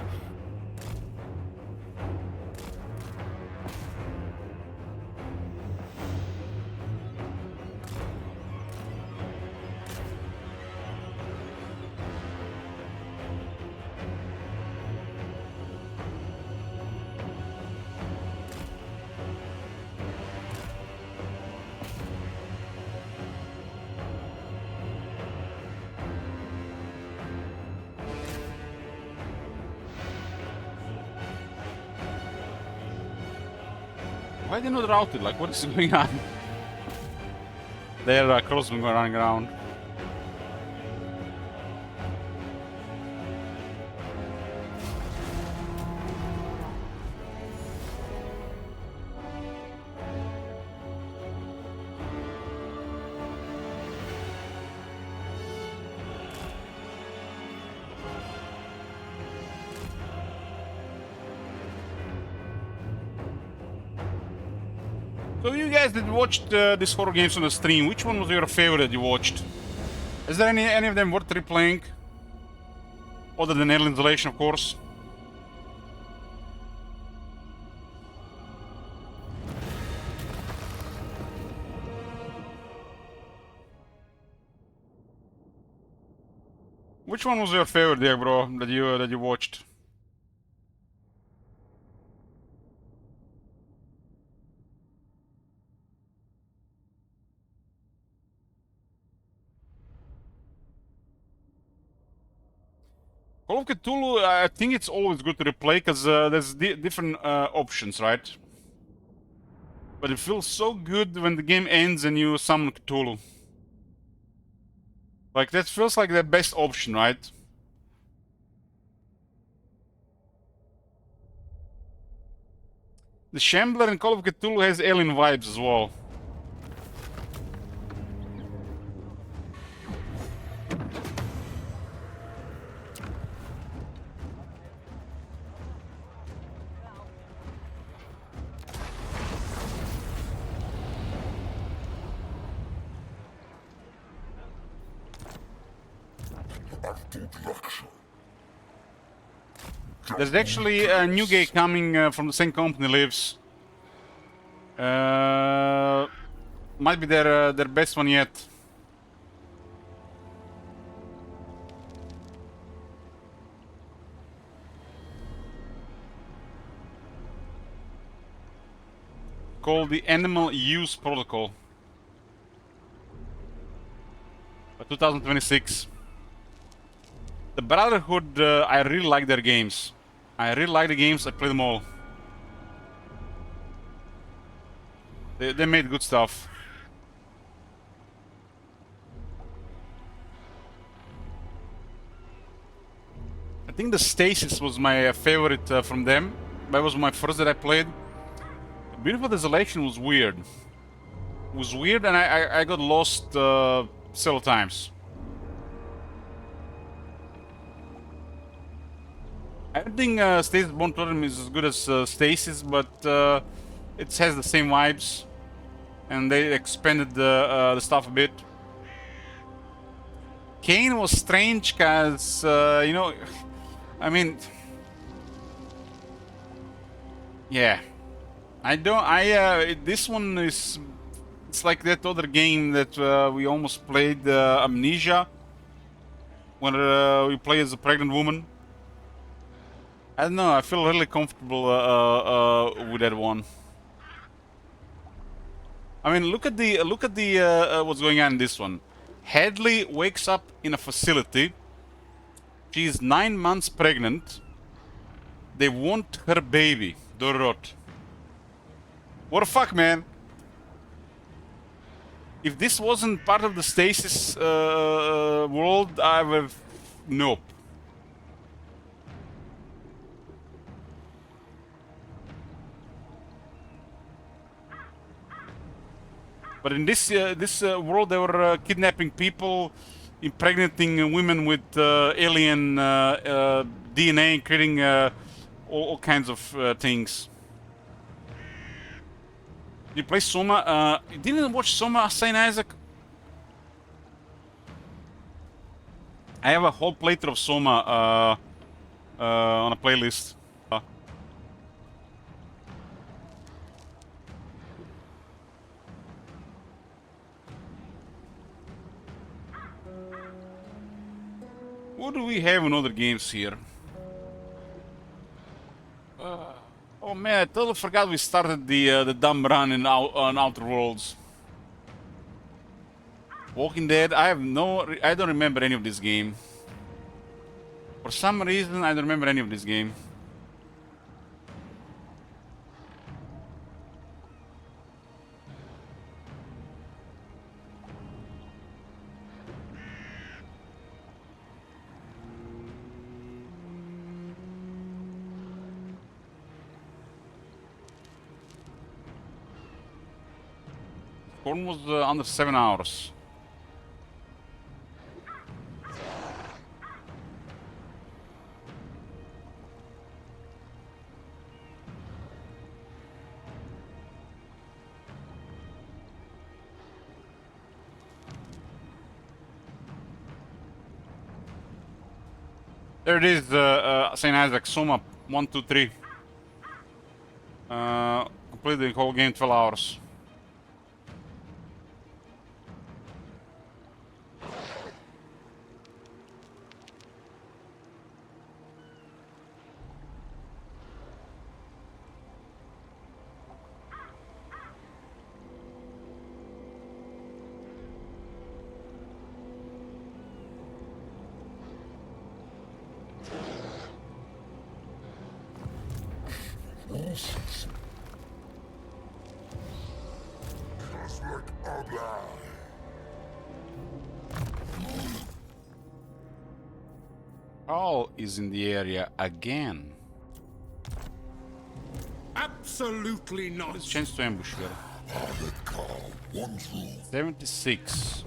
Why are they not routed? Like, what is going on? They're crossing running around. So you guys that watched these horror games on the stream, which one was your favorite you watched? Is there any of them worth replaying? Other than Alien Isolation, of course. Which one was your favorite there, bro, that you watched? Call of Cthulhu, I think it's always good to replay because there's different options, right? But it feels so good when the game ends and you summon Cthulhu. Like, that feels like the best option, right? The Shambler in Call of Cthulhu has alien vibes as well. There's actually a new game coming from the same company, Lives. Might be their best one yet. Called the Animal Use Protocol. 2026. The Brotherhood, I really like their games. I really like the games, I play them all. They made good stuff. I think the Stasis was my favorite from them. That was my first that I played. Beautiful Desolation was weird. It was weird and I got lost several times. I don't think Stasis Bone Totem is as good as Stasis, but it has the same vibes. And they expanded the stuff a bit. Kane was strange because, you know, I mean... Yeah. This one is... It's like that other game that we almost played, Amnesia. When we play as a pregnant woman. I don't know, I feel really comfortable with that one. I mean, look at the what's going on in this one. Hadley wakes up in a facility. She's 9 months pregnant. They want her baby, Dorot. What the fuck, man? If this wasn't part of the Stasis world, I would have... Nope. But in this world, they were kidnapping people, impregnating women with alien DNA, creating all kinds of things. You play Soma? You didn't watch Soma, Saint Isaac? I have a whole playthrough of Soma on a playlist. What do we have in other games here? Oh man, I totally forgot we started the dumb run on Outer Worlds. Walking Dead, I don't remember any of this game. For some reason, I don't remember any of this game. Almost under 7 hours. There it is, St. Isaac, Soma 1, 2, 3. Complete the whole game 12 hours. Carl is in the area again. Absolutely not. Let's chance to ambush here. 76.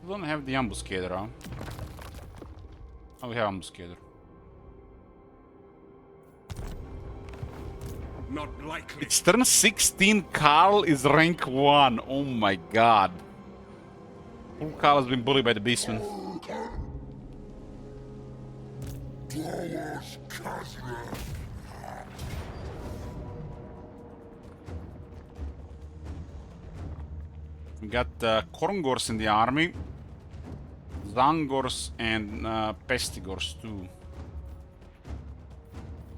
We don't have the ambuscator, huh? Oh, we have ambuscator. Not likely. It's turn 16, Carl is rank 1. Oh my god. Poor Carl has been bullied by the beastman. We got Korngors in the army. Zangors and Pestigors too.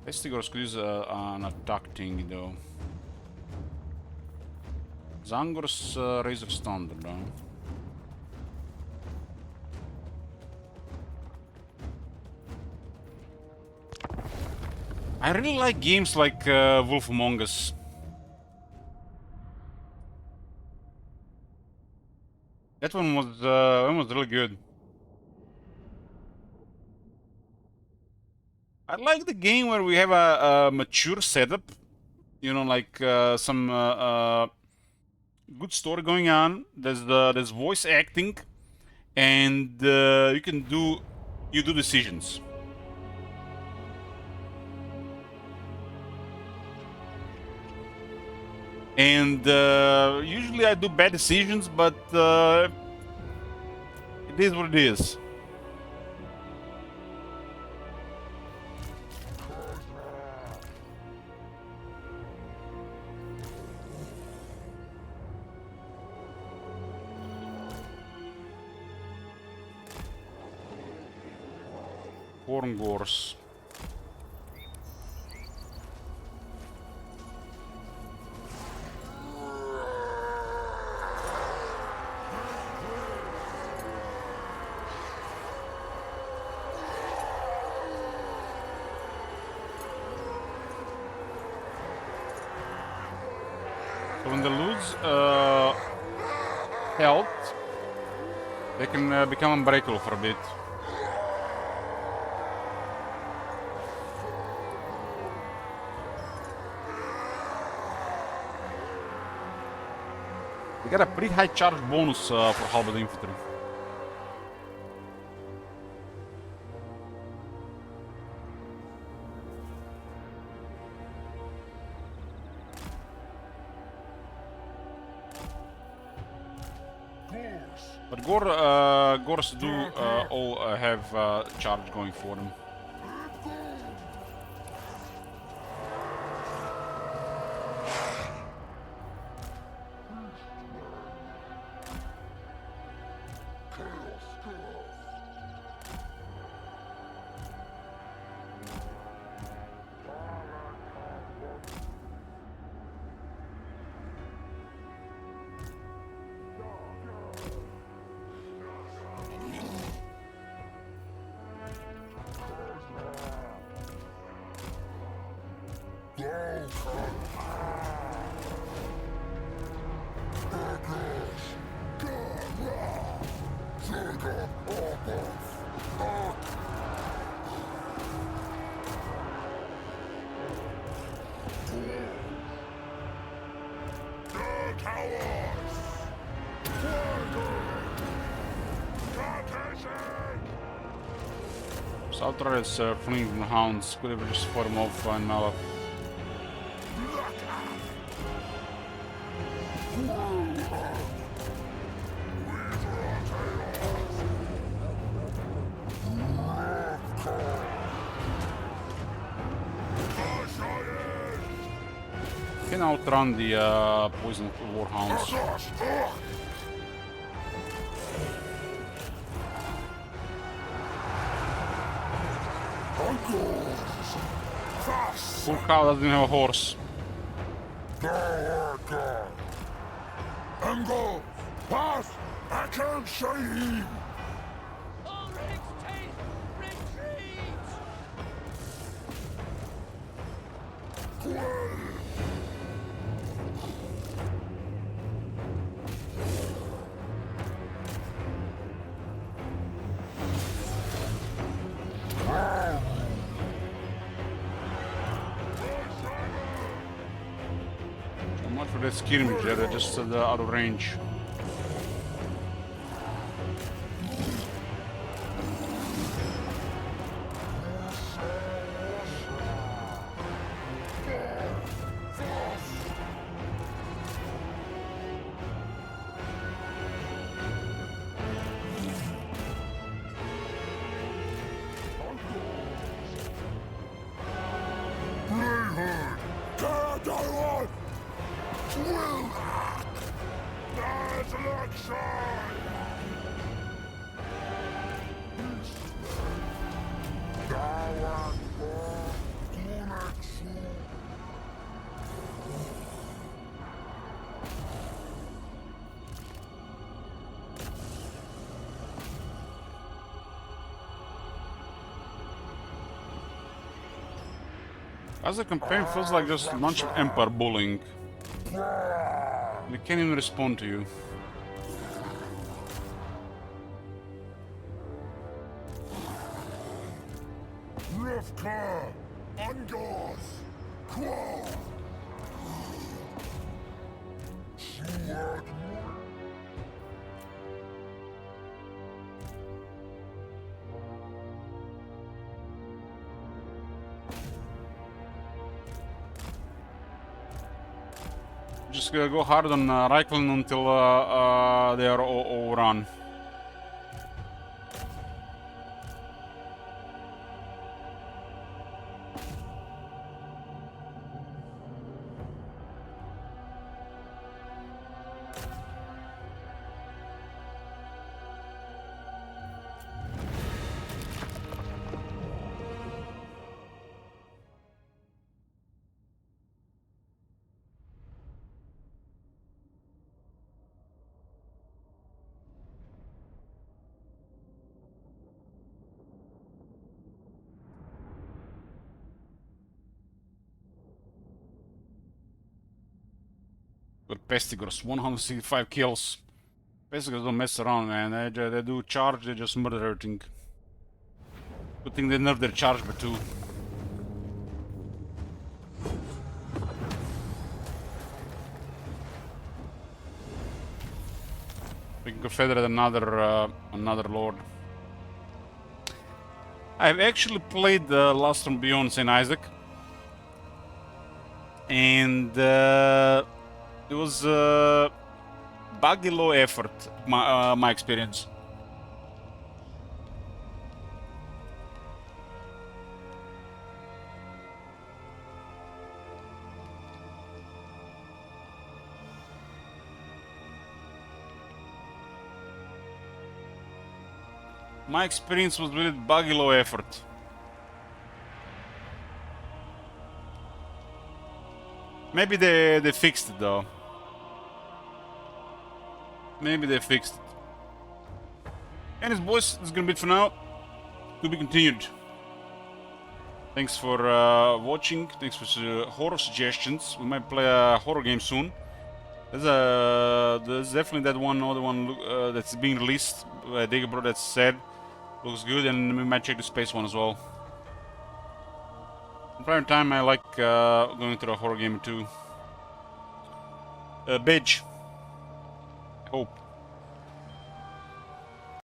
Pestigors could use an attack thing though. Zangors Razor Standard though. I really like games like Wolf Among Us. That one was really good. I like the game where we have a mature setup, you know, like some good story going on. There's voice acting, and you do decisions. And usually I do bad decisions, but it is what it is. Korngors. So So when they lose health, they can become unbreakable for a bit. They got a pretty high charge bonus for halberd infantry. But Gors do all have charge going for them. Southra is fleeing from the hounds. Could have just fought him off and Malak. Can outrun the poison warhounds. Poor cow doesn't have a horse. Angle! Pass! I can't see him! Not for the skirmish, they're just out of range. As the campaign feels like just a bunch of Empire bullying. We can't even respond to you. Rivka! Angos! Quo! Sword! Just go hard on Reichland until they are all overrun. Got Pestigors, 165 kills. Pestigors don't mess around, man. They do charge, they just murder everything. Good thing they nerfed their charge by 2. We can confederate another lord. I've actually played Last from Beyond St. Isaac, and it was buggy low effort, my experience. My experience was really buggy low effort. Maybe they fixed it though. Maybe they fixed it. Anyways, boys, this is gonna be it for now. To be continued. Thanks for watching. Thanks for horror suggestions. We might play a horror game soon. There's definitely that other one that's being released by Digabro that's said. Looks good, and we might check the space one as well. In prime time, I like going to a horror game too. Badge. Hope.